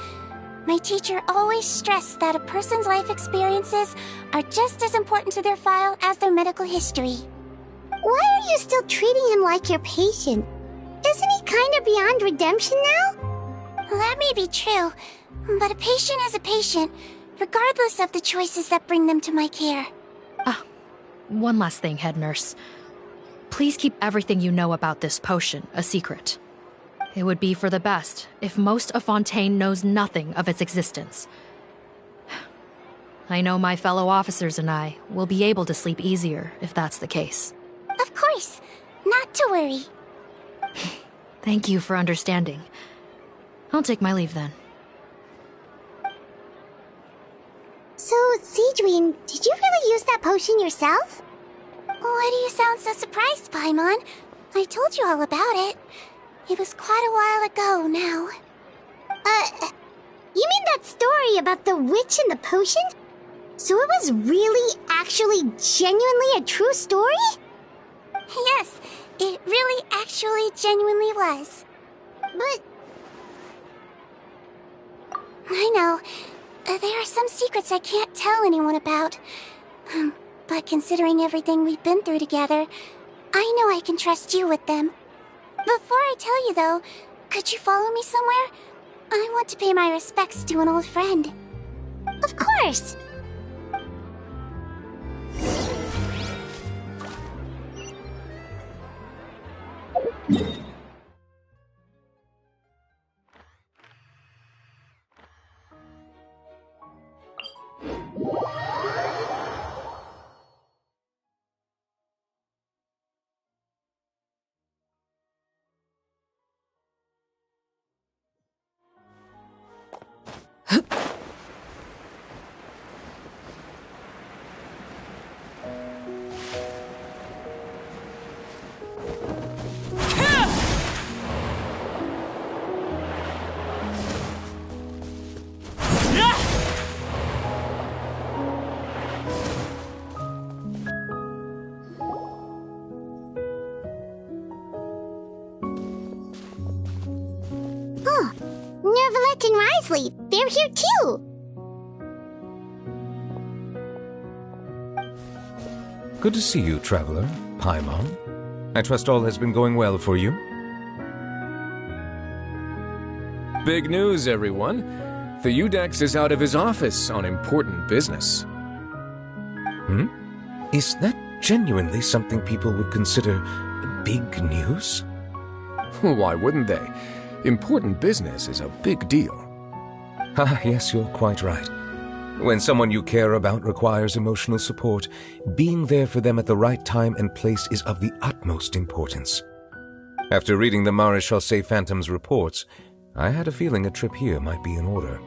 My teacher always stressed that a person's life experiences are just as important to their file as their medical history. Why are you still treating him like your patient? Isn't he kind of beyond redemption now? That may be true, but a patient is a patient, regardless of the choices that bring them to my care. One last thing, head nurse. Please keep everything you know about this potion a secret. It would be for the best if most of Fontaine knows nothing of its existence. I know my fellow officers and I will be able to sleep easier if that's the case. Of course. Not to worry. Thank you for understanding. I'll take my leave then. So, Sigewinne, did you really use that potion yourself? Why do you sound so surprised, Paimon? I told you all about it. It was quite a while ago now. You mean that story about the witch and the potion? So it was really, actually, genuinely a true story? Yes, it really, actually, genuinely was. But... I know. There are some secrets I can't tell anyone about. But considering everything we've been through together, I know I can trust you with them. Before I tell you, though, could you follow me somewhere? I want to pay my respects to an old friend. Of course! Nervalette and Risley, they're here too! Good to see you, Traveler. Paimon. I trust all has been going well for you? Big news, everyone. The Udex is out of his office on important business. Is that genuinely something people would consider big news? Why wouldn't they? Important business is a big deal. Ah, yes, you're quite right. When someone you care about requires emotional support, being there for them at the right time and place is of the utmost importance. After reading the Maréchal Phantom's reports, I had a feeling a trip here might be in order.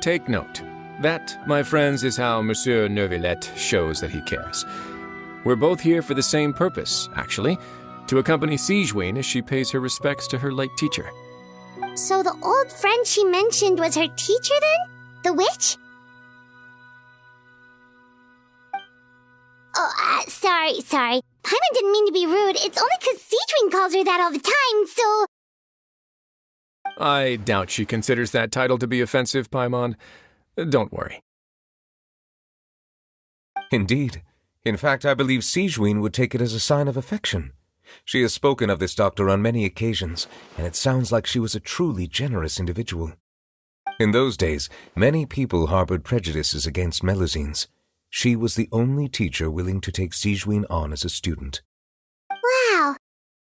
Take note. That, my friends, is how Monsieur Neuvillette shows that he cares. We're both here for the same purpose, actually, to accompany Sigewinne as she pays her respects to her late teacher. So the old friend she mentioned was her teacher then? The witch? Oh, sorry. Paimon didn't mean to be rude. It's only 'cause Sigewinne calls her that all the time, so... I doubt she considers that title to be offensive, Paimon. Don't worry. Indeed. In fact, I believe Sigewinne would take it as a sign of affection. She has spoken of this doctor on many occasions, and it sounds like she was a truly generous individual. In those days, many people harbored prejudices against Melusines. She was the only teacher willing to take Sigewinne on as a student. Wow.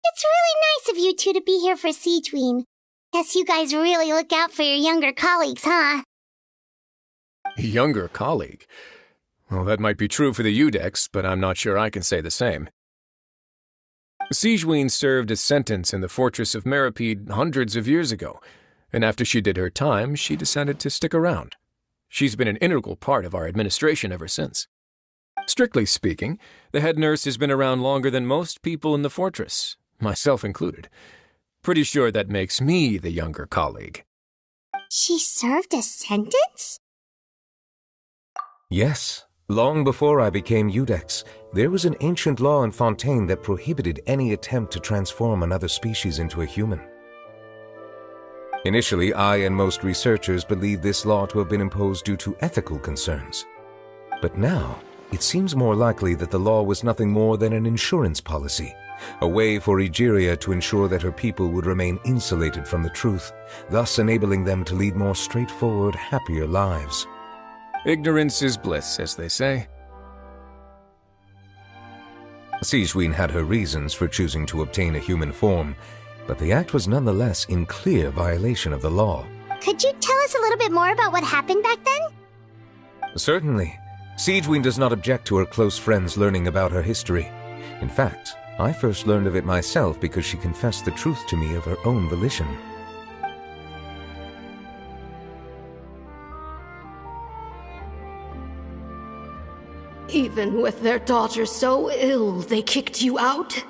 It's really nice of you two to be here for Sigewinne. Guess you guys really look out for your younger colleagues, huh? Younger colleague? Well, that might be true for the Udex, but I'm not sure I can say the same. Sigewinne served a sentence in the fortress of Meripede hundreds of years ago, and after she did her time, she decided to stick around. She's been an integral part of our administration ever since. Strictly speaking, the head nurse has been around longer than most people in the fortress, myself included. Pretty sure that makes me the younger colleague. She served a sentence? Yes. Long before I became Udex, there was an ancient law in Fontaine that prohibited any attempt to transform another species into a human. Initially, I and most researchers believed this law to have been imposed due to ethical concerns. But now, it seems more likely that the law was nothing more than an insurance policy, a way for Egeria to ensure that her people would remain insulated from the truth, thus enabling them to lead more straightforward, happier lives. Ignorance is bliss, as they say. Sigewinne had her reasons for choosing to obtain a human form, but the act was nonetheless in clear violation of the law. Could you tell us a little bit more about what happened back then? Certainly. Sigewinne does not object to her close friends learning about her history. In fact, I first learned of it myself because she confessed the truth to me of her own volition. Even with their daughter so ill, they kicked you out?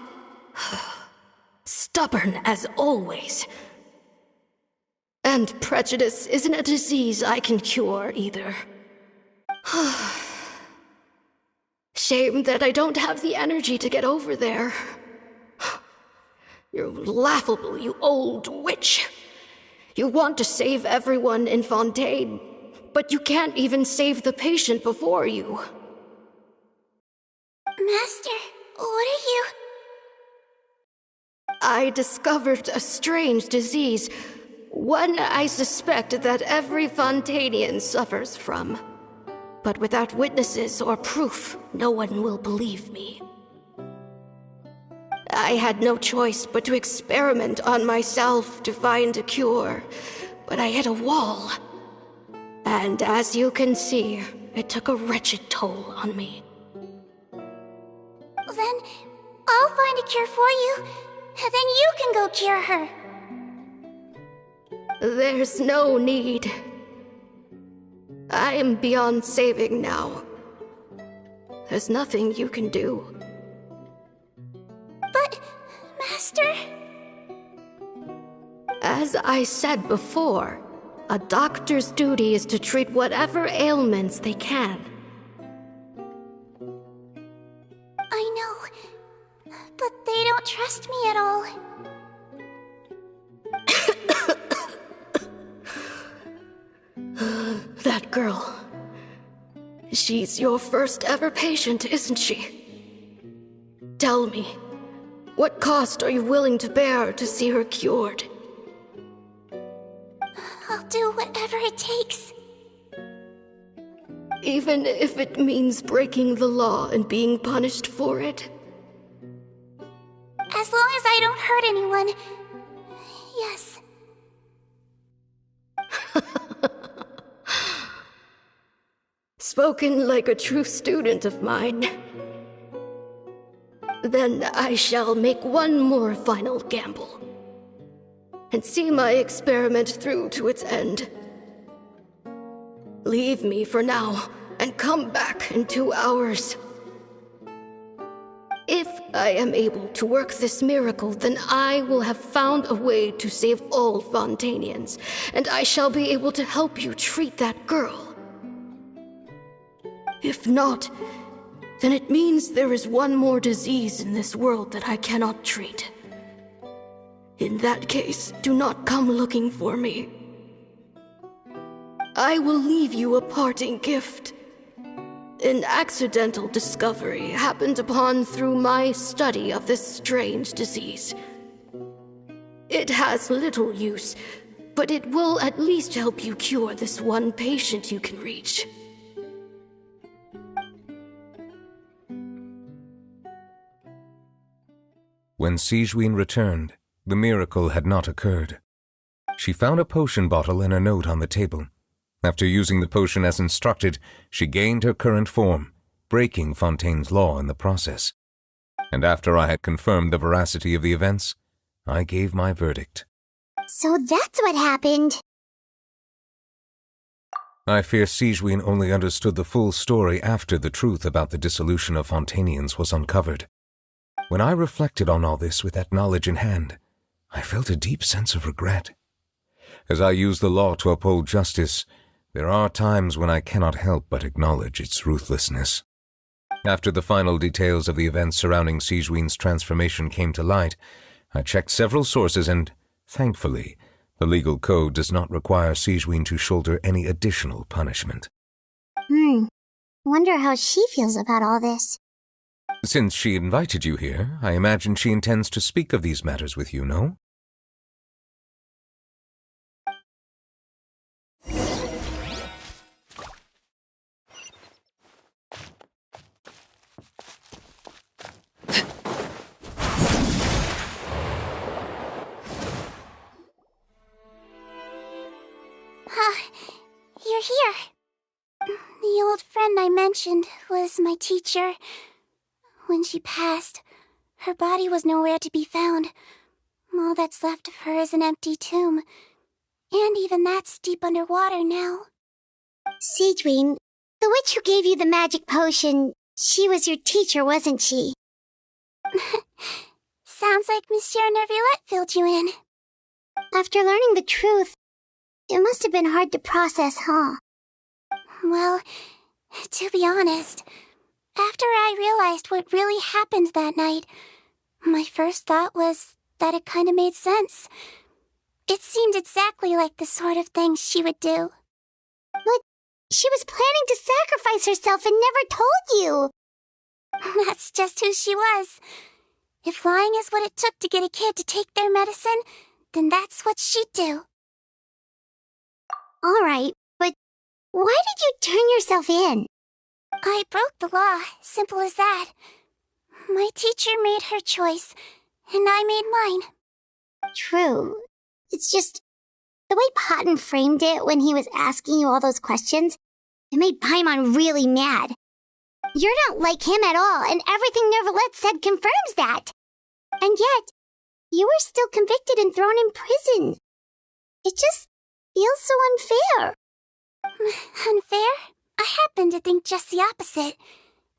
Stubborn as always. And prejudice isn't a disease I can cure either. Shame that I don't have the energy to get over there. You're laughable, you old witch. You want to save everyone in Fontaine, but you can't even save the patient before you. Master, what are you... I discovered a strange disease, one I suspect that every Fontainian suffers from. But without witnesses or proof, no one will believe me. I had no choice but to experiment on myself to find a cure, but I hit a wall. And as you can see, it took a wretched toll on me. Then I'll find a cure for you, and then you can go cure her. There's no need. I am beyond saving now. There's nothing you can do. But, Master... As I said before, a doctor's duty is to treat whatever ailments they can. I know, but they don't trust me at all. That girl. She's your first ever patient, isn't she? Tell me, What cost are you willing to bear to see her cured? I'll do whatever it takes. Even if it means breaking the law and being punished for it? As long as I don't hurt anyone. Yes. Spoken like a true student of mine. Then I shall make one more final gamble. And see my experiment through to its end. Leave me for now, and come back in 2 hours. If I am able to work this miracle, then I will have found a way to save all Fontanians, and I shall be able to help you treat that girl. If not, then it means there is one more disease in this world that I cannot treat. In that case, do not come looking for me. I will leave you a parting gift. An accidental discovery happened upon through my study of this strange disease. It has little use, but it will at least help you cure this one patient you can reach. When Sigewinne returned, the miracle had not occurred. She found a potion bottle and a note on the table. After using the potion as instructed, she gained her current form, breaking Fontaine's law in the process. And after I had confirmed the veracity of the events, I gave my verdict. So that's what happened. I fear Sigewinne only understood the full story after the truth about the dissolution of Fontanians was uncovered. When I reflected on all this with that knowledge in hand, I felt a deep sense of regret. As I use the law to uphold justice, there are times when I cannot help but acknowledge its ruthlessness. After the final details of the events surrounding Sigewinne's transformation came to light, I checked several sources and, thankfully, the legal code does not require Sigewinne to shoulder any additional punishment. Wonder how she feels about all this. Since she invited you here, I imagine she intends to speak of these matters with you, no? You're here. The old friend I mentioned was my teacher. When she passed, her body was nowhere to be found. All that's left of her is an empty tomb. And even that's deep underwater now. Sigewinne, the witch who gave you the magic potion, she was your teacher, wasn't she? Sounds like Monsieur Neuvillette filled you in. After learning the truth, it must have been hard to process, huh? Well, to be honest, after I realized what really happened that night, my first thought was that it kinda made sense. It seemed exactly like the sort of thing she would do. But she was planning to sacrifice herself and never told you. That's just who she was. If lying is what it took to get a kid to take their medicine, then that's what she'd do. Alright, but why did you turn yourself in? I broke the law, simple as that. My teacher made her choice, and I made mine. True. It's just, the way Patton framed it when he was asking you all those questions, it made Paimon really mad. You're not like him at all, and everything Neuvillette said confirms that. And yet, you were still convicted and thrown in prison. It just feels so unfair. Unfair? I happen to think just the opposite.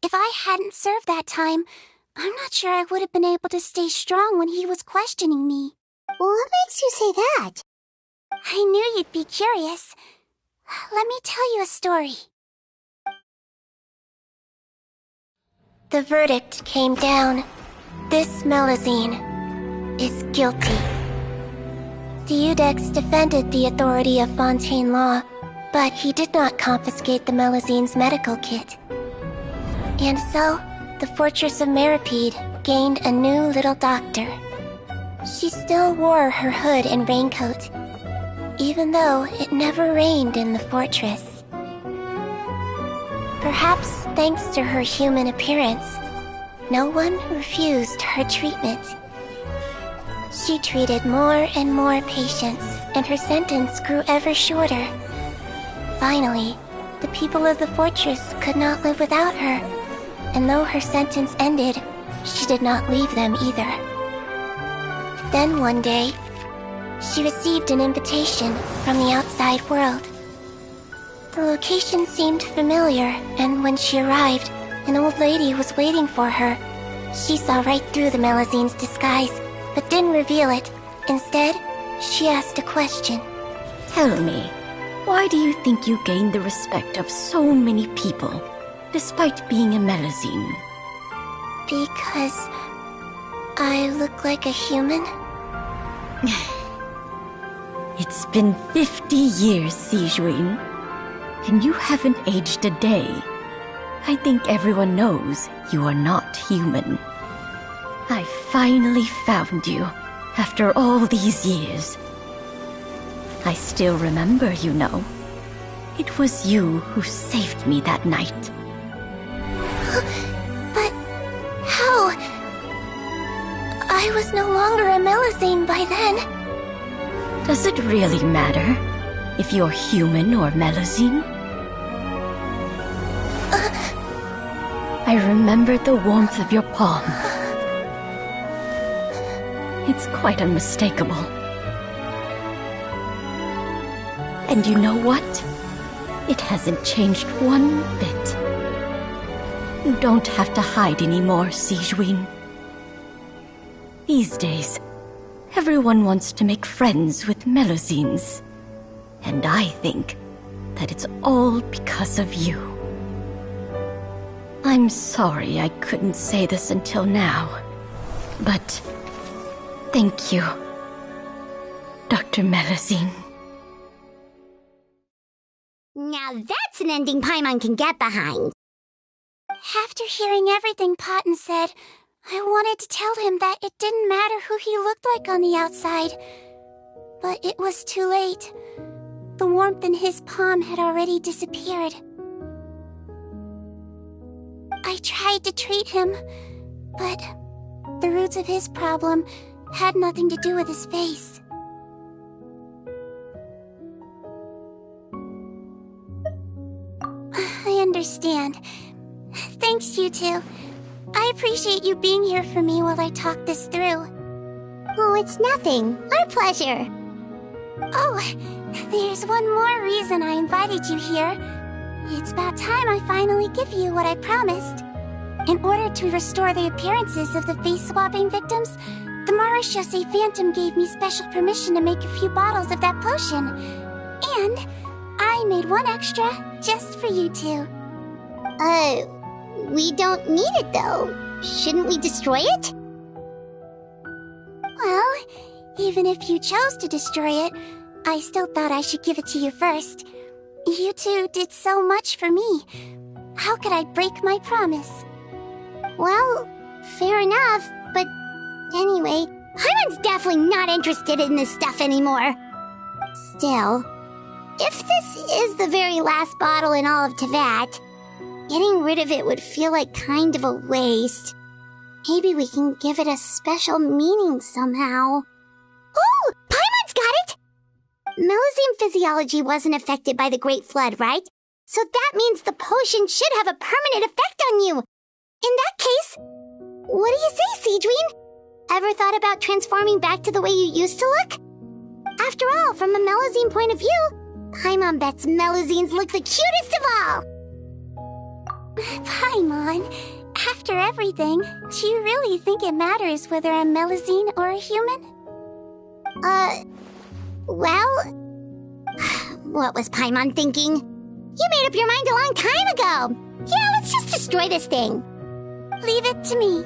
If I hadn't served that time, I'm not sure I would have been able to stay strong when he was questioning me. What makes you say that? I knew you'd be curious. Let me tell you a story. The verdict came down. This Melusine is guilty. The Iudex defended the authority of Fontaine law, but he did not confiscate the Melusine's medical kit. And so, the Fortress of Meripede gained a new little doctor. She still wore her hood and raincoat, even though it never rained in the fortress. Perhaps thanks to her human appearance, no one refused her treatment. She treated more and more patients, and her sentence grew ever shorter. Finally, the people of the fortress could not live without her, and though her sentence ended, she did not leave them either. Then one day, she received an invitation from the outside world. The location seemed familiar, and when she arrived, an old lady was waiting for her. She saw right through the Melizine's disguise, but didn't reveal it. Instead, she asked a question. Tell me, why do you think you gained the respect of so many people, despite being a Melazine? Because I look like a human? It's been 50 years, Sigewinne, and you haven't aged a day. I think everyone knows you are not human. I finally found you, after all these years. I still remember, you know. It was you who saved me that night. But how? I was no longer a Melazine by then. Does it really matter if you're human or Melazine? I remember the warmth of your palm. It's quite unmistakable. And you know what? It hasn't changed one bit. You don't have to hide anymore, Sigewinne. These days, everyone wants to make friends with Melazines. And I think that it's all because of you. I'm sorry I couldn't say this until now, but thank you, Dr. Melazine. Now that's an ending Paimon can get behind. After hearing everything Paten said, I wanted to tell him that it didn't matter who he looked like on the outside. But it was too late. The warmth in his palm had already disappeared. I tried to treat him, but the roots of his problem had nothing to do with his face. I understand. Thanks, you two. I appreciate you being here for me while I talk this through. Oh, it's nothing. Our pleasure. Oh, there's one more reason I invited you here. It's about time I finally give you what I promised. In order to restore the appearances of the face-swapping victims, the Marashose Phantom gave me special permission to make a few bottles of that potion. And I made one extra just for you two. We don't need it though. Shouldn't we destroy it? Well, even if you chose to destroy it, I still thought I should give it to you first. You two did so much for me. How could I break my promise? Well, fair enough, but anyway, Paimon's definitely not interested in this stuff anymore. Still, if this is the very last bottle in all of Teyvat, getting rid of it would feel like kind of a waste. Maybe we can give it a special meaning somehow. Oh! Paimon's got it! Melazine physiology wasn't affected by the Great Flood, right? So that means the potion should have a permanent effect on you. In that case, what do you say, Sigewinne? Ever thought about transforming back to the way you used to look? After all, from a Melazine point of view, Paimon bets Melazines look the cutest of all. Paimon, after everything, do you really think it matters whether I'm Melazine or a human? Well, what was Paimon thinking? You made up your mind a long time ago. Yeah, let's just destroy this thing. Leave it to me.